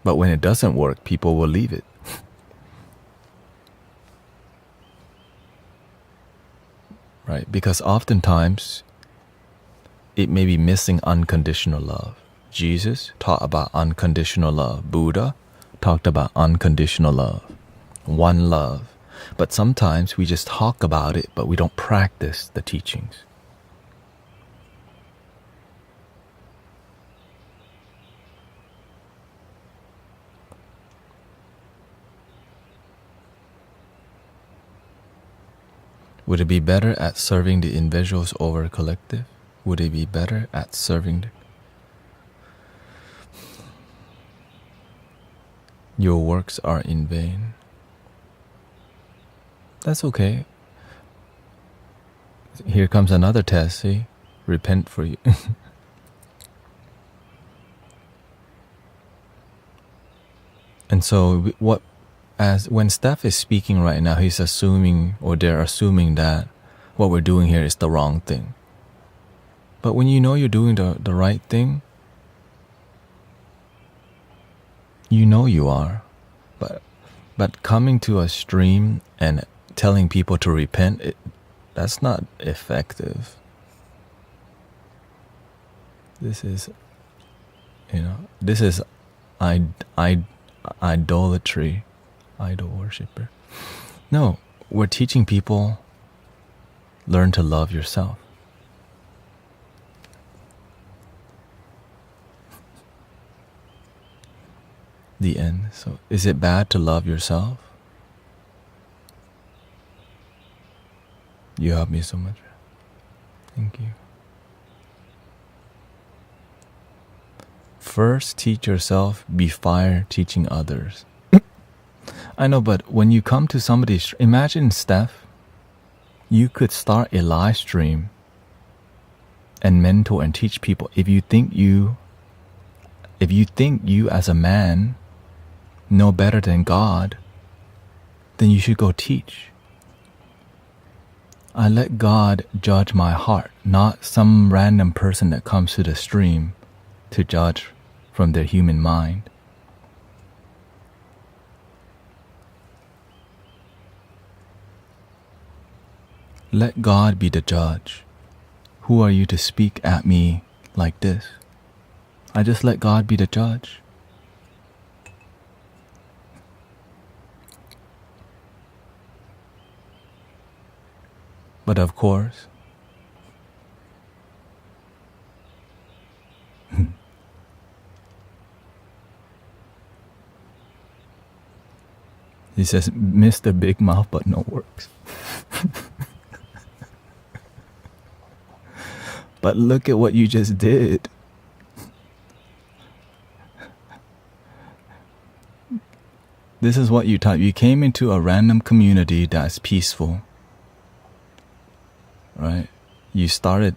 But when it doesn't work, people will leave it. Right? Because oftentimes it may be missing unconditional love. Jesus taught about unconditional love. Buddha talked about unconditional love. One love. But sometimes we just talk about it, but we don't practice the teachings. Would it be better at serving the individuals over collective? Would it be better at serving your works are in vain? That's okay. Here comes another test, see? Repent for you. And so when Steph is speaking right now, he's assuming, or they're assuming that what we're doing here is the wrong thing. But when you know you're doing the right thing, you know you are. But coming to a stream and telling people to repent, that's not effective. This is idolatry, idol worshiper. No, we're teaching people, learn to love yourself. The end. So is it bad to love yourself? You help me so much. Thank you. First teach yourself before teaching others. I know, but when you come to somebody's, imagine, Steph, you could start a live stream and mentor and teach people. If you think you as a man know better than God, then you should go teach. I let God judge my heart, not some random person that comes to the stream to judge from their human mind. Let God be the judge. Who are you to speak at me like this? I just let God be the judge. But of course, he says, Mr. Big Mouth, but no works. But look at what you just did. This is what you taught. You came into a random community that's peaceful. Right? You started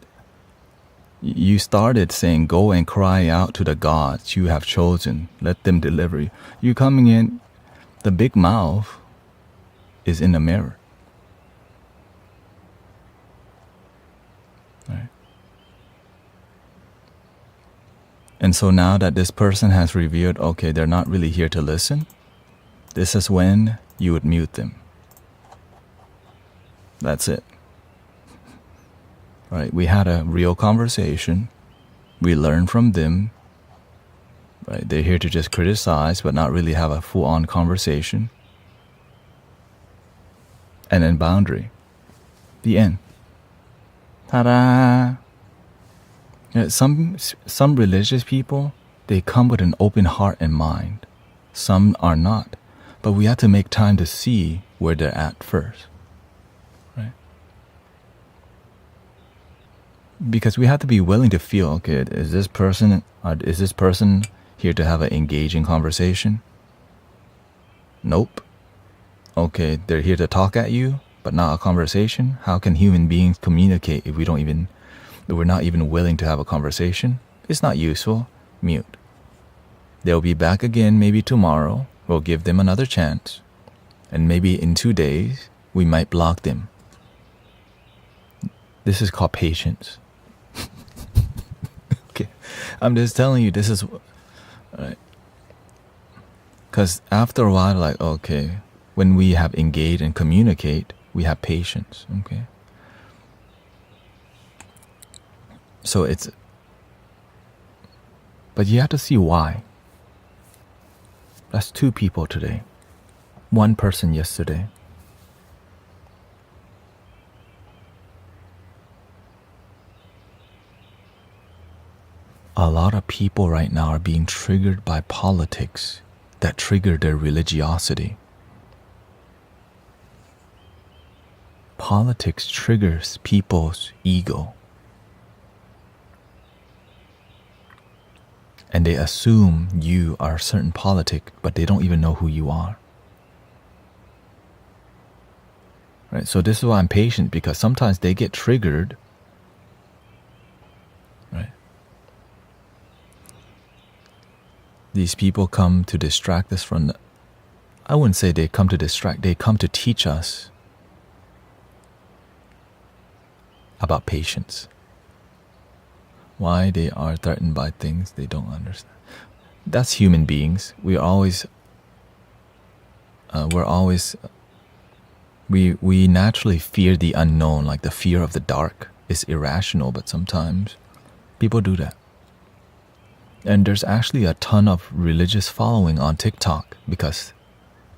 saying, go and cry out to the gods you have chosen. Let them deliver you. You coming in, the big mouth is in the mirror. Right? And so now that this person has revealed, okay, they're not really here to listen, this is when you would mute them. That's it. Right? We had a real conversation. We learned from them. Right? They're here to just criticize, but not really have a full-on conversation. And then boundary. The end. Ta-da! Yeah, some religious people, they come with an open heart and mind. Some are not. But we have to make time to see where they're at first. Right? Because we have to be willing to feel, okay, is this person here to have an engaging conversation? Nope. Okay, they're here to talk at you, but not a conversation? How can human beings communicate if we're not even willing to have a conversation? It's not useful. Mute. They'll be back again maybe tomorrow. We'll give them another chance. And maybe in 2 days, we might block them. This is called patience. Okay. I'm just telling you, this is... Right? Because after a while, like, okay, when we have engaged and communicate, we have patience, okay? So it's... But you have to see why. That's 2 people today. 1 person yesterday. A lot of people right now are being triggered by politics that trigger their religiosity. Politics triggers people's ego. And they assume you are a certain politic, but they don't even know who you are. Right? So this is why I'm patient, because sometimes they get triggered. Right? These people come to distract us from... I wouldn't say they come to distract, they come to teach us about patience. Why they are threatened by things they don't understand. That's human beings. We naturally fear the unknown, like the fear of the dark is irrational, but sometimes people do that. And there's actually a ton of religious following on TikTok because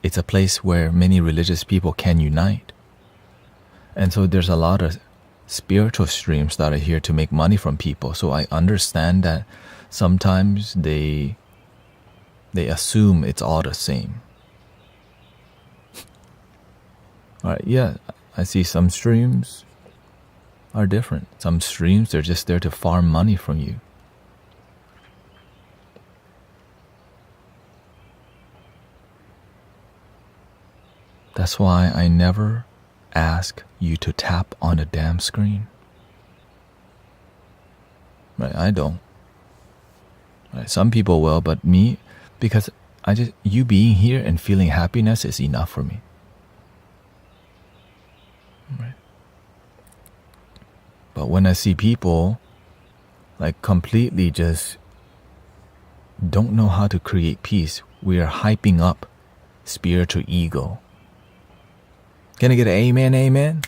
it's a place where many religious people can unite. And so there's a lot of spiritual streams that are here to make money from people. So I understand that sometimes they assume it's all the same. Alright, yeah, I see some streams are different. Some streams, they're just there to farm money from you. That's why I never ask you to tap on a damn screen. Right, I don't. Right, some people will, but me, because you being here and feeling happiness is enough for me. Right. But when I see people like completely just don't know how to create peace, we are hyping up spiritual ego. Can I get an amen, amen?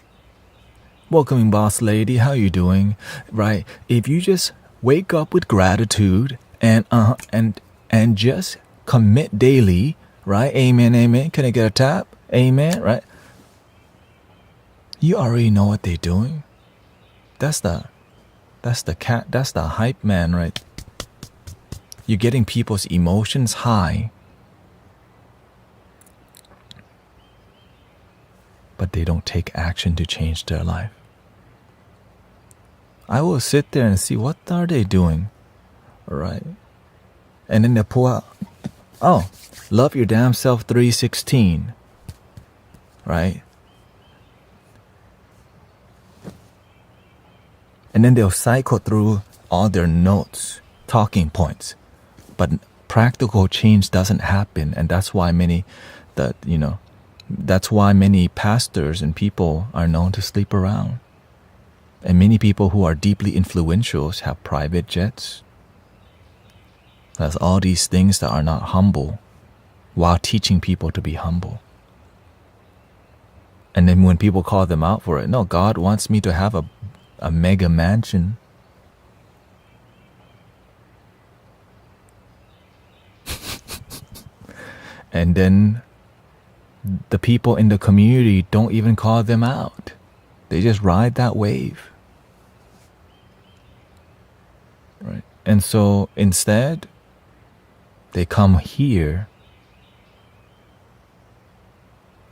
Welcoming boss lady, how you doing? Right, if you just wake up with gratitude and just commit daily, right? Amen, amen. Can I get a tap? Amen, right? You already know what they're doing. That's the hype man, right? You're getting people's emotions high, but they don't take action to change their life. I will sit there and see what are they doing, right? And then they pull out, oh, love your damn self 316, right? And then they'll cycle through all their notes, talking points, but practical change doesn't happen, and that's why many pastors and people are known to sleep around. And many people who are deeply influential have private jets. There's all these things that are not humble while teaching people to be humble. And then when people call them out for it, no, God wants me to have a mega mansion. And then the people in the community don't even call them out. They just ride that wave. Right? And so instead, they come here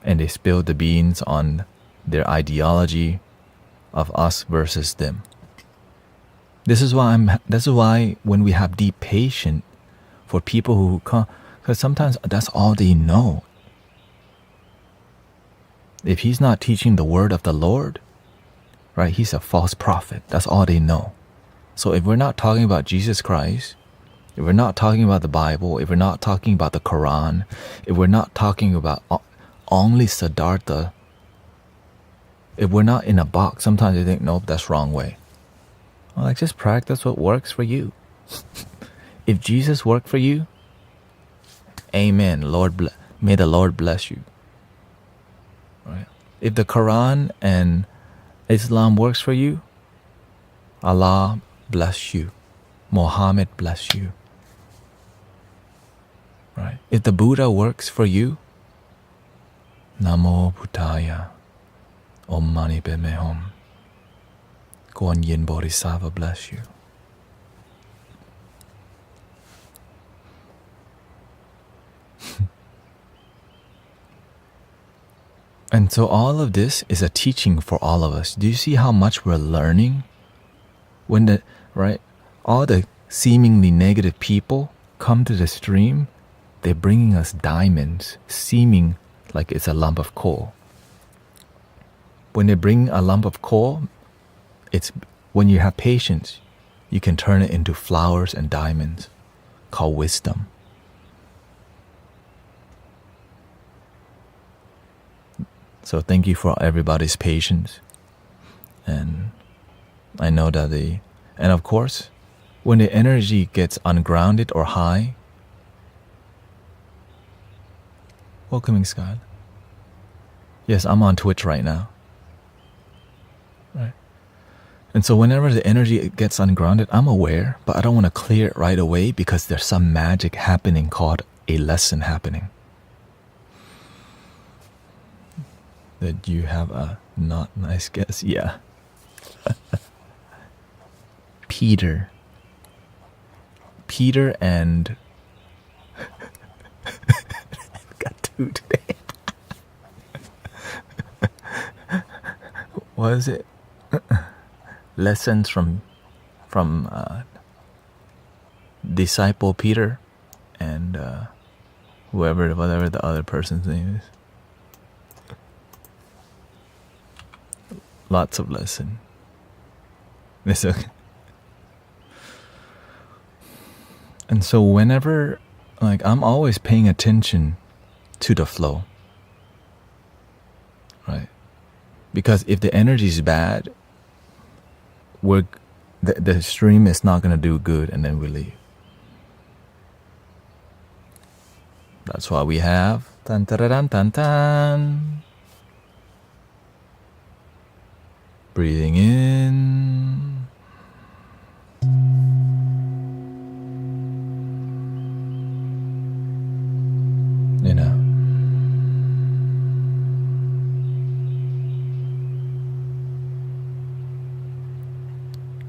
and they spill the beans on their ideology of us versus them. This is why when we have deep patience for people who come, because sometimes that's all they know. If he's not teaching the word of the Lord, right, he's a false prophet. That's all they know. So if we're not talking about Jesus Christ, if we're not talking about the Bible, if we're not talking about the Quran, if we're not talking about only Siddhartha, if we're not in a box, sometimes you think, nope, that's wrong way. Well, like, just practice what works for you. If Jesus worked for you, amen. May the Lord bless you. Right? If the Quran and Islam works for you, Allah bless you. Muhammad bless you. Right? If the Buddha works for you, Namo Buddhaya, Om Mani Padme Hum, Kuan Yin Bodhisattva bless you. And so all of this is a teaching for all of us. Do you see how much we're learning? When all the seemingly negative people come to the stream, they're bringing us diamonds, seeming like it's a lump of coal. When they bring a lump of coal, it's when you have patience, you can turn it into flowers and diamonds, called wisdom. So thank you for everybody's patience. And I know that and of course, when the energy gets ungrounded or high, welcoming Scott. Yes, I'm on Twitch right now. Right. And so whenever the energy gets ungrounded, I'm aware, but I don't want to clear it right away because there's some magic happening called a lesson happening. That you have a not nice guess? Yeah. Peter and got two today. What is it? Lessons from disciple Peter and whatever the other person's name is. Lots of lesson. It's okay. And so whenever, I'm always paying attention to the flow, right? Because if the energy is bad, the stream is not going to do good, and then we leave. That's why we have tan tan tan tan. Breathing in. And out.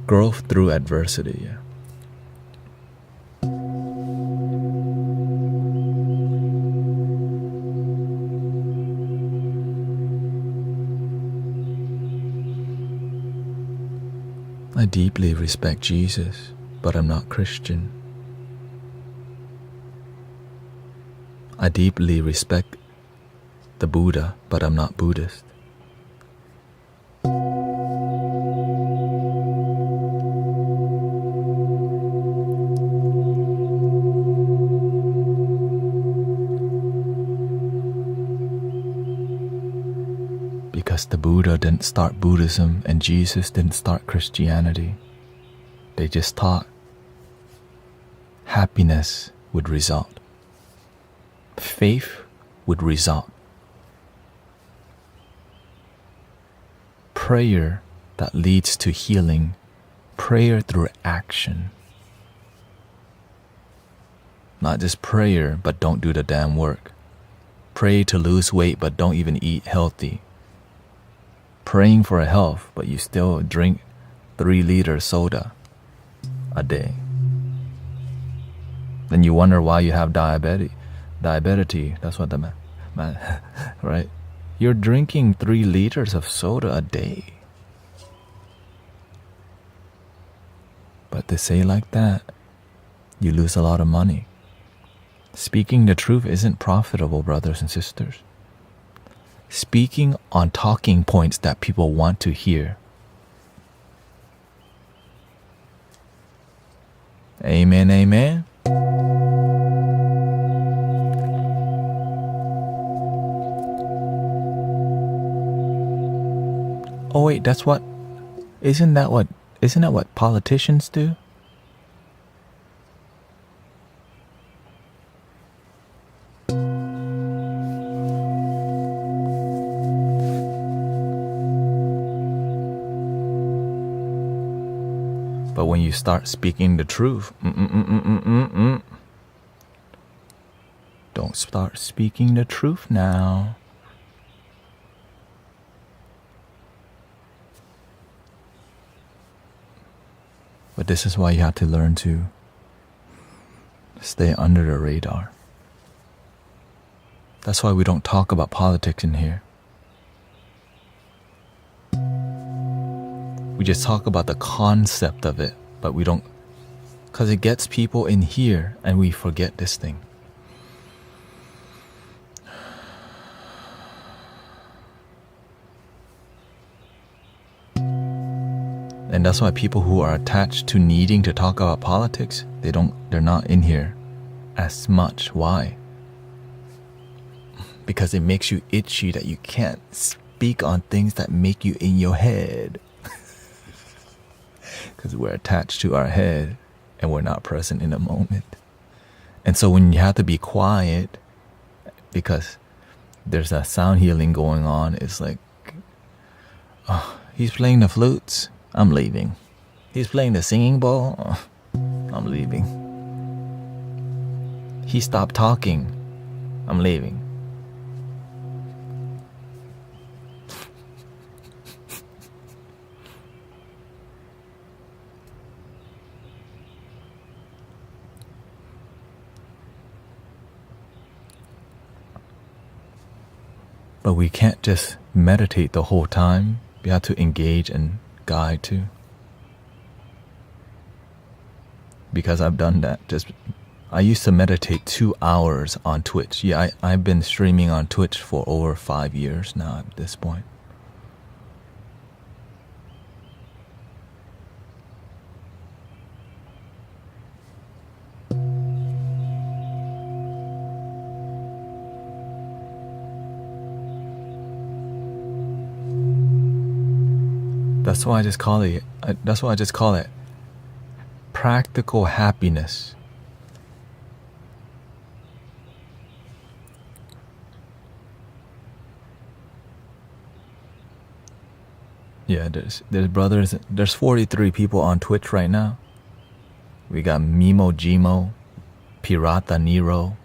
Growth through adversity. Yeah. I deeply respect Jesus, but I'm not Christian. I deeply respect the Buddha, but I'm not Buddhist. Because the Buddha didn't start Buddhism and Jesus didn't start Christianity. They just taught happiness would result. Faith would result. Prayer that leads to healing. Prayer through action. Not just prayer, but don't do the damn work. Pray to lose weight, but don't even eat healthy. Praying for health, but you still drink 3-liter soda a day. Then you wonder why you have diabetes. That's what the right? You're drinking 3 liters of soda a day. But to say like that, you lose a lot of money. Speaking the truth isn't profitable, brothers and sisters. Speaking on talking points that people want to hear. Amen, amen. wait, isn't that what politicians do? But when you start speaking the truth, don't start speaking the truth now. But this is why you have to learn to stay under the radar. That's why we don't talk about politics in here. We just talk about the concept of it, but we don't, because it gets people in here and we forget this thing. And that's why people who are attached to needing to talk about politics, they're not in here as much. Why? Because it makes you itchy that you can't speak on things that make you in your head. Because we're attached to our head and we're not present in the moment. And so when you have to be quiet because there's a sound healing going on, it's like, oh, he's playing the flutes, I'm leaving. He's playing the singing bowl, oh, I'm leaving. He stopped talking, I'm leaving. But we can't just meditate the whole time. We have to engage and guide too. Because I've done that. I used to meditate 2 hours on Twitch. Yeah, I've been streaming on Twitch for over 5 years now at this point. That's why I just call it practical happiness. Yeah, there's 43 people on Twitch right now. We got Mimo Jimo, Pirata Nero,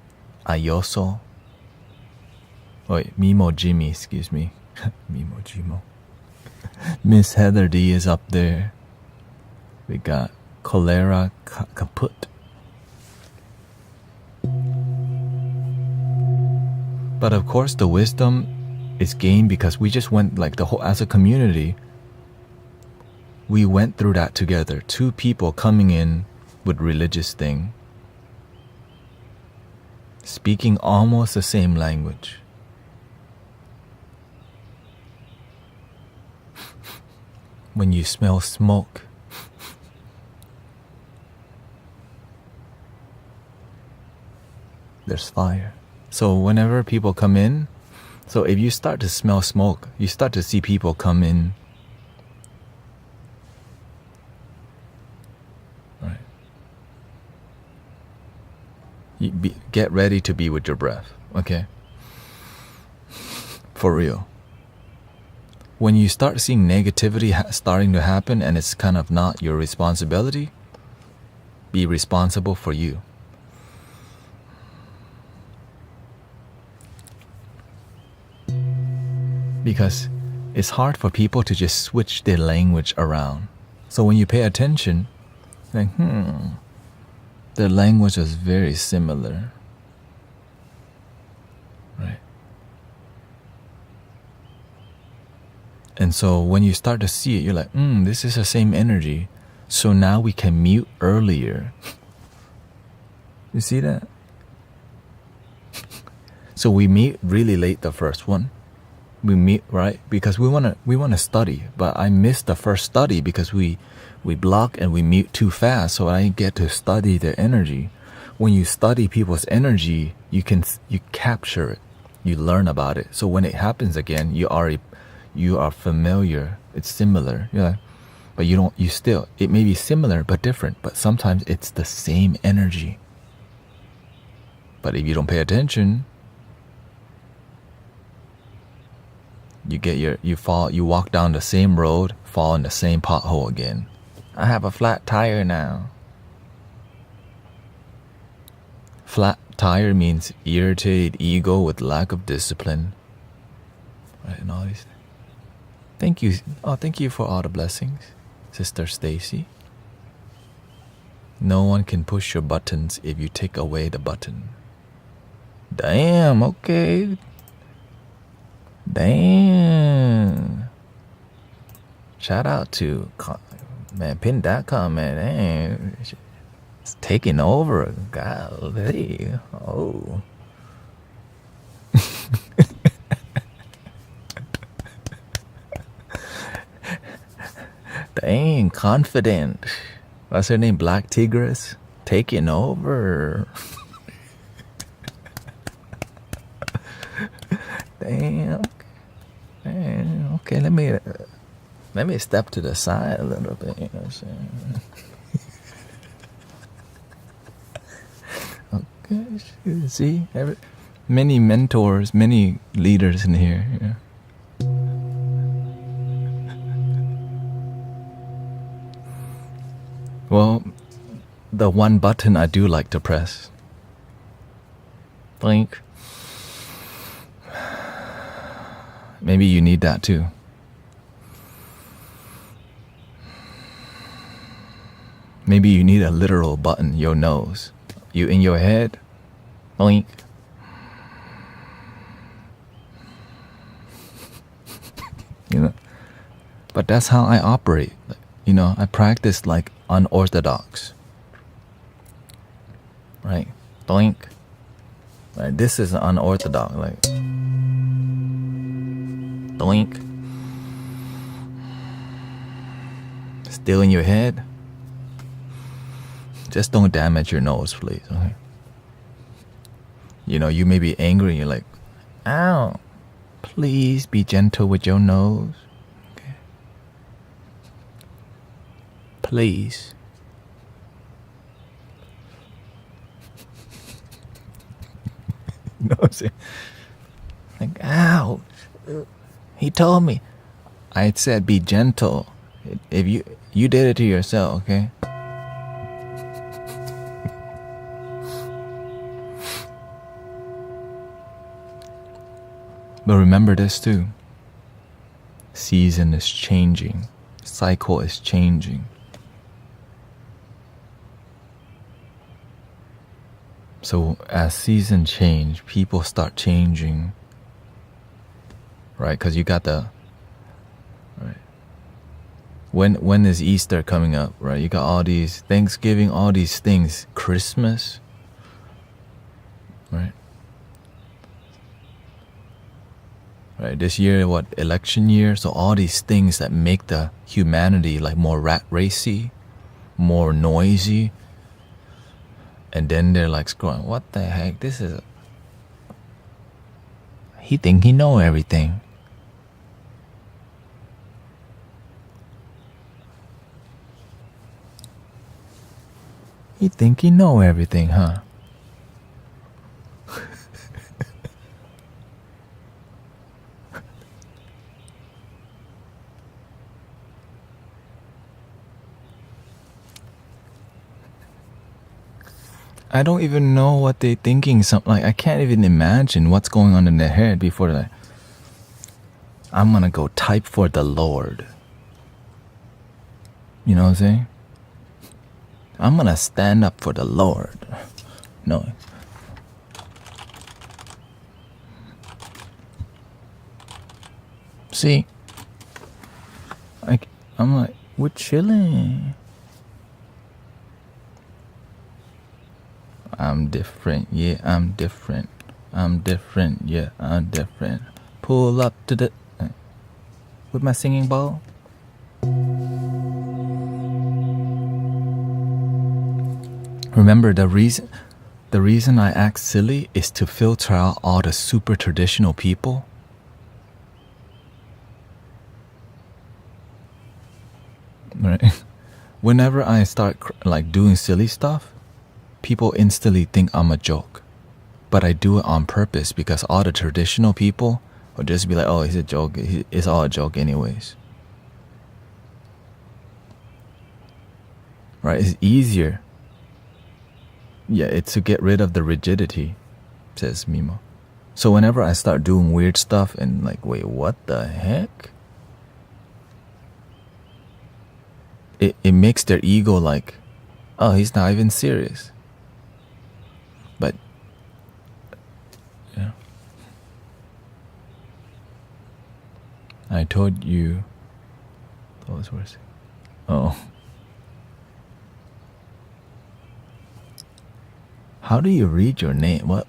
Ayoso. Wait, Mimo Jimmy, excuse me. Mimo Jimo. Miss Heather D is up there. We got Cholera Kaput. But of course the wisdom is gained because we just went as a community, we went through that together. 2 people coming in with religious thing, speaking almost the same language. When you smell smoke, there's fire. So whenever people come in, so if you start to smell smoke, you start to see people come in. Right. Get ready to be with your breath, okay? For real. When you start seeing negativity starting to happen and it's kind of not your responsibility, be responsible for you. Because it's hard for people to just switch their language around. So when you pay attention, like, their language is very similar. Right? And so when you start to see it, you're like, this is the same energy. So now we can mute earlier. You see that? So we mute really late the first one. We meet, right? Because we wanna study. But I missed the first study because we block and we mute too fast, so I didn't get to study their energy. When you study people's energy, you capture it. You learn about it. So when it happens again, you are familiar. it's similar. You're like, but you still, it may be similar but different, but sometimes it's the same energy. But if you don't pay attention, you walk down the same road, fall in the same pothole again. I have a flat tire now. Flat tire means irritated ego with lack of discipline. Right, and all these things. Thank you. Oh, thank you for all the blessings, Sister Stacy. No one can push your buttons if you take away the button. Damn, okay. Damn. Shout out to man, pin.com, man. Damn. It's taking over. Golly. Oh. Dang, confident. What's her name? Black Tigress? Taking over. Damn. Damn. Okay, let me step to the side a little bit. You know what I'm saying? Okay, see, many mentors, many leaders in here. Yeah. Well, the one button I do like to press. Blink. Maybe you need that too. Maybe you need a literal button, your nose. You in your head, blink. You know, but that's how I operate. You know, I practice like unorthodox. Right, blink. Right, this is unorthodox. Like, blink. Still in your head. Just don't damage your nose, please. Okay. You know, you may be angry and you're like, ow. Please be gentle with your nose. Okay. Please. You know what I'm saying? Like, ow. He told me. I said be gentle. If you did it to yourself, okay? But remember this too. Season is changing. Cycle is changing. So as season change, people start changing. Right? Because you got the... Right. When is Easter coming up? Right? You got all these... Thanksgiving, all these things. Christmas. Right? Right, this year, what, election year? So all these things that make the humanity like more rat racy, more noisy. And then they're like scrolling, what the heck? This is... He think he know everything. He think he know everything, huh? I don't even know what they're thinking. Like, I can't even imagine what's going on in their head before that. I'm gonna go type for the Lord. You know what I'm saying? I'm gonna stand up for the Lord. No. See? I'm like, we're chilling. I'm different, yeah, I'm different. I'm different, yeah, I'm different. Pull up to the... with my singing bowl. Remember, the reason I act silly is to filter out all the super traditional people. whenever I start like doing silly stuff, people instantly think I'm a joke. But I do it on purpose because all the traditional people will just be like, oh, he's a joke. It's all a joke anyways. Right? It's easier. Yeah, it's to get rid of the rigidity, says Mimo. So whenever I start doing weird stuff and like, wait, what the heck? It makes their ego like, oh, he's not even serious. But, yeah. I told you. What was worse? Oh. How do you read your name? What?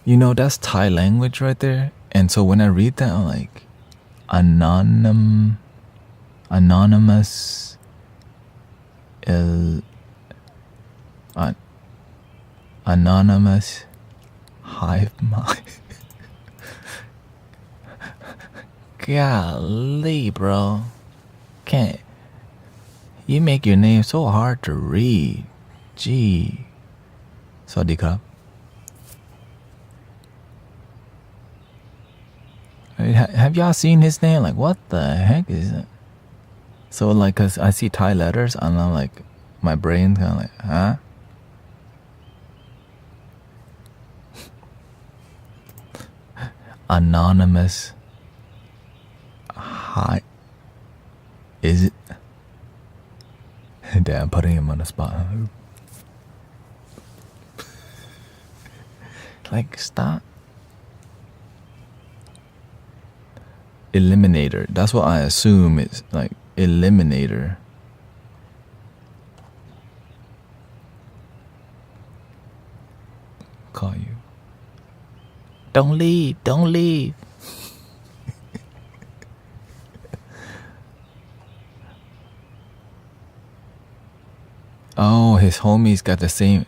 You know, that's Thai language right there. And so when I read that, I'm like, anonymous, anonymous hive mind. Golly, bro. Can't. You make your name so hard to read. Gee. สวัสดีครับ Have y'all seen his name? Like, what the heck is it? So, like, cause I see Thai letters and I'm like, my brain's kind of like, huh? Anonymous. Hi. Is it? Damn, putting him on the spot. Like, stop. Eliminator. That's what I assume it's like. Eliminator. Call you. Don't leave. Don't leave. Oh, his homies got the same.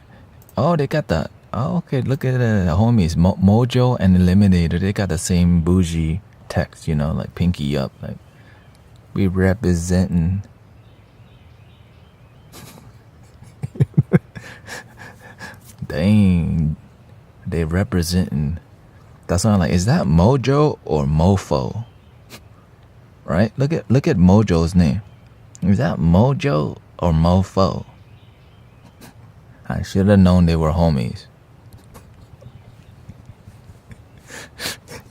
Oh, they got the. Oh, okay. Look at the homies. Mojo and Eliminator. They got the same bougie text. You know, like pinky up. Like we representing. Dang, they representing. That's why I'm like, is that Mojo or Mofo? Right? Look at Mojo's name. Is that Mojo or Mofo? I should have known they were homies.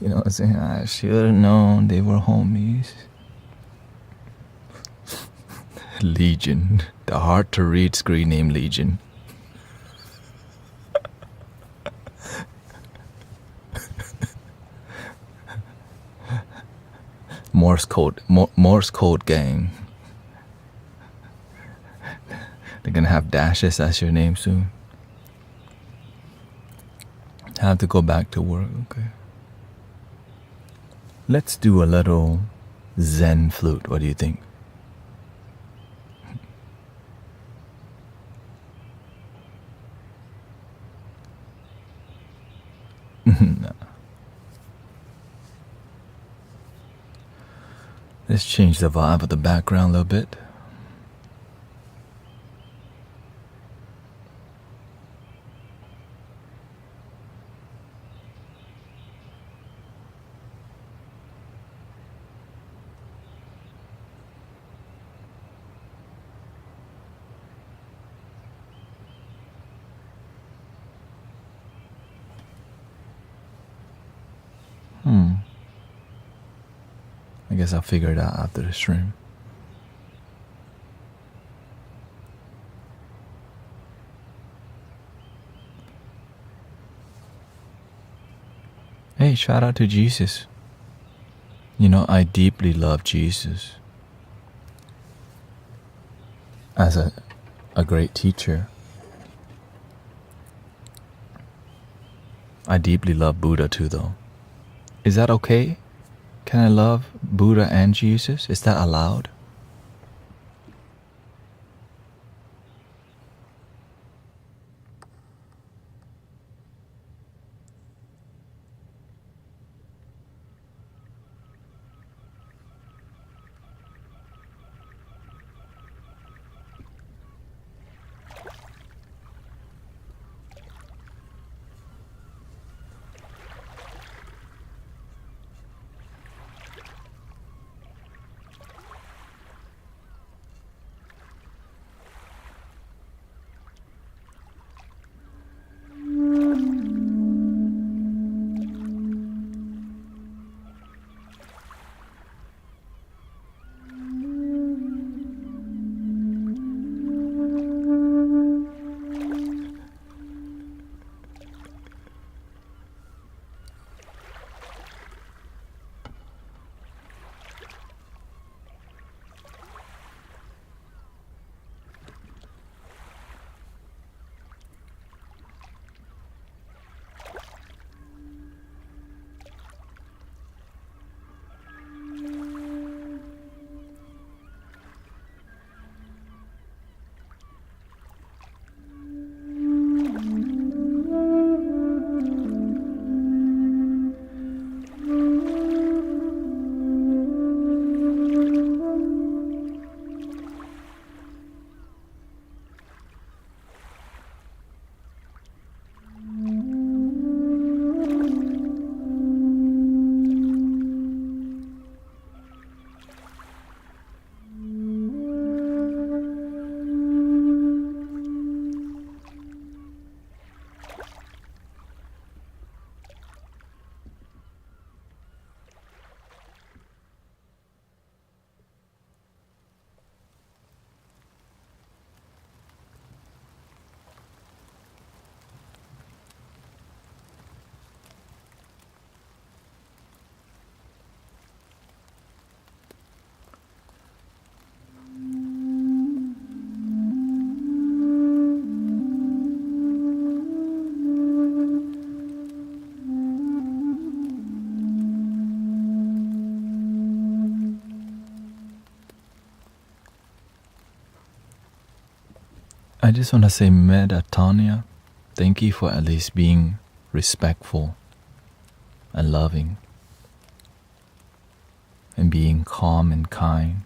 You know what I'm saying? I should have known they were homies. Legion. The hard to read screen name Legion. Morse code gang. They're gonna have dashes as your name soon. Have to go back to work, okay. Let's do a little Zen flute. What do you think? No. Let's change the vibe of the background a little bit. I guess I'll figure it out after the stream. Hey, shout out to Jesus. You know, I deeply love Jesus as a great teacher. I deeply love Buddha too, though. Is that okay? Can I love Buddha and Jesus? Is that allowed? I just want to say, Meta Tanya, thank you for at least being respectful and loving and being calm and kind.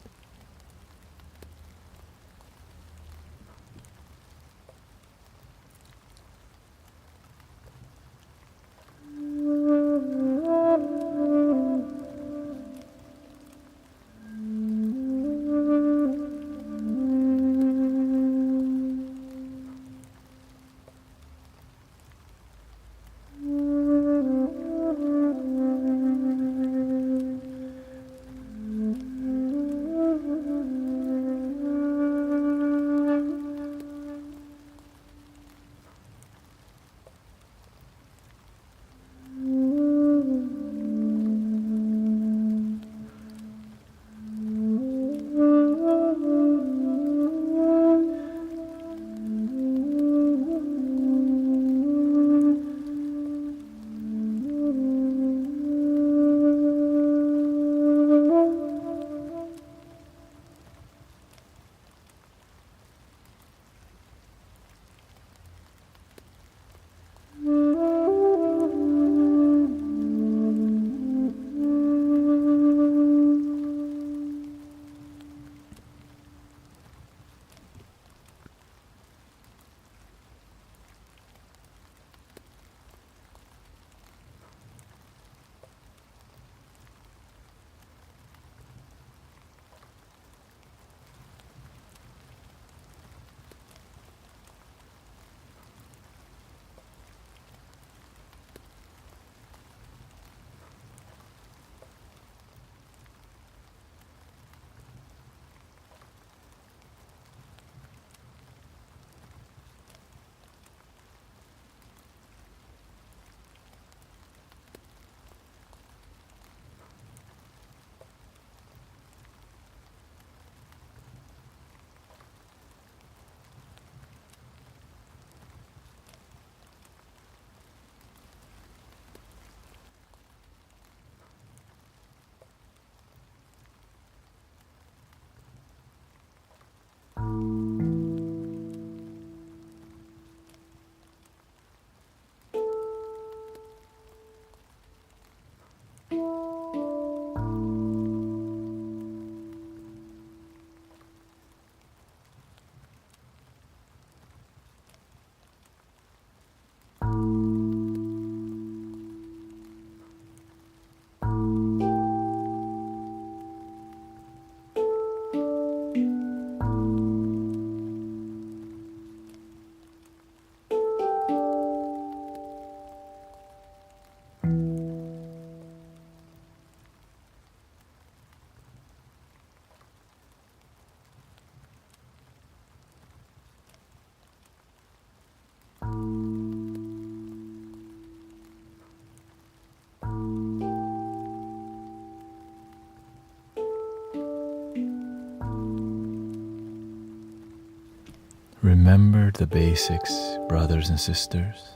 Remember the basics, brothers and sisters.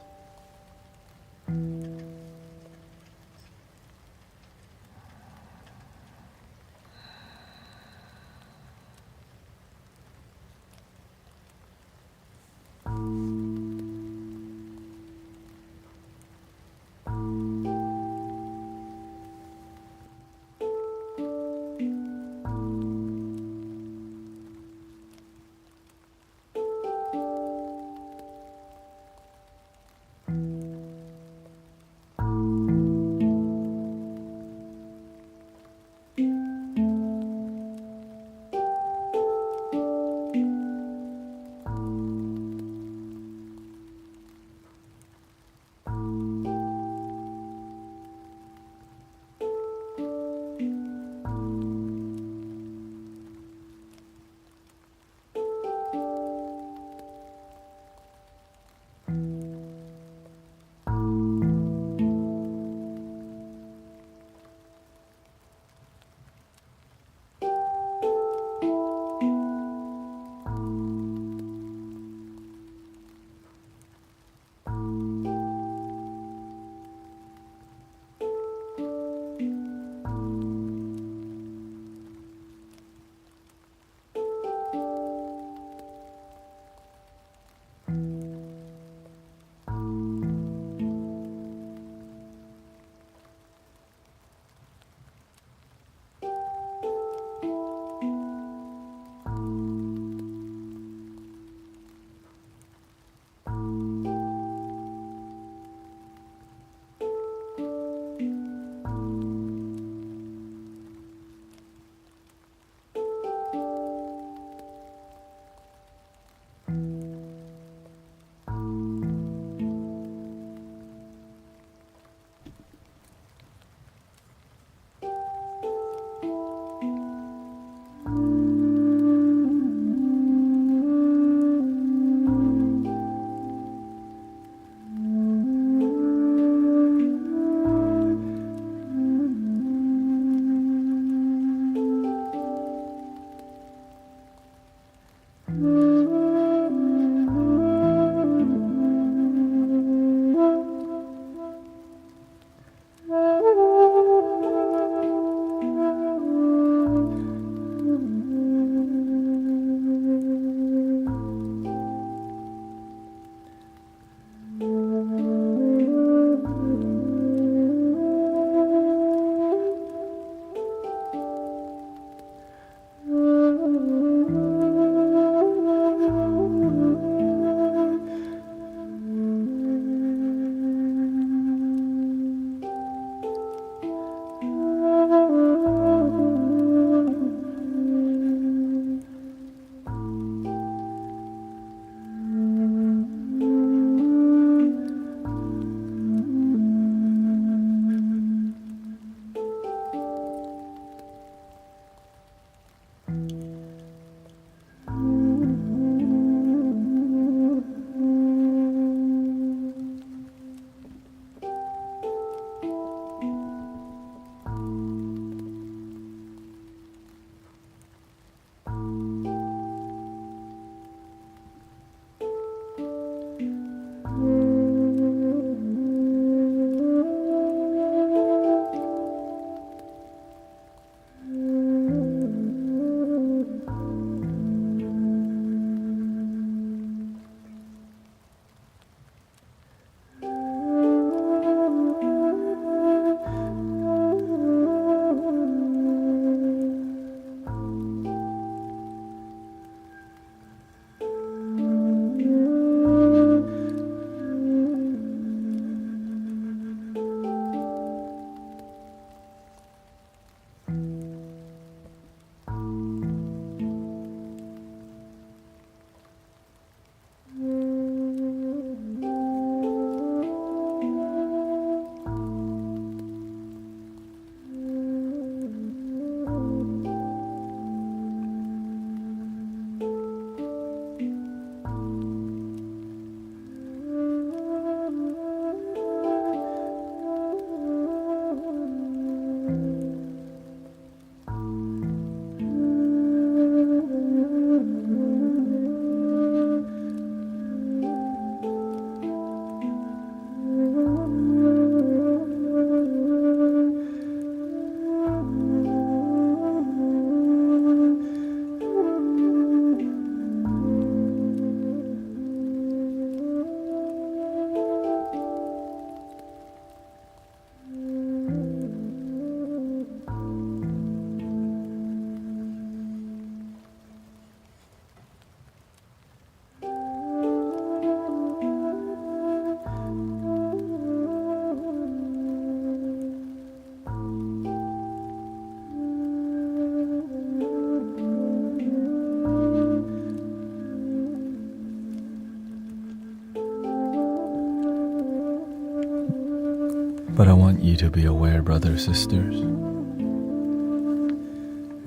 But I want you to be aware, brothers, sisters.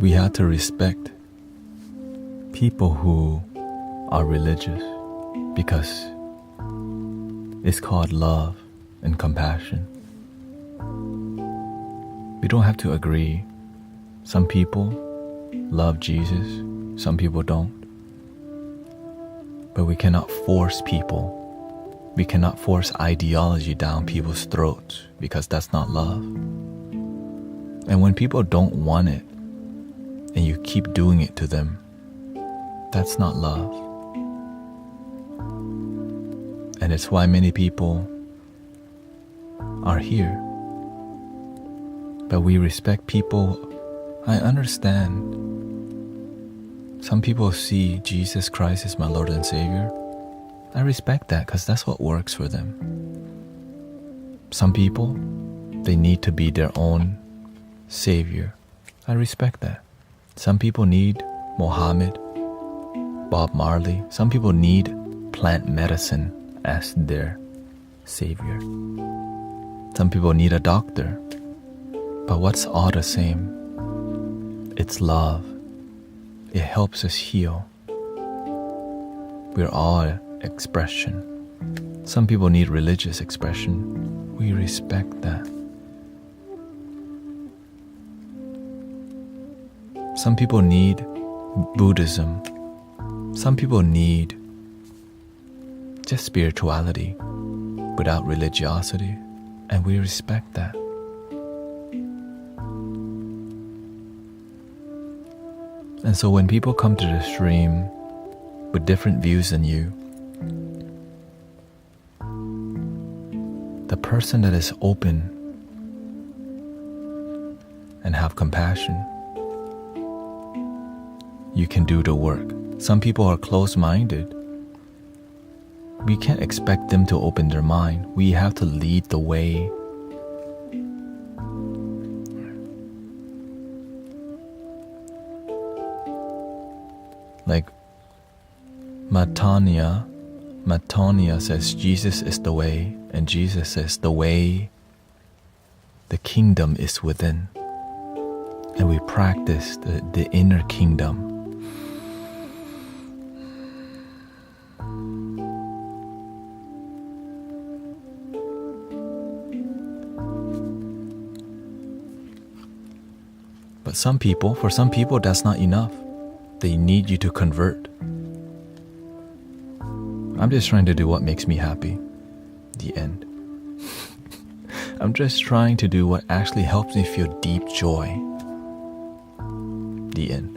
We have to respect people who are religious because it's called love and compassion. We don't have to agree. Some people love Jesus, some people don't. But we cannot force people. We cannot force ideology down people's throats because that's not love. And when people don't want it and you keep doing it to them, that's not love. And it's why many people are here. But we respect people. I understand. Some people see Jesus Christ as my Lord and Savior. I respect that because that's what works for them. Some people, they need to be their own Savior. I respect that. Some people need Muhammad, Bob Marley. Some people need plant medicine as their Savior. Some people need a doctor. But what's all the same? It's love. It helps us heal. We're all expression. Some people need religious expression. We respect that. Some people need Buddhism. Some people need just spirituality without religiosity, and we respect that. And so when people come to the stream with different views than you, the person that is open and have compassion, you can do the work. Some people are closed-minded. We can't expect them to open their mind. We have to lead the way. Like Matanya says Jesus is the way, and Jesus says the way, the kingdom is within. And we practice the inner kingdom. But for some people, that's not enough. They need you to convert. I'm just trying to do what makes me happy. The end. I'm just trying to do what actually helps me feel deep joy. The end.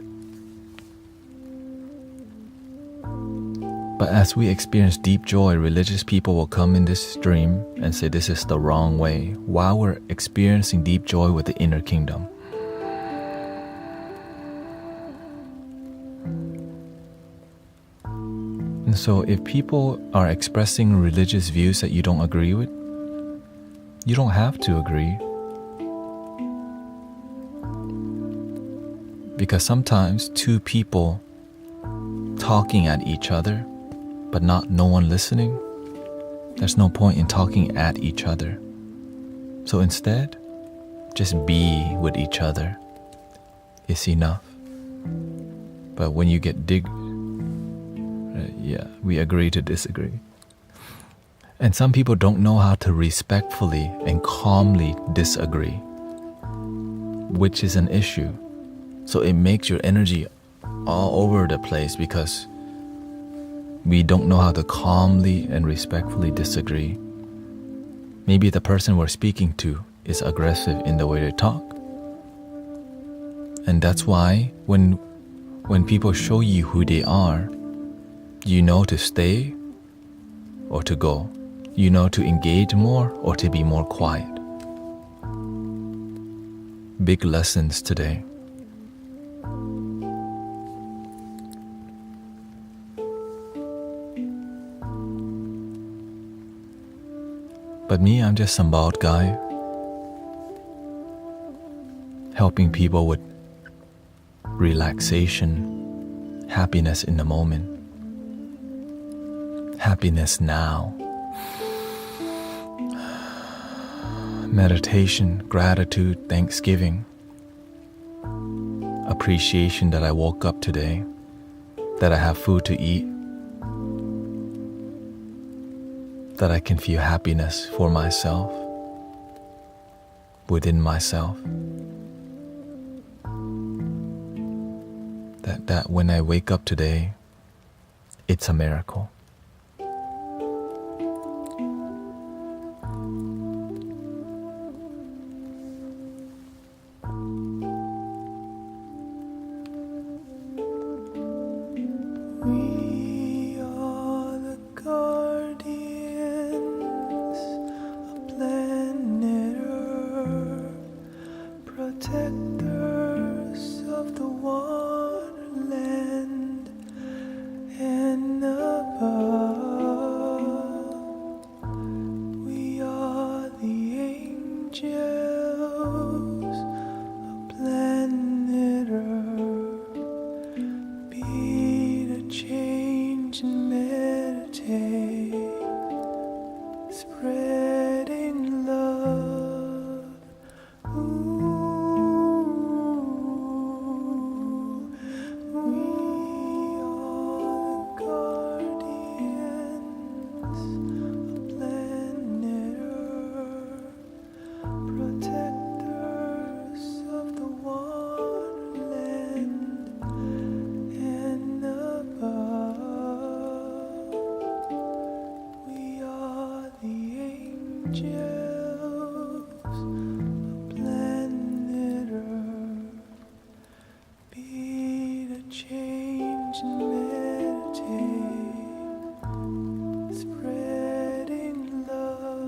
But as we experience deep joy, religious people will come in this stream and say this is the wrong way, while we're experiencing deep joy with the inner kingdom. And so if people are expressing religious views that you don't agree with, you don't have to agree. Because sometimes two people talking at each other, but no one listening, there's no point in talking at each other. So instead, just be with each other is enough. But when you get we agree to disagree. And some people don't know how to respectfully and calmly disagree, which is an issue. So it makes your energy all over the place because we don't know how to calmly and respectfully disagree. Maybe the person we're speaking to is aggressive in the way they talk. And that's why when people show you who they are, you know to stay or to go. You know to engage more or to be more quiet. Big lessons today. But me, I'm just some bald guy helping people with relaxation, happiness in the moment. Happiness now. meditation, gratitude, thanksgiving, appreciation that I woke up today, that I have food to eat, that I can feel happiness for myself, within myself. That when I wake up today, it's a miracle. We are the guardians of planet Earth, protectors of the waterland and above. We are the angels of planet Earth. Be the change and meditate, spreading love. We are the guardians of planet Earth, protectors of the waterland and above. We are the angels of planet Earth. Be the change and meditate, spreading love.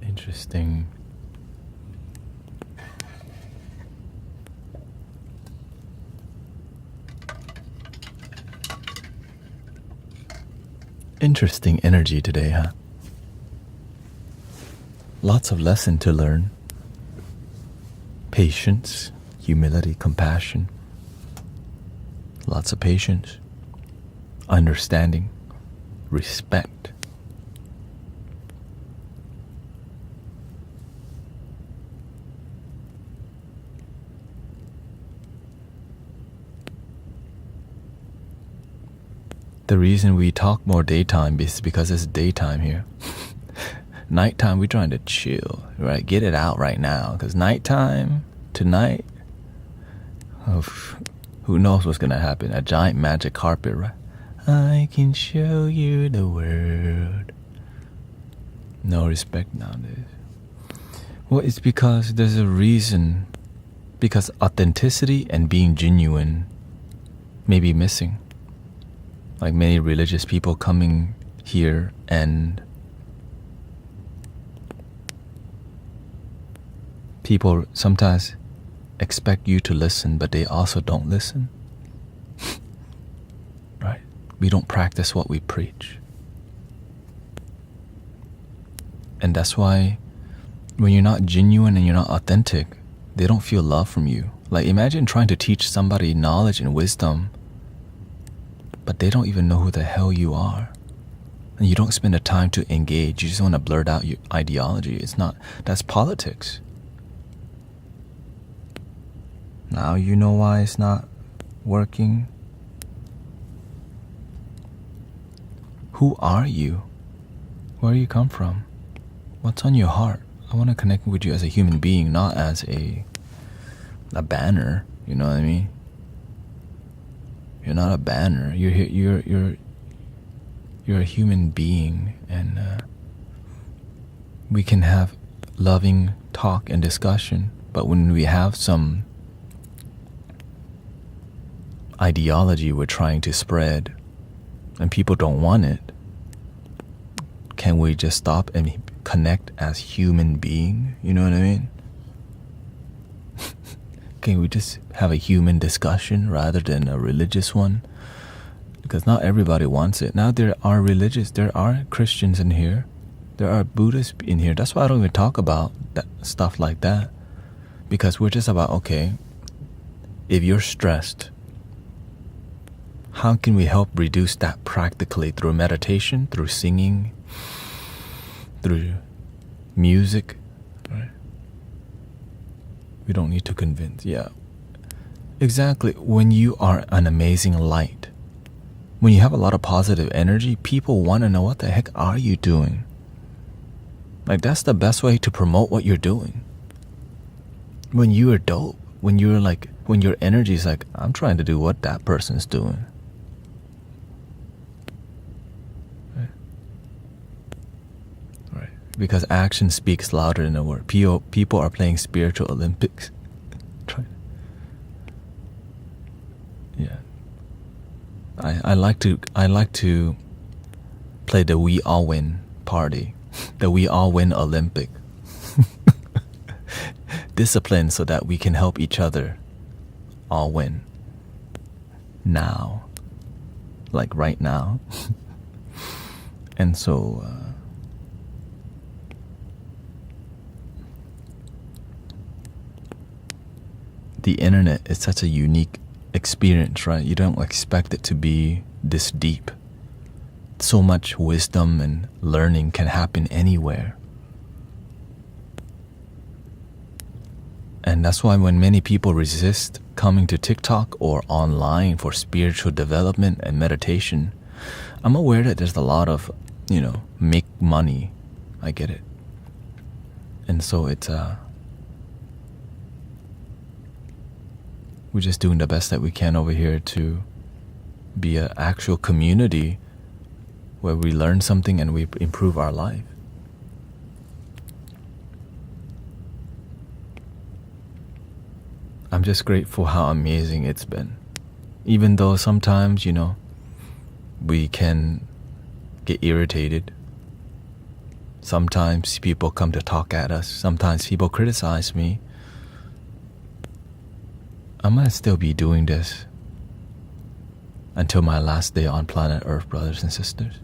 Interesting. Interesting energy today, huh? Lots of lesson to learn. Patience, humility, compassion. Lots of patience. Understanding, respect. The reason we talk more daytime is because it's daytime here. Nighttime, we're trying to chill, right? Get it out right now. Because nighttime, tonight, who knows what's going to happen? A giant magic carpet, right? I can show you the world. No respect nowadays. Well, it's because there's a reason. Because authenticity and being genuine may be missing. Like many religious people coming here and people sometimes expect you to listen, but they also don't listen. Right? We don't practice what we preach. And that's why when you're not genuine and you're not authentic, they don't feel love from you. Like imagine trying to teach somebody knowledge and wisdom, but they don't even know who the hell you are. And you don't spend the time to engage. You just want to blurt out your ideology. That's politics. Now you know why it's not working. Who are you? Where do you come from? What's on your heart? I want to connect with you as a human being, not as a banner. You know what I mean? You're not a banner. You're a human being, and we can have loving talk and discussion. But when we have some ideology we're trying to spread, and people don't want it, can we just stop and connect as human being? You know what I mean? Can we just have a human discussion rather than a religious one? Because not everybody wants it. Now there are Christians in here. There are Buddhists in here. That's why I don't even talk about stuff like that. Because we're just about, okay, if you're stressed, how can we help reduce that practically through meditation, through singing, through music, right? We don't need to convince. Yeah. Exactly. When you are an amazing light, when you have a lot of positive energy, people want to know what the heck are you doing? Like that's the best way to promote what you're doing. When you are dope, when your energy is like, I'm trying to do what that person's doing. Right. Because action speaks louder than a word. People are playing spiritual Olympics. Yeah. I like to play the we all win party. The we all win Olympic. Discipline so that we can help each other all win. Now. Like right now. And so the internet is such a unique experience, right? You don't expect it to be this deep. So much wisdom and learning can happen anywhere. And that's why when many people resist coming to TikTok or online for spiritual development and meditation, I'm aware that there's a lot of, make money. I get it. And so it's we're just doing the best that we can over here to be an actual community where we learn something and we improve our life. I'm just grateful how amazing it's been. Even though sometimes, we can get irritated. Sometimes people come to talk at us. Sometimes people criticize me. I'm gonna still be doing this until my last day on planet Earth, brothers and sisters.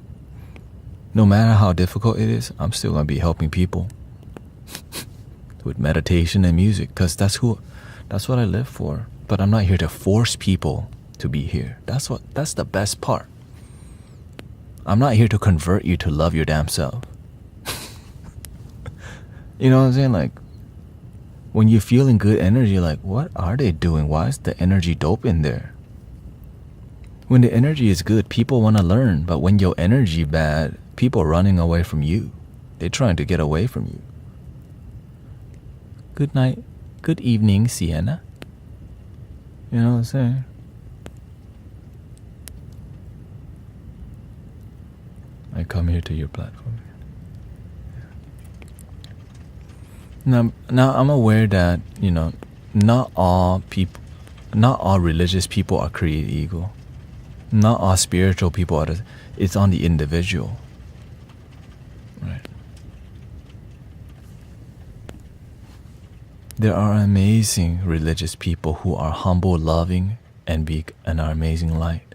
No matter how difficult it is, I'm still gonna be helping people with meditation and music, because that's what I live for. But I'm not here to force people to be here. That's the best part. I'm not here to convert you to love your damn self. You know what I'm saying? Like, when you're feeling good energy, like, what are they doing? Why is the energy dope in there? When the energy is good, people want to learn. But when your energy bad, people are running away from you. They're trying to get away from you. Good night. Good evening, Sienna. You know what I'm saying? I come here to your platform. Now I'm aware that, not all religious people are created equal. Not all spiritual people are. It's on the individual. Right. There are amazing religious people who are humble, loving, and are amazing light.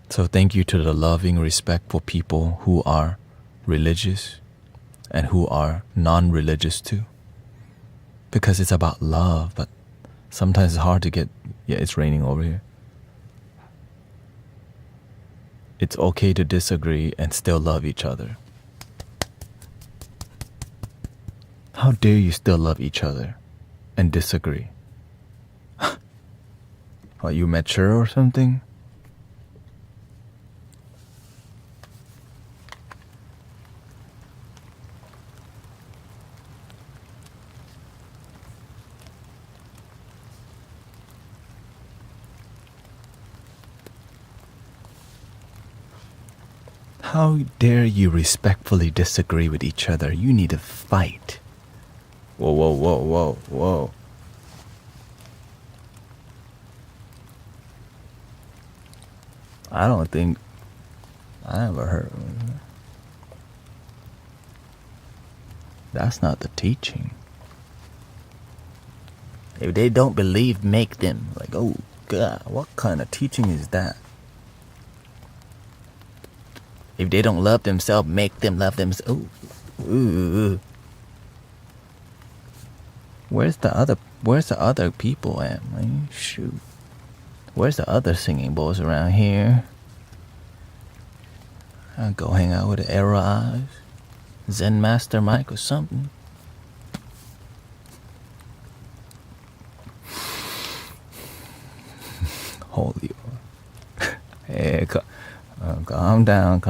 So thank you to the loving, respectful people who are religious and who are non-religious too. Because it's about love, but sometimes it's hard to get. Yeah, it's raining over here. It's okay to disagree and still love each other. How dare you still love each other and disagree? Are you mature or something? How dare you respectfully disagree with each other? You need to fight. Whoa, whoa, whoa, whoa, whoa. I don't think I ever heard. That's not the teaching. If they don't believe, make them. Like, oh God, what kind of teaching is that? If they don't love themselves, make them love themselves. Ooh. Where's the other people at, man? Shoot. Where's the other singing boys around here? I'll go hang out with the Arrow Eyes, Zen Master Mike or something. Holy. Hey, calm down.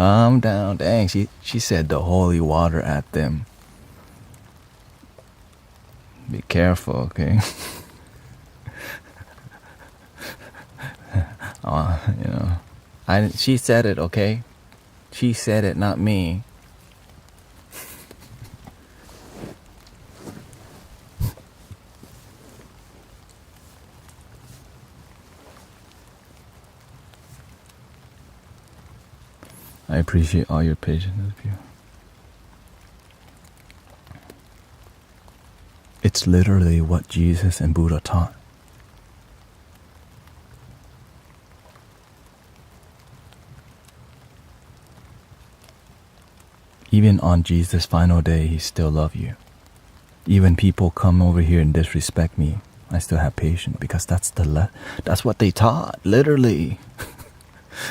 Dang, she said the holy water at them. Be careful, okay? She said it, okay? She said it, not me. I appreciate all your patience with you. It's literally what Jesus and Buddha taught. Even on Jesus' final day, he still loves you. Even people come over here and disrespect me, I still have patience because that's what they taught, literally.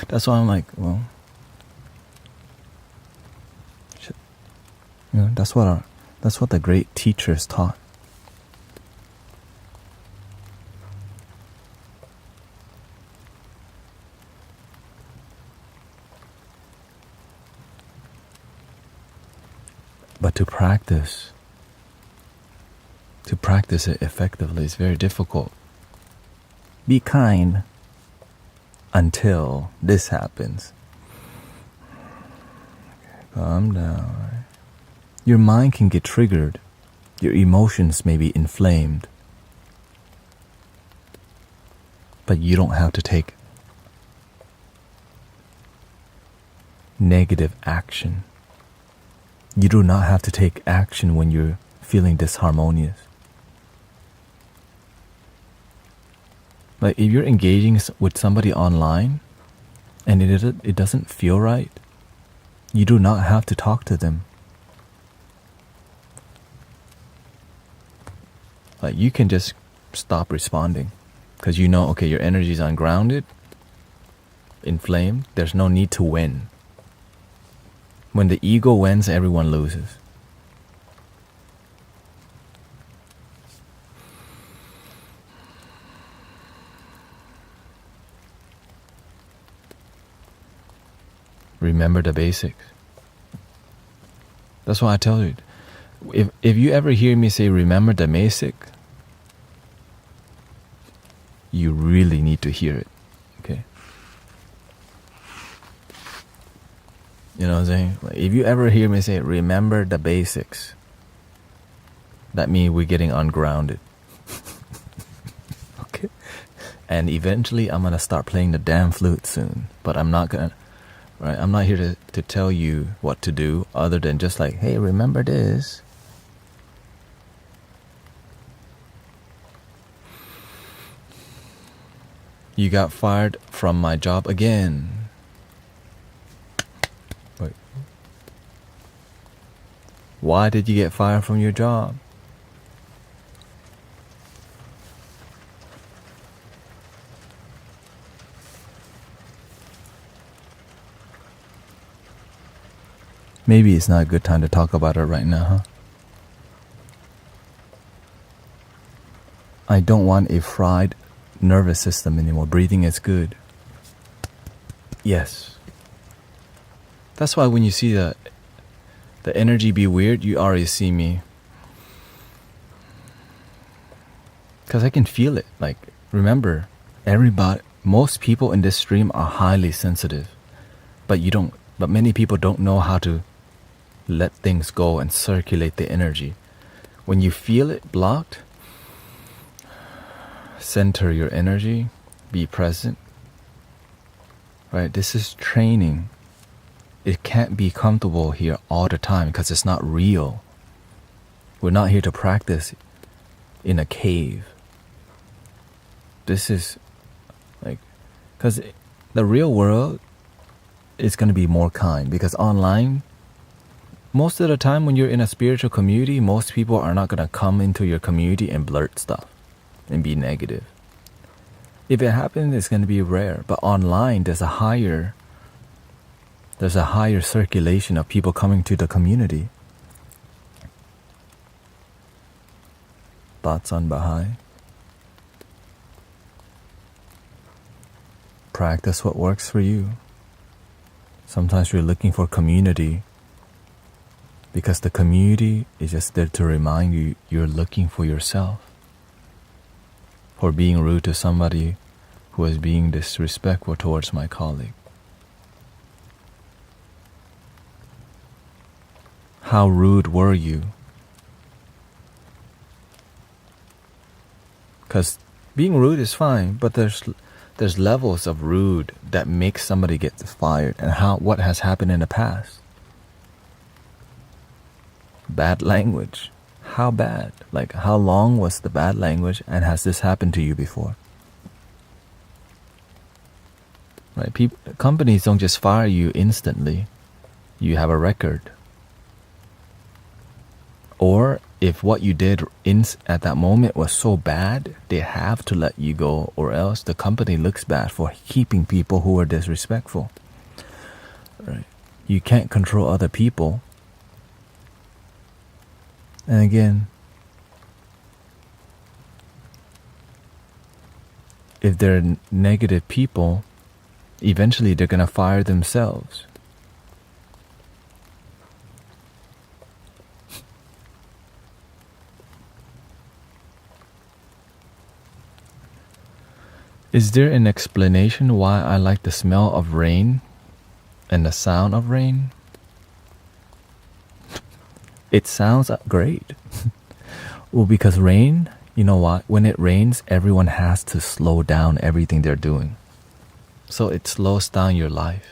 That's why I'm like, well, that's what the great teachers taught. But But to practice it effectively is very difficult. Be kind until this happens. Calm down. Your mind can get triggered. Your emotions may be inflamed. But you don't have to take negative action. You do not have to take action when you're feeling disharmonious. Like if you're engaging with somebody online and it doesn't feel right, you do not have to talk to them. Like you can just stop responding because you know, okay, your energy is ungrounded, inflamed. There's no need to win. When the ego wins, everyone loses. Remember the basics. That's why I tell you, if you ever hear me say remember the basic, you really need to hear it. Okay? You know what I'm saying? Like if you ever hear me say remember the basics, that means we're getting ungrounded. Okay? And eventually I'm gonna start playing the damn flute soon. But I'm not gonna, right? I'm not here to tell you what to do other than just like, hey, remember this. You got fired from my job again. Wait. Why did you get fired from your job? Maybe it's not a good time to talk about it right now, huh? I don't want a fried nervous system anymore. Breathing is good. Yes. That's why when you see the energy be weird, you already see me. Because I can feel it. Like, remember, most people in this stream are highly sensitive. But many people don't know how to let things go and circulate the energy. When you feel it blocked, center your energy, be present. Right? This is training. It can't be comfortable here all the time because it's not real. We're not here to practice in a cave. This is like, because the real world is going to be more kind, because online, most of the time when you're in a spiritual community, most people are not going to come into your community and blurt stuff and be negative. If it happens, it's going to be rare. But online, there's a higher circulation of people coming to the community. Thoughts on Baha'i? Practice what works for you. Sometimes you're looking for community because the community is just there to remind you you're looking for yourself. For being rude to somebody who is being disrespectful towards my colleague. How rude were you? Because being rude is fine, but there's levels of rude that make somebody get fired, and what has happened in the past. Bad language. How bad? Like, how long was the bad language, and has this happened to you before? Right? Companies don't just fire you instantly. You have a record. Or if what you did at that moment was so bad, they have to let you go, or else the company looks bad for keeping people who are disrespectful. Right? You can't control other people. And again, if they're negative people, eventually they're going to fire themselves. Is there an explanation why I like the smell of rain and the sound of rain? It sounds great. Well, because rain, you know what? When it rains, everyone has to slow down everything they're doing. So it slows down your life.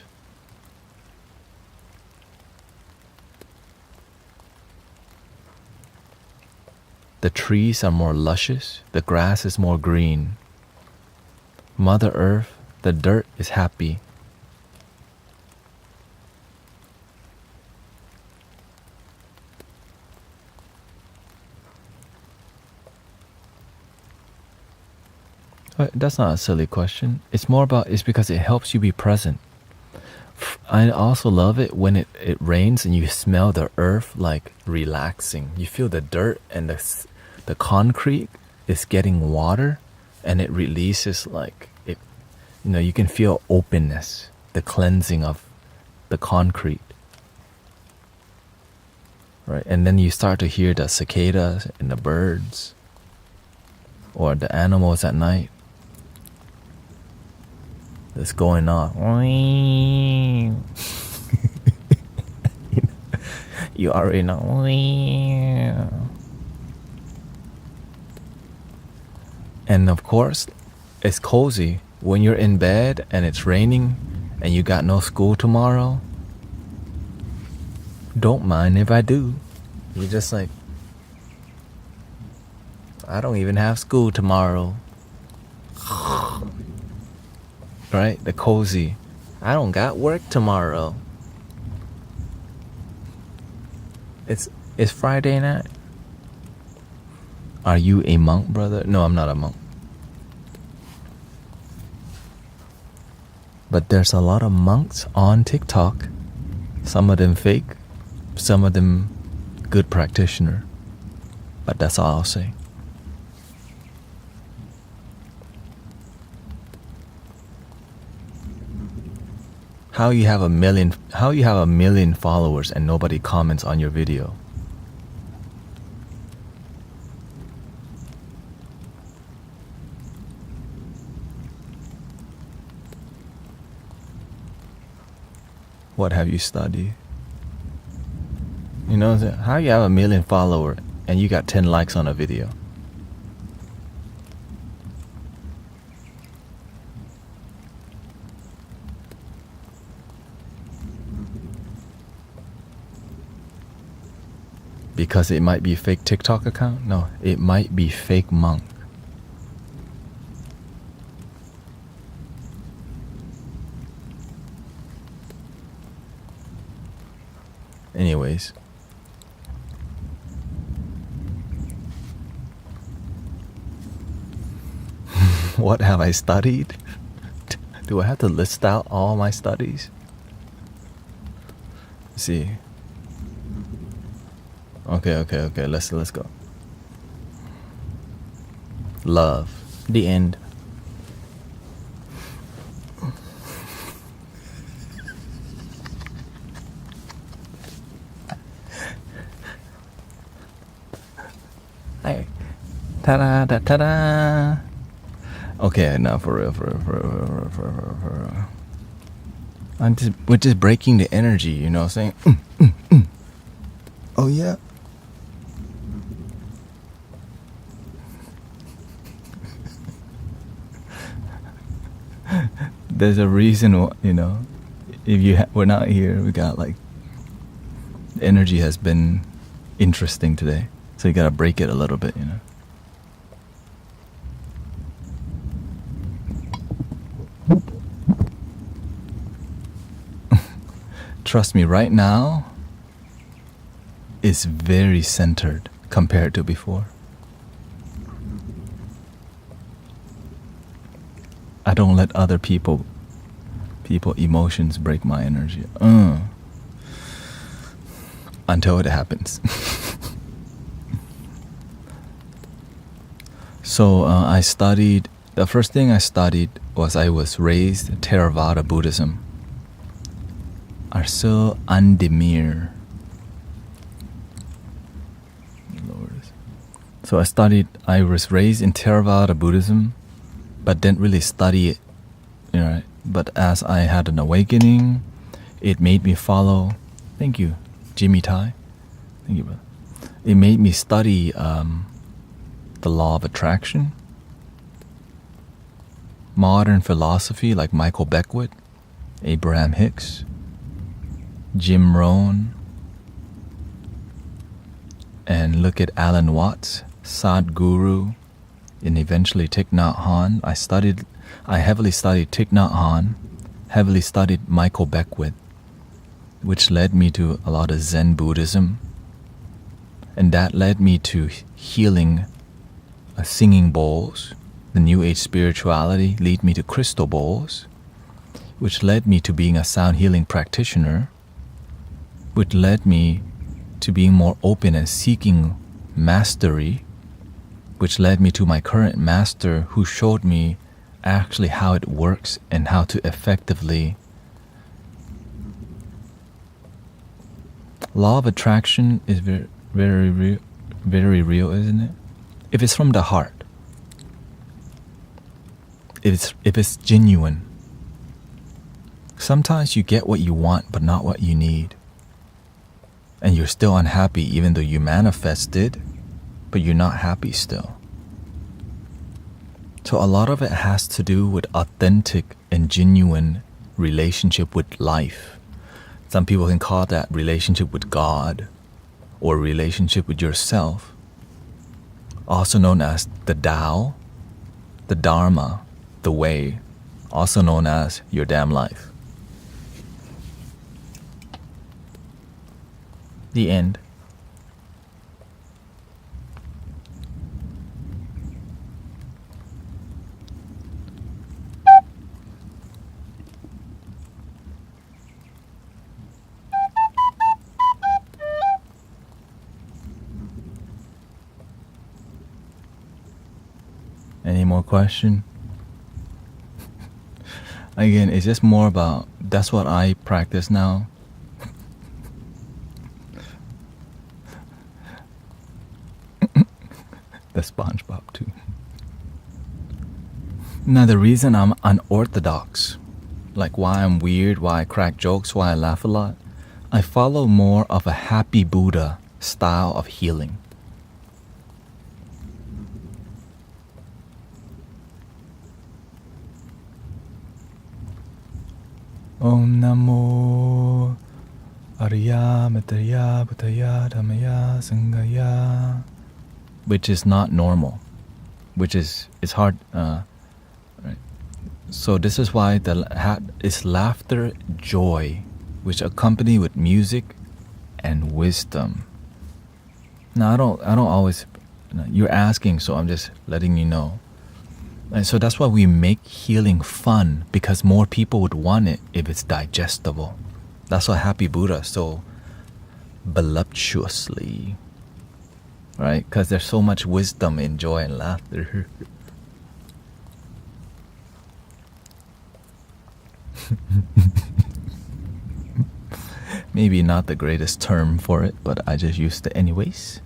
The trees are more luscious, the grass is more green. Mother Earth, the dirt is happy. That's not a silly question. It's more about, it's because it helps you be present. I also love it when it rains and you smell the earth like relaxing. You feel the dirt and the concrete is getting water and it releases like it, you know, you can feel openness, the cleansing of the concrete. Right? And then you start to hear the cicadas and the birds or the animals at night. That's going on. You already know. And of course, it's cozy when you're in bed and it's raining and you got no school tomorrow. Don't mind if I do. You're just like, I don't even have school tomorrow. Right? The cozy. I don't got work tomorrow. It's Friday night. Are you a monk, brother? No, I'm not a monk. But there's a lot of monks on TikTok. Some of them fake, some of them good practitioner. But that's all I'll say. How you have a million followers and nobody comments on your video? What have you studied? You know, how you have a million followers and you got 10 likes on a video? Because it might be a fake TikTok account? No, it might be fake monk. Anyways. What have I studied? Do I have to list out all my studies? Let's see. Okay. Let's go. Love. The end. Hey. Ta-da, ta-da. Okay, now for real. We're just breaking the energy, you know what I'm saying? Oh yeah. There's a reason, you know, if we're not here, we got like, the energy has been interesting today. So you gotta break it a little bit, you know. Trust me, right now, is very centered compared to before. I don't let other people emotions break my energy. Until it happens. So the first thing I studied was I was raised Theravada Buddhism. Arsul Andemir. So I was raised in Theravada Buddhism, but didn't really study it. Right? But as I had an awakening, it made me follow. Thank you, Jimmy Tai. Thank you, brother. It made me study the law of attraction, modern philosophy like Michael Beckwith, Abraham Hicks, Jim Rohn, and look at Alan Watts, Sadhguru, and eventually Thich Nhat Hanh. I heavily studied Thich Nhat Hanh, heavily studied Michael Beckwith, which led me to a lot of Zen Buddhism, and that led me to healing, singing bowls. The New Age spirituality led me to crystal bowls, which led me to being a sound healing practitioner, which led me to being more open and seeking mastery, which led me to my current master, who showed me actually how it works and how to effectively. Law of attraction is very, very real, isn't it? If it's from the heart, if it's genuine. Sometimes you get what you want but not what you need, and you're still unhappy even though you manifested, but you're not happy still. So a lot of it has to do with authentic and genuine relationship with life. Some people can call that relationship with God or relationship with yourself, also known as the Tao, the Dharma, the way, also known as your damn life. The end. Any more question? Again, it's just more about, that's what I practice now. The SpongeBob too. Now the reason I'm unorthodox, like why I'm weird, why I crack jokes, why I laugh a lot, I follow more of a happy Buddha style of healing. Om Namo Arya Mataya Bhutaya Dhammaya Sanghaya, which is not normal, which is, it's hard, right? So this is why it's laughter, joy, which accompany with music and wisdom. Now I don't always, you're asking, so I'm just letting you know. And so that's why we make healing fun, because more people would want it if it's digestible. That's why Happy Buddha so voluptuously, right? Because there's so much wisdom in joy and laughter. Maybe not the greatest term for it, but I just used it anyways.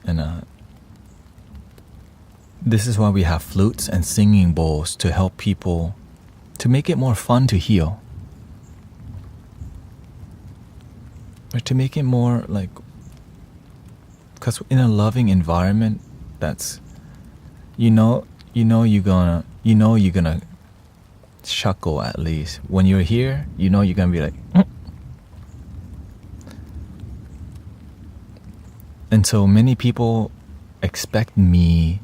And this is why we have flutes and singing bowls, to help people, to make it more fun to heal. Or to make it more like, because in a loving environment, that's, you're gonna chuckle at least. When you're here, you're gonna be like, And so many people expect me.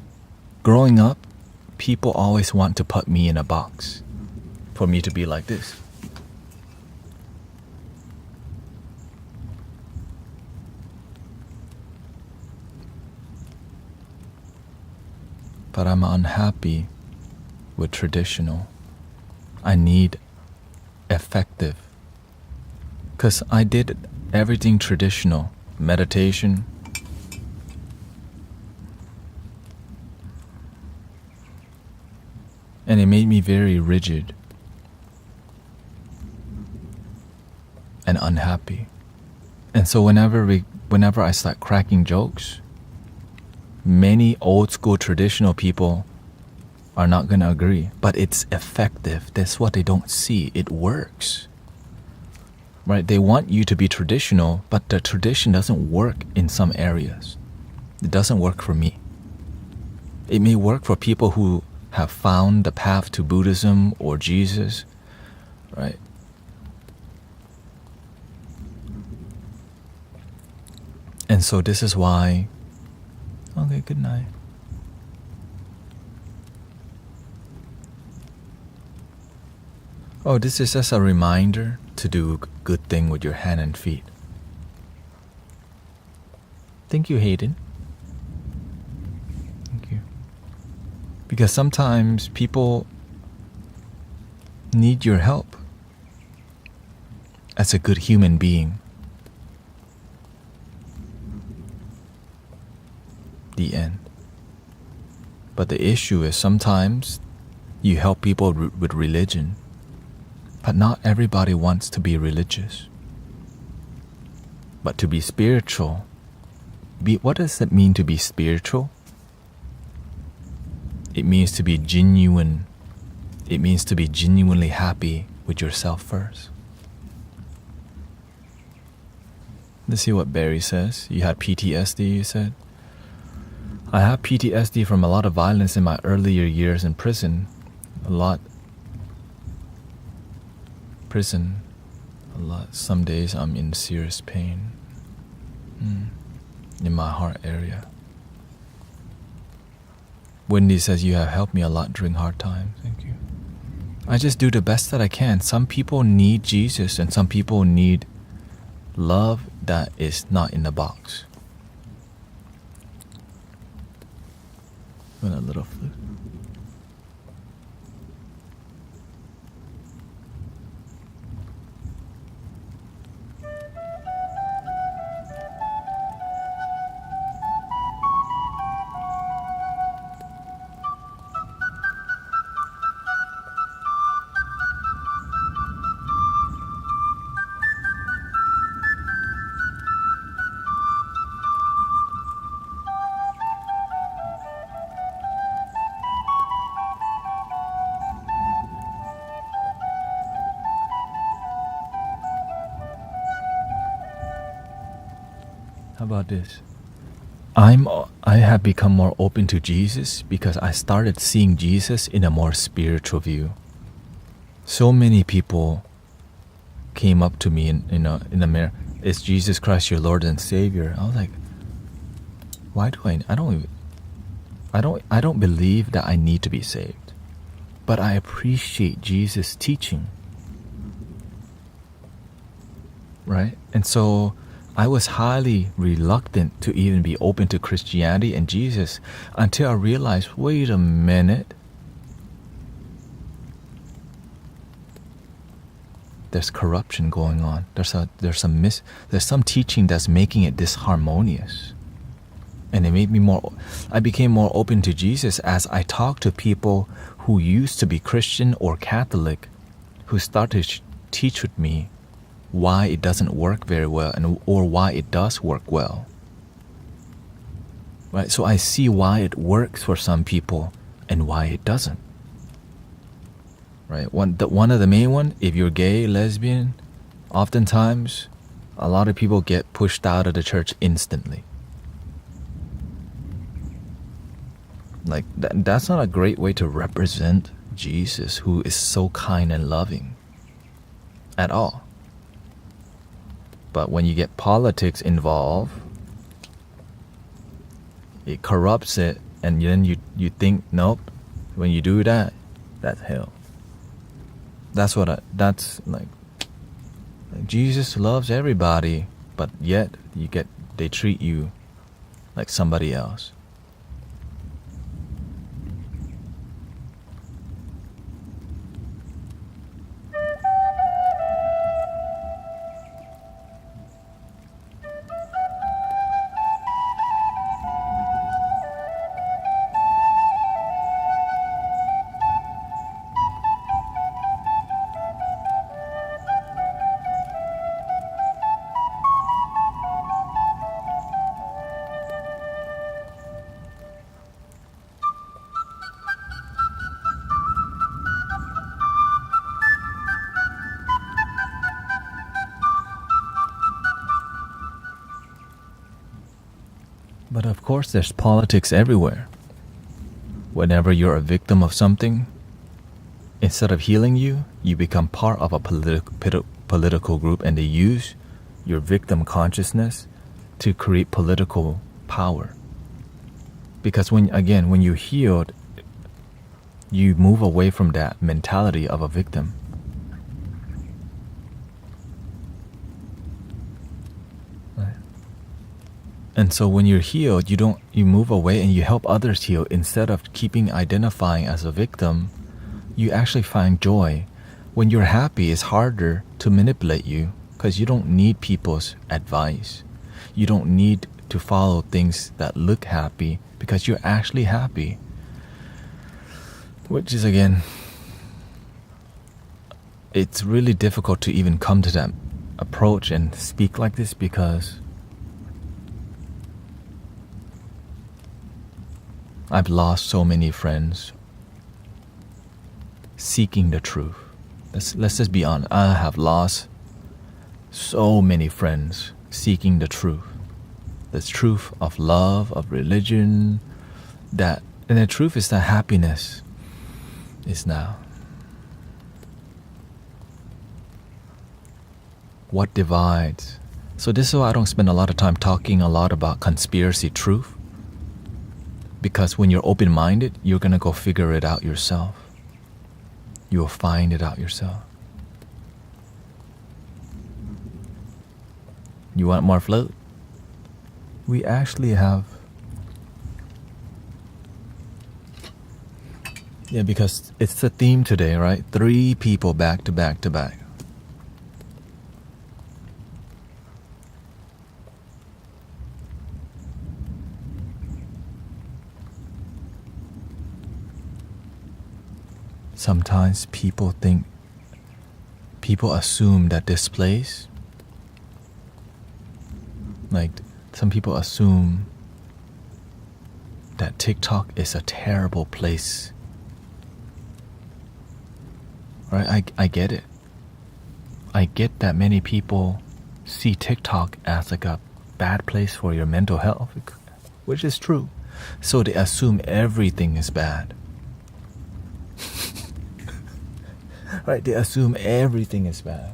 Growing up, people always want to put me in a box, for me to be like this. But I'm unhappy with traditional. I need effective. Because I did everything traditional. Meditation, and it made me very rigid and unhappy. And so whenever I start cracking jokes, Many old school traditional people are not going to agree, but it's effective. That's what they don't see. It works. Right? They want you to be traditional, but the tradition doesn't work in some areas. It doesn't work for me. It may work for people who have found the path to Buddhism or Jesus, right? And so this is why, okay, good night. Oh, this is just a reminder to do a good thing with your hand and feet. Thank you, Hayden. Thank you. Because sometimes people need your help as a good human being. The end. But the issue is sometimes you help people with religion, but not everybody wants to be religious. But to be spiritual, what does it mean to be spiritual? It means to be genuine. It means to be genuinely happy with yourself first. Let's see what Barry says. You had PTSD, you said? I have PTSD from a lot of violence in my earlier years in prison. Some days I'm in serious pain in my heart area. Wendy says you have helped me a lot during hard times. Thank you. I just do the best that I can. Some people need Jesus and some people need love that is not in the box. And a little flute. How about this? I have become more open to Jesus because I started seeing Jesus in a more spiritual view. So many people came up to me in the mirror. Is Jesus Christ your Lord and Savior? I was like, why do I don't believe that I need to be saved, but I appreciate Jesus' teaching, right? And so I was highly reluctant to even be open to Christianity and Jesus until I realized, wait a minute, there's corruption going on. There's some teaching that's making it disharmonious. And I became more open to Jesus as I talked to people who used to be Christian or Catholic, who started to teach with me why it doesn't work very well or why it does work well. Right? So I see why it works for some people and why it doesn't. Right? One of the main one, if you're gay, lesbian, oftentimes a lot of people get pushed out of the church instantly. Like that's not a great way to represent Jesus, who is so kind and loving at all. But when you get politics involved, it corrupts it, and then you think, nope, when you do that, that's hell. That's like Jesus loves everybody, but yet they treat you like somebody else. But of course, there's politics everywhere. Whenever you're a victim of something, instead of healing you, you become part of a political group, and they use your victim consciousness to create political power. Because when you healed, you move away from that mentality of a victim. Right? And so when you're healed, you move away and you help others heal. Instead of identifying as a victim, you actually find joy. When you're happy, it's harder to manipulate you because you don't need people's advice. You don't need to follow things that look happy because you're actually happy. Which is, again, it's really difficult to even come to that approach and speak like this because I've lost so many friends seeking the truth. Let's just be honest. I have lost so many friends seeking the truth. The truth of love, of religion, and the truth is that happiness is now. What divides? So this is why I don't spend a lot of time talking a lot about conspiracy truth. Because when you're open-minded, you're going to go figure it out yourself. You will find it out yourself. You want more float? We actually have... Yeah, because it's the theme today, right? 3 people back to back to back. Sometimes people assume that this place, like some people assume that TikTok is a terrible place. Right? I get it. I get that many people see TikTok as like a bad place for your mental health, which is true. So they assume everything is bad. Right? They assume everything is bad.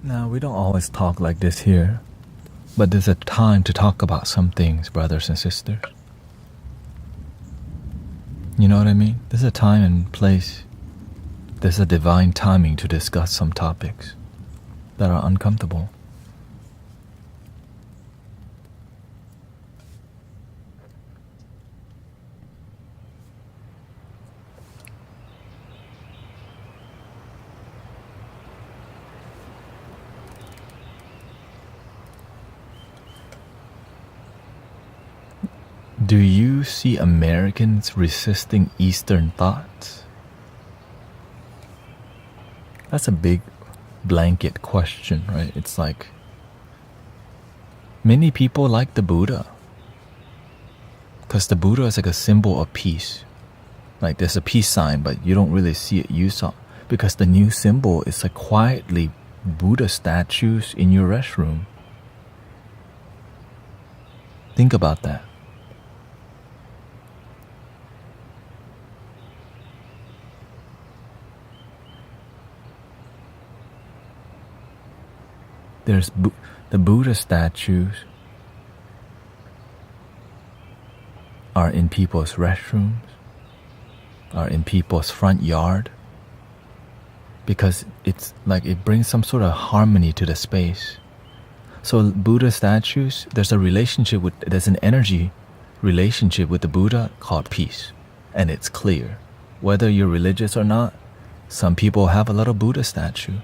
Now, we don't always talk like this here, but there's a time to talk about some things, brothers and sisters. You know what I mean? There's a time and place. There's a divine timing to discuss some topics that are uncomfortable. Do you see Americans resisting Eastern thoughts? That's a big blanket question, right? It's like many people like the Buddha because the Buddha is like a symbol of peace. Like there's a peace sign, but you don't really see it used up because the new symbol is like quietly Buddha statues in your restroom. Think about that. There's the Buddha statues are in people's restrooms, are in people's front yard, because it's like it brings some sort of harmony to the space. So Buddha statues, there's an energy relationship with the Buddha called peace, and it's clear. Whether you're religious or not, some people have a little Buddha statue.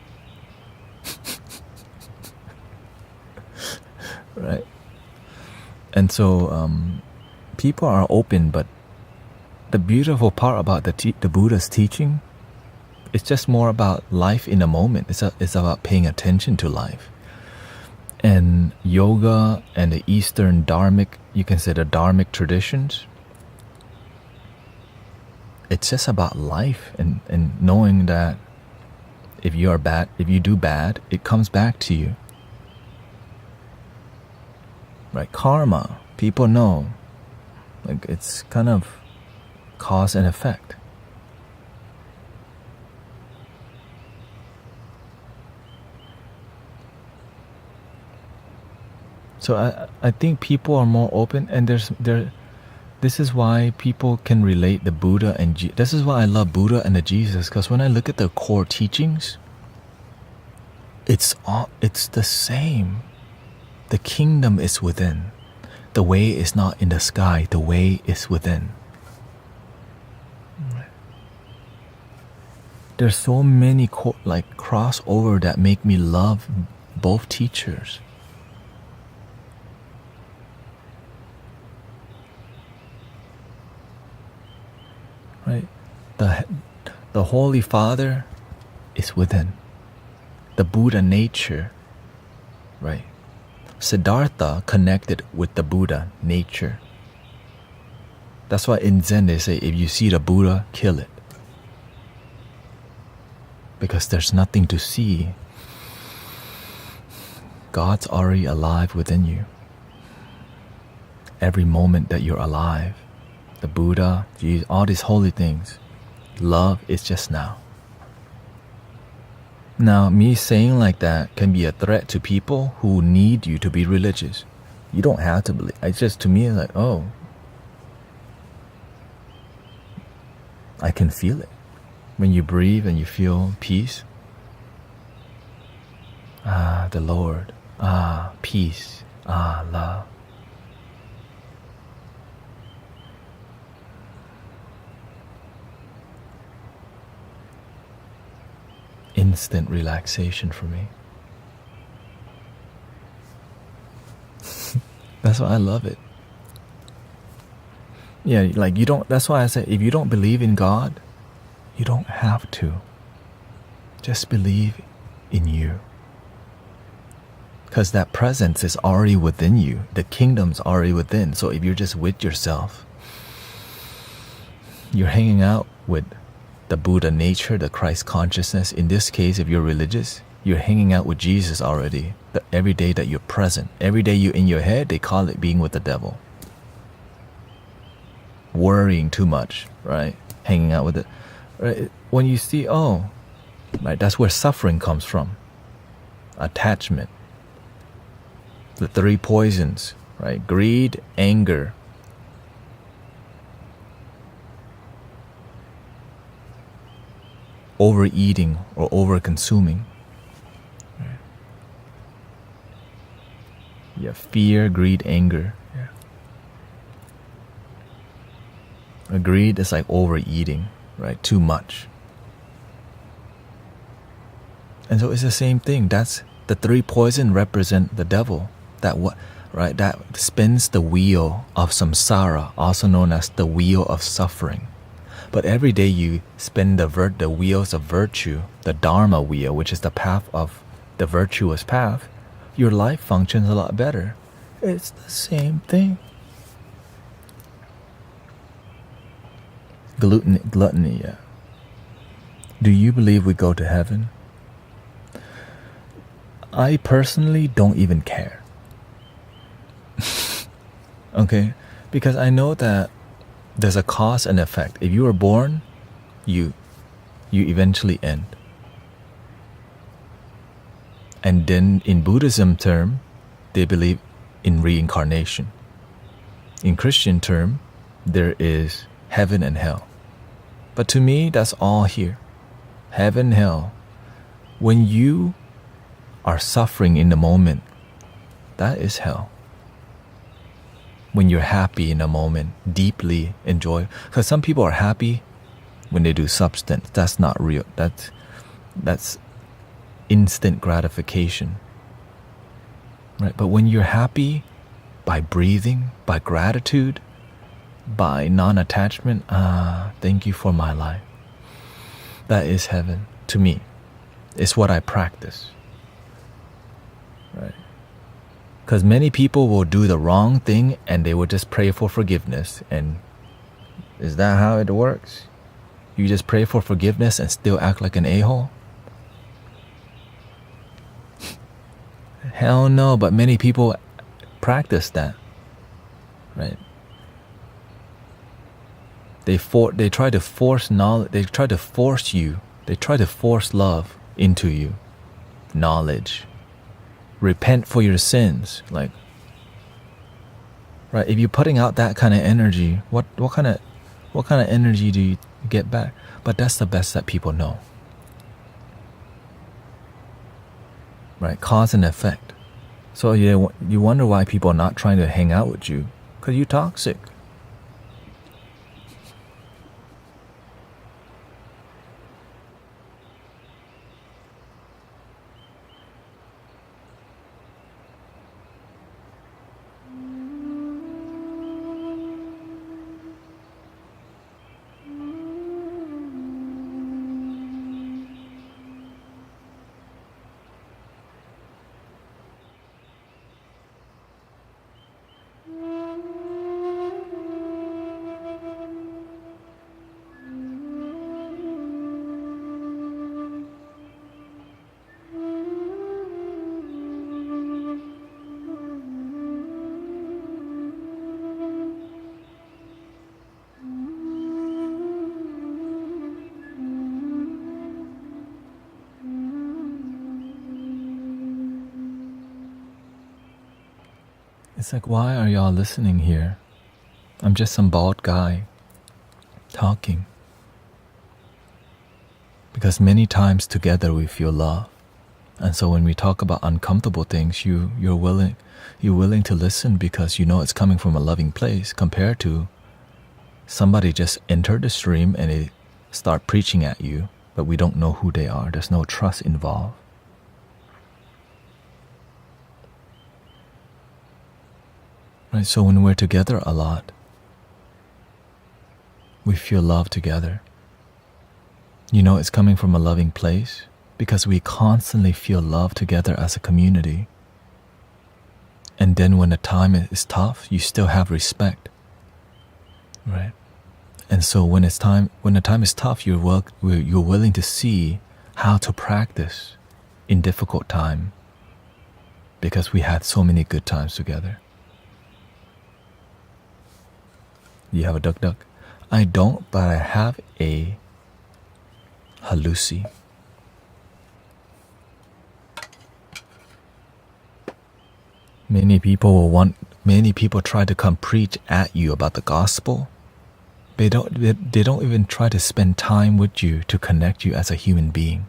Right? And so people are open, but the beautiful part about the Buddha's teaching, it's just more about life in a moment. It's about paying attention to life. And yoga and the Eastern Dharmic, you can say the Dharmic traditions, it's just about life and knowing that if you do bad, it comes back to you. Right? Karma, people know. Like it's kind of cause and effect. So I think people are more open, and this is why people can relate the Buddha and this is why I love Buddha and the Jesus, because when I look at the core teachings, it's the same. The kingdom is within. The way is not in the sky. The way is within. There's so many crossover that make me love both teachers. Right? The Holy Father is within. The Buddha nature, right? Siddhartha connected with the Buddha nature. That's why in Zen they say, if you see the Buddha, kill it. Because there's nothing to see. God's already alive within you. Every moment that you're alive, the Buddha, Jesus, all these holy things, love is just now. Now, me saying like that can be a threat to people who need you to be religious. You don't have to believe. It's just, to me, it's like, oh, I can feel it. When you breathe and you feel peace, the Lord, peace, love. Instant relaxation for me. That's why I love it. Yeah, like you don't, that's why I say, if you don't believe in God, you don't have to. Just believe in you. Because that presence is already within you. The kingdom's already within. So if you're just with yourself, you're hanging out with the Buddha nature, the Christ consciousness. In this case, if you're religious, you're hanging out with Jesus already. Every day that you're present, every day you're in your head, they call it being with the devil. Worrying too much, right? Hanging out with it. Right? When you see, right, that's where suffering comes from. Attachment. The three poisons, right? Greed, anger, overeating or over-consuming. Right. Yeah, fear, greed, anger. Yeah. Greed is like overeating, right? Too much. And so it's the same thing. That's the three poison represent the devil. That spins the wheel of samsara, also known as the wheel of suffering. But every day you spin the wheels of virtue, the Dharma wheel, which is the path of the virtuous path, your life functions a lot better. It's the same thing. Gluttony, yeah. Do you believe we go to heaven? I personally don't even care. Okay? Because I know that there's a cause and effect. If you are born, you eventually end. And then in Buddhism term, they believe in reincarnation. In Christian term, there is heaven and hell. But to me, that's all here. Heaven, hell. When you are suffering in the moment, that is hell. When you're happy in a moment, deeply enjoy. Because some people are happy when they do substance. That's not real. That's instant gratification. Right? But when you're happy by breathing, by gratitude, by non-attachment, thank you for my life. That is heaven to me. It's what I practice. Right? Because many people will do the wrong thing and they will just pray for forgiveness. And is that how it works? You just pray for forgiveness and still act like an a-hole? Hell no, but many people practice that. Right? They try to force knowledge, they try to force you, they try to force love into you. Knowledge. Repent for your sins. Like, right, if you're putting out that kind of energy, what kind of energy do you get back? But that's the best that people know. Right, cause and effect. So you wonder why people are not trying to hang out with you, because you're toxic. It's like, why are y'all listening here? I'm just some bald guy talking. Because many times together we feel love. And so when we talk about uncomfortable things, you're willing to listen because you know it's coming from a loving place, compared to somebody just entered the stream and they start preaching at you, but we don't know who they are. There's no trust involved. Right, so when we're together a lot, we feel love together. You know it's coming from a loving place because we constantly feel love together as a community. And then when the time is tough, you still have respect. Right? And so when the time is tough, you're willing to see how to practice in difficult time because we had so many good times together. You have a duck? I don't, but I have a halluci. Many people try to come preach at you about the gospel. They don't even try to spend time with you to connect you as a human being.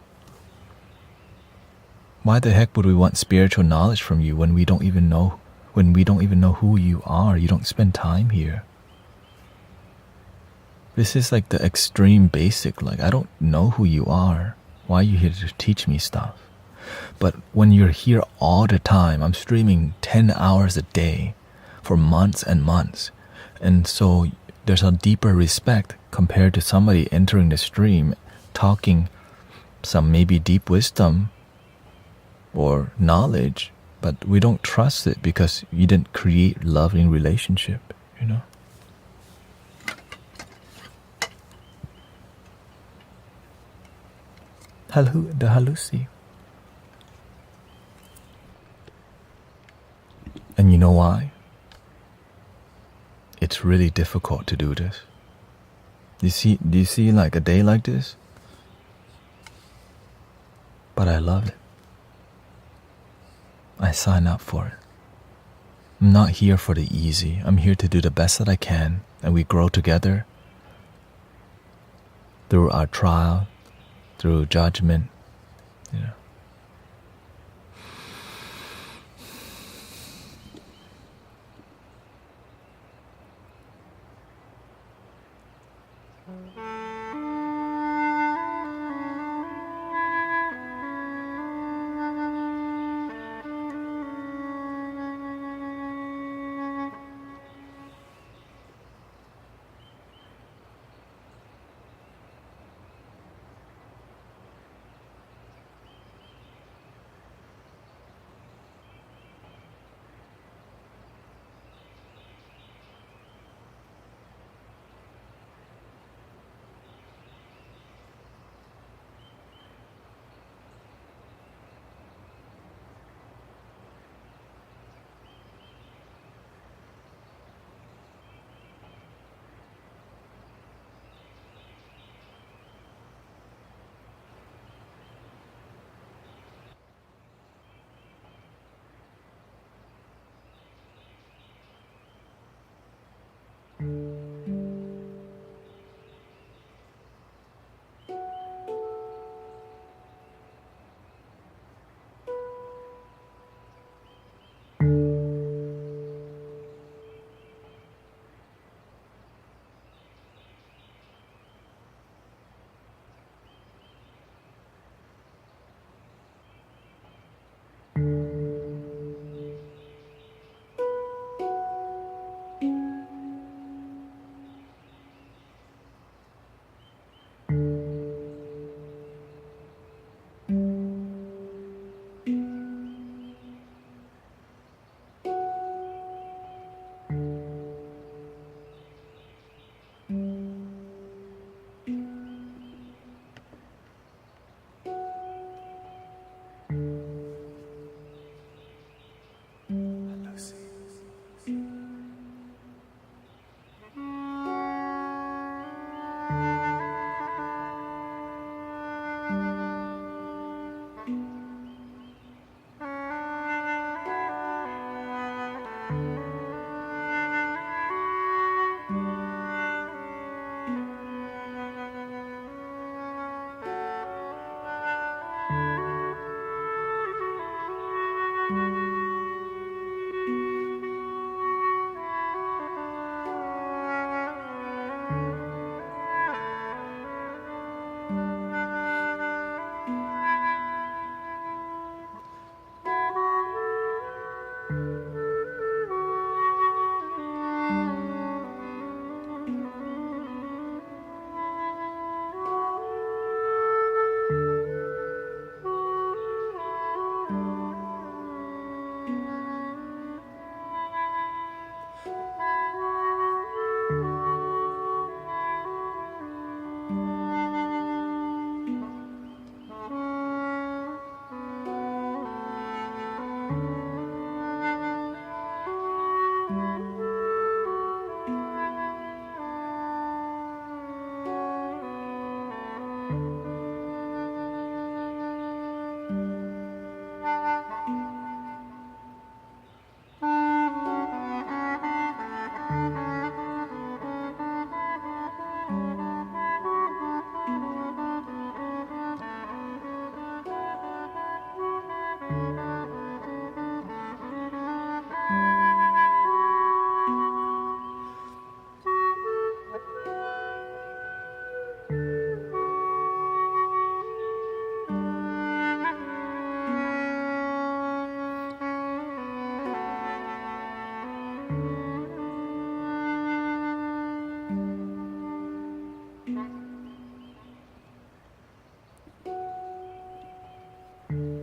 Why the heck would we want spiritual knowledge from you when we don't even know who you are? You don't spend time here. This is like the extreme basic, like I don't know who you are. Why are you here to teach me stuff? But when you're here all the time, I'm streaming 10 hours a day for months and months. And so there's a deeper respect compared to somebody entering the stream, talking some maybe deep wisdom or knowledge, but we don't trust it because you didn't create loving relationship, you know? The halluci. And you know why? It's really difficult to do this. Do you see like a day like this? But I love it. I sign up for it. I'm not here for the easy. I'm here to do the best that I can, and we grow together through our trial, through judgment, Yeah.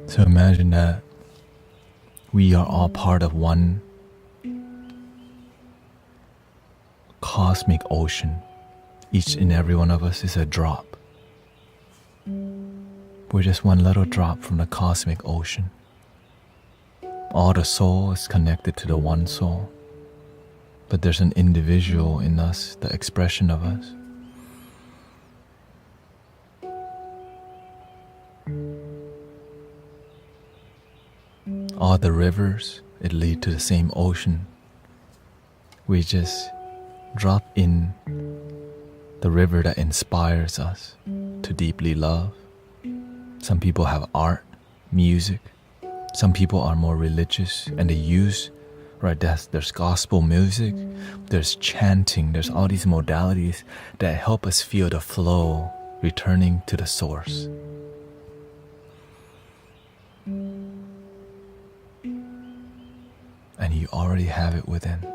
So imagine that we are all part of one cosmic ocean. Each and every one of us is a drop. We're just one little drop from the cosmic ocean. All the soul is connected to the one soul. But there's an individual in us, the expression of us. All the rivers, it lead to the same ocean. We just drop in the river that inspires us to deeply love. Some people have art, music. Some people are more religious and they use, right, there's gospel music, there's chanting, there's all these modalities that help us feel the flow, returning to the source. And you already have it within.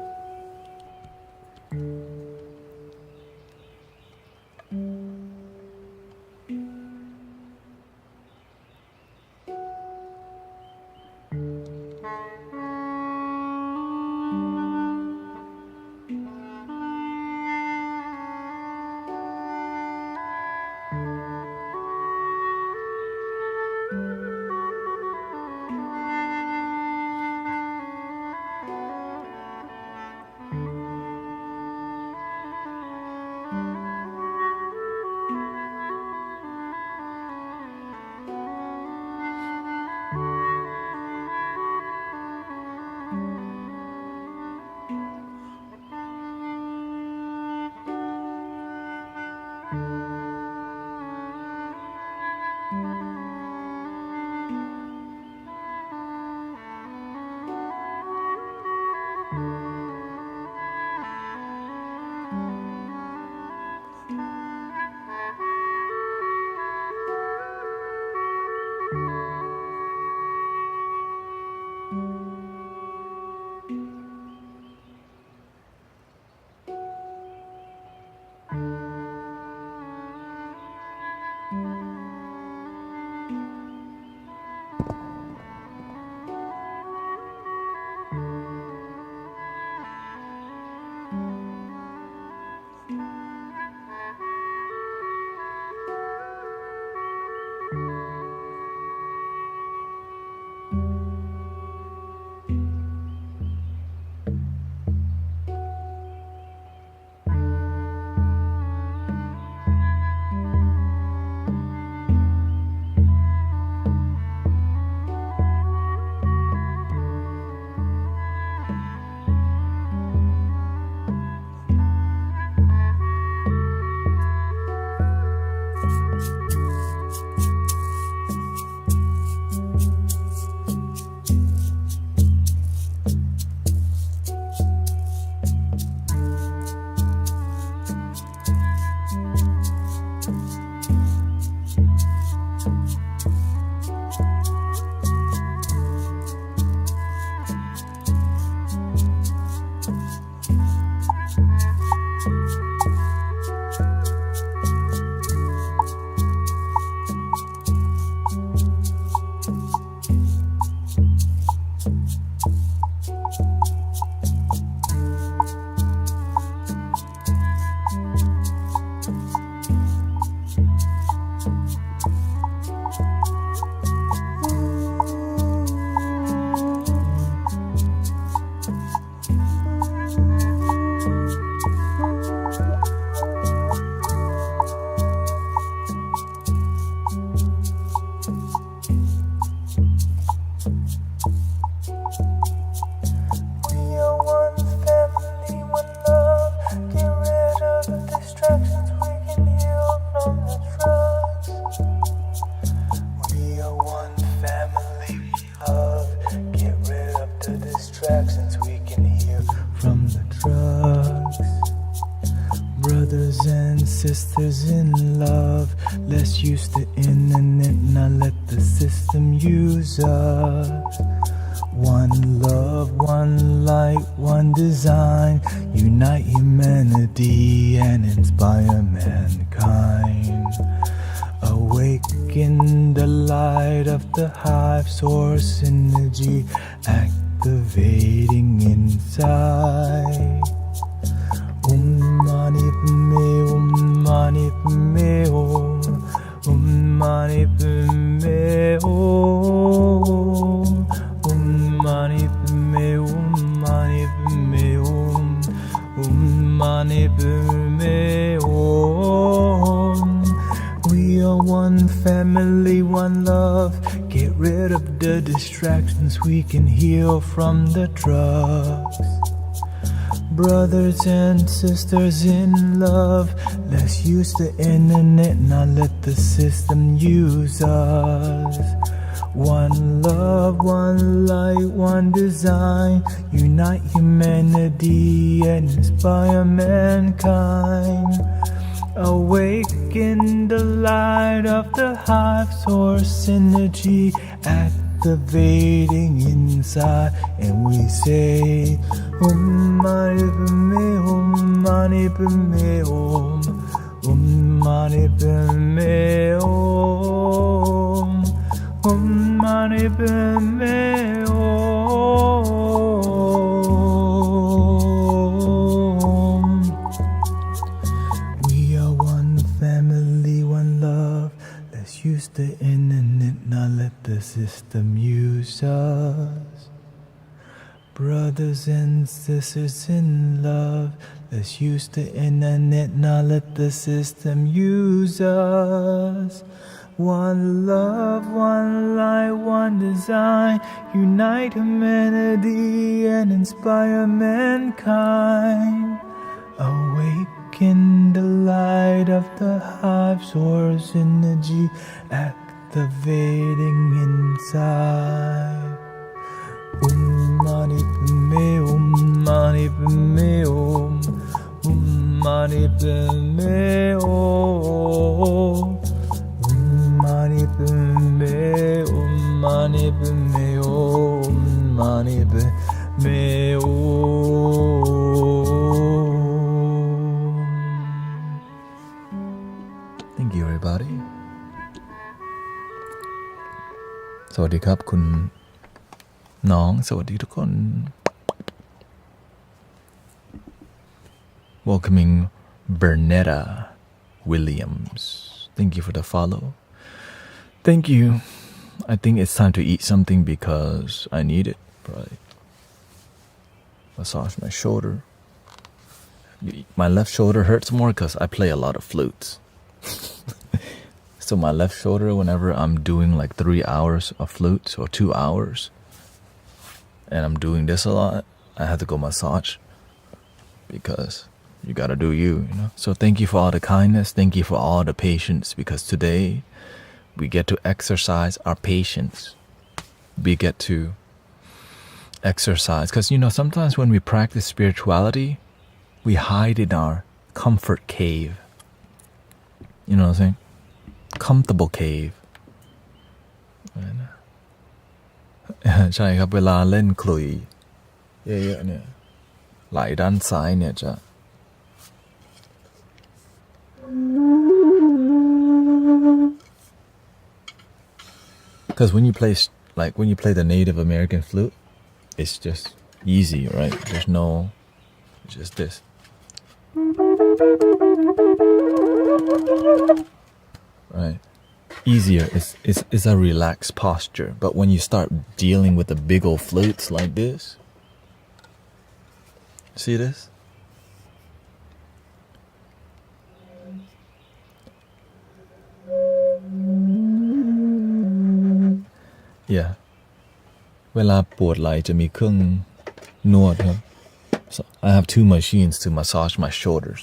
distractions we can hear from the drugs. Brothers and sisters in love, let's use the internet, not let the system use us. One love, one light, one design, unite humanity and inspire mankind. Awaken the light of the hive source energy, activating inside. Mani Padme, Mani Padme, Mani Padme, Mani Padme, Mani Padme, Mani Padme. We are one family, one love. Get rid of the distractions, we can heal from the drugs. Brothers and sisters in love, let's use the internet, not let the system use us. One love, one light, one design, unite humanity and inspire mankind. Awaken the light of the hive source energy, activating inside, and we say Mani Padme Hum, Mani Padme Hum, Mani Padme Hum, Mani Padme Hum. We are one family, one love. Let's use the internet, not let the system use us. Brothers and sisters in love, let's use the internet, not let the system use us. One love, one light, one design, unite humanity and inspire mankind. Awaken the light of the hive source energy, activating inside. Mani Padme Hum, Mani Padme Hum, Mani Padme Hum, Mani Padme Hum, Mani Padme Hum, Mani Padme Hum. Thank you, everybody. สวัสดีครับคุณน้องสวัสดีทุกคน Welcoming Bernetta Williams. Thank you for the follow. Thank you. I think it's time to eat something because I need it. Probably massage my shoulder. My left shoulder hurts more because I play a lot of flutes. So my left shoulder, whenever I'm doing like 3 hours of flutes or 2 hours, and I'm doing this a lot, I have to go massage because you gotta do you, you know. So thank you for all the kindness. Thank you for all the patience, because today we get to exercise our patience. We get to exercise because, you know, sometimes when we practice spirituality, we hide in our comfort cave. You know what I'm saying? Comfortable cave. ใช่ครับเวลาเล่นขลุ่ยเยอะๆเนี่ยไหล่ด้านซ้ายเนี่ยจะ because when you play the Native American flute, it's just easy, right? There's no, it's just this. Right? Easier. It's a relaxed posture. But when you start dealing with the big old flutes like this, see this? Yeah. เวลาปวดไหล่จะมีเครื่องนวดครับ So I have 2 machines to massage my shoulders.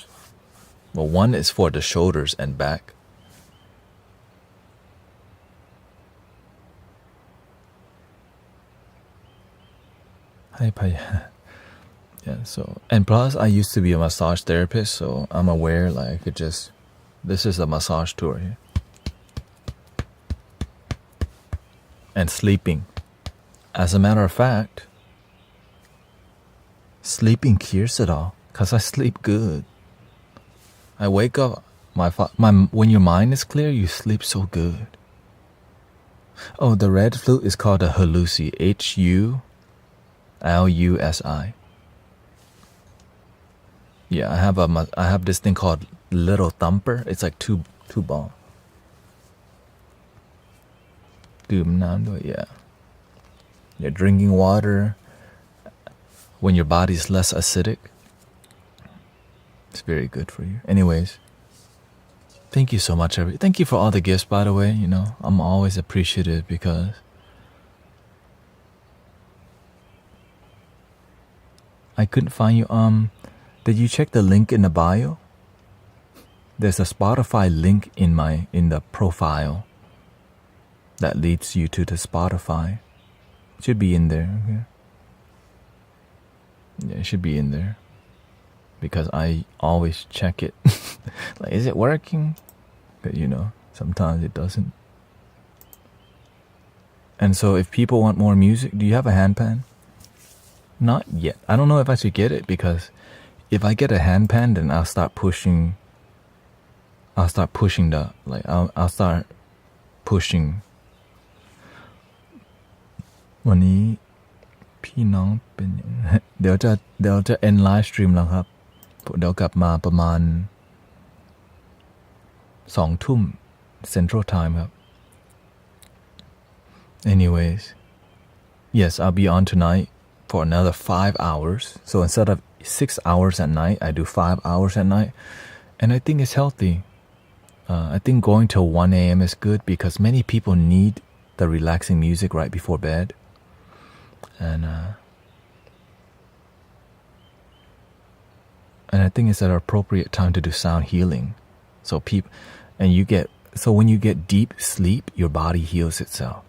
Well, one is for the shoulders and back. Yeah, so, and plus I used to be a massage therapist, so I'm aware, like, I could just, this is a massage tour here. And sleeping. As a matter of fact, sleeping cures it all, because I sleep good. I wake up, when your mind is clear, you sleep so good. Oh, the red flute is called a Hulusi, H-U-L-U-S-I. Yeah, I have this thing called Little Thumper. It's like two ball. ดื่มน้ำด้วย yeah. You're drinking water when your body is less acidic. It's very good for you. Anyways, thank you so much, thank you for all the gifts, by the way. You know, I'm always appreciative because I couldn't find you. Did you check the link in the bio? There's a Spotify link in the profile that leads you to the Spotify. It should be in there. Okay? Yeah, it should be in there. Because I always check it. Like, is it working? But sometimes it doesn't. And so if people want more music, do you have a handpan? Not yet. I don't know if I should get it, because if I get a handpan, then I'll start pushing the, like, I'll start pushing. วันนี้พี่น้องเป็นยังไง เดี๋ยวจะ end live stream แล้วครับ เดี๋ยวกลับมาประมาณ 2 ทุ่ม Central Time ครับ Anyways, yes, I'll be on tonight for another 5 hours. So instead of 6 hours at night, I do 5 hours at night. And I think it's healthy. I think going till 1 a.m. is good, because many people need the relaxing music right before bed. And I think it's an appropriate time to do sound healing. So when you get deep sleep, your body heals itself.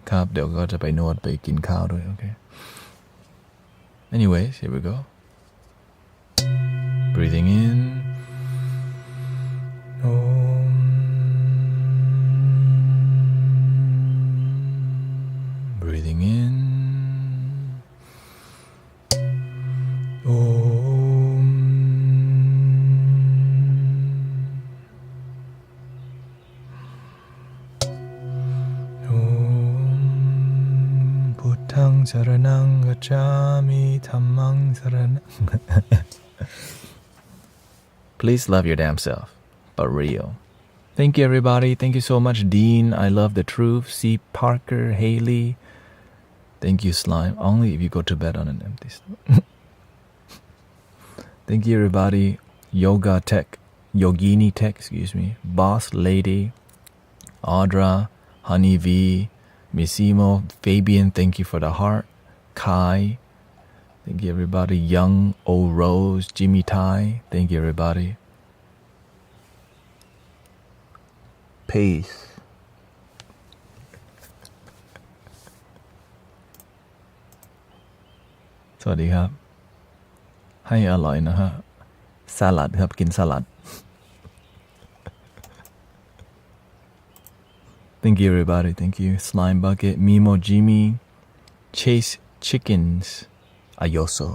ครับเดี๋ยวก็จะไปนวดไปกินข้าวด้วย Okay. Anyways, here we go. Breathing in. Breathing in. Putang saranang gacchami dhammang saranang. Please love your damn self, but real. Thank you, everybody. Thank you so much, Dean. I love the truth. C. Parker, Haley. Thank you, Slime. Only if you go to bed on an empty stomach. Thank you, everybody. Yoga Tech, Yogini Tech, excuse me. Boss Lady, Audra, Honey V, Missimo, Fabian. Thank you for the heart. Kai. Thank you, everybody. Young O Rose, Jimmy Tai. Thank you, everybody. Peace. สวัสดีครับให้อร่อยนะฮะสลัดครับกินสลัด Thank you, everybody. Thank you. Slime Bucket, Mimo Jimmy, Chase Chickens, Ayoso.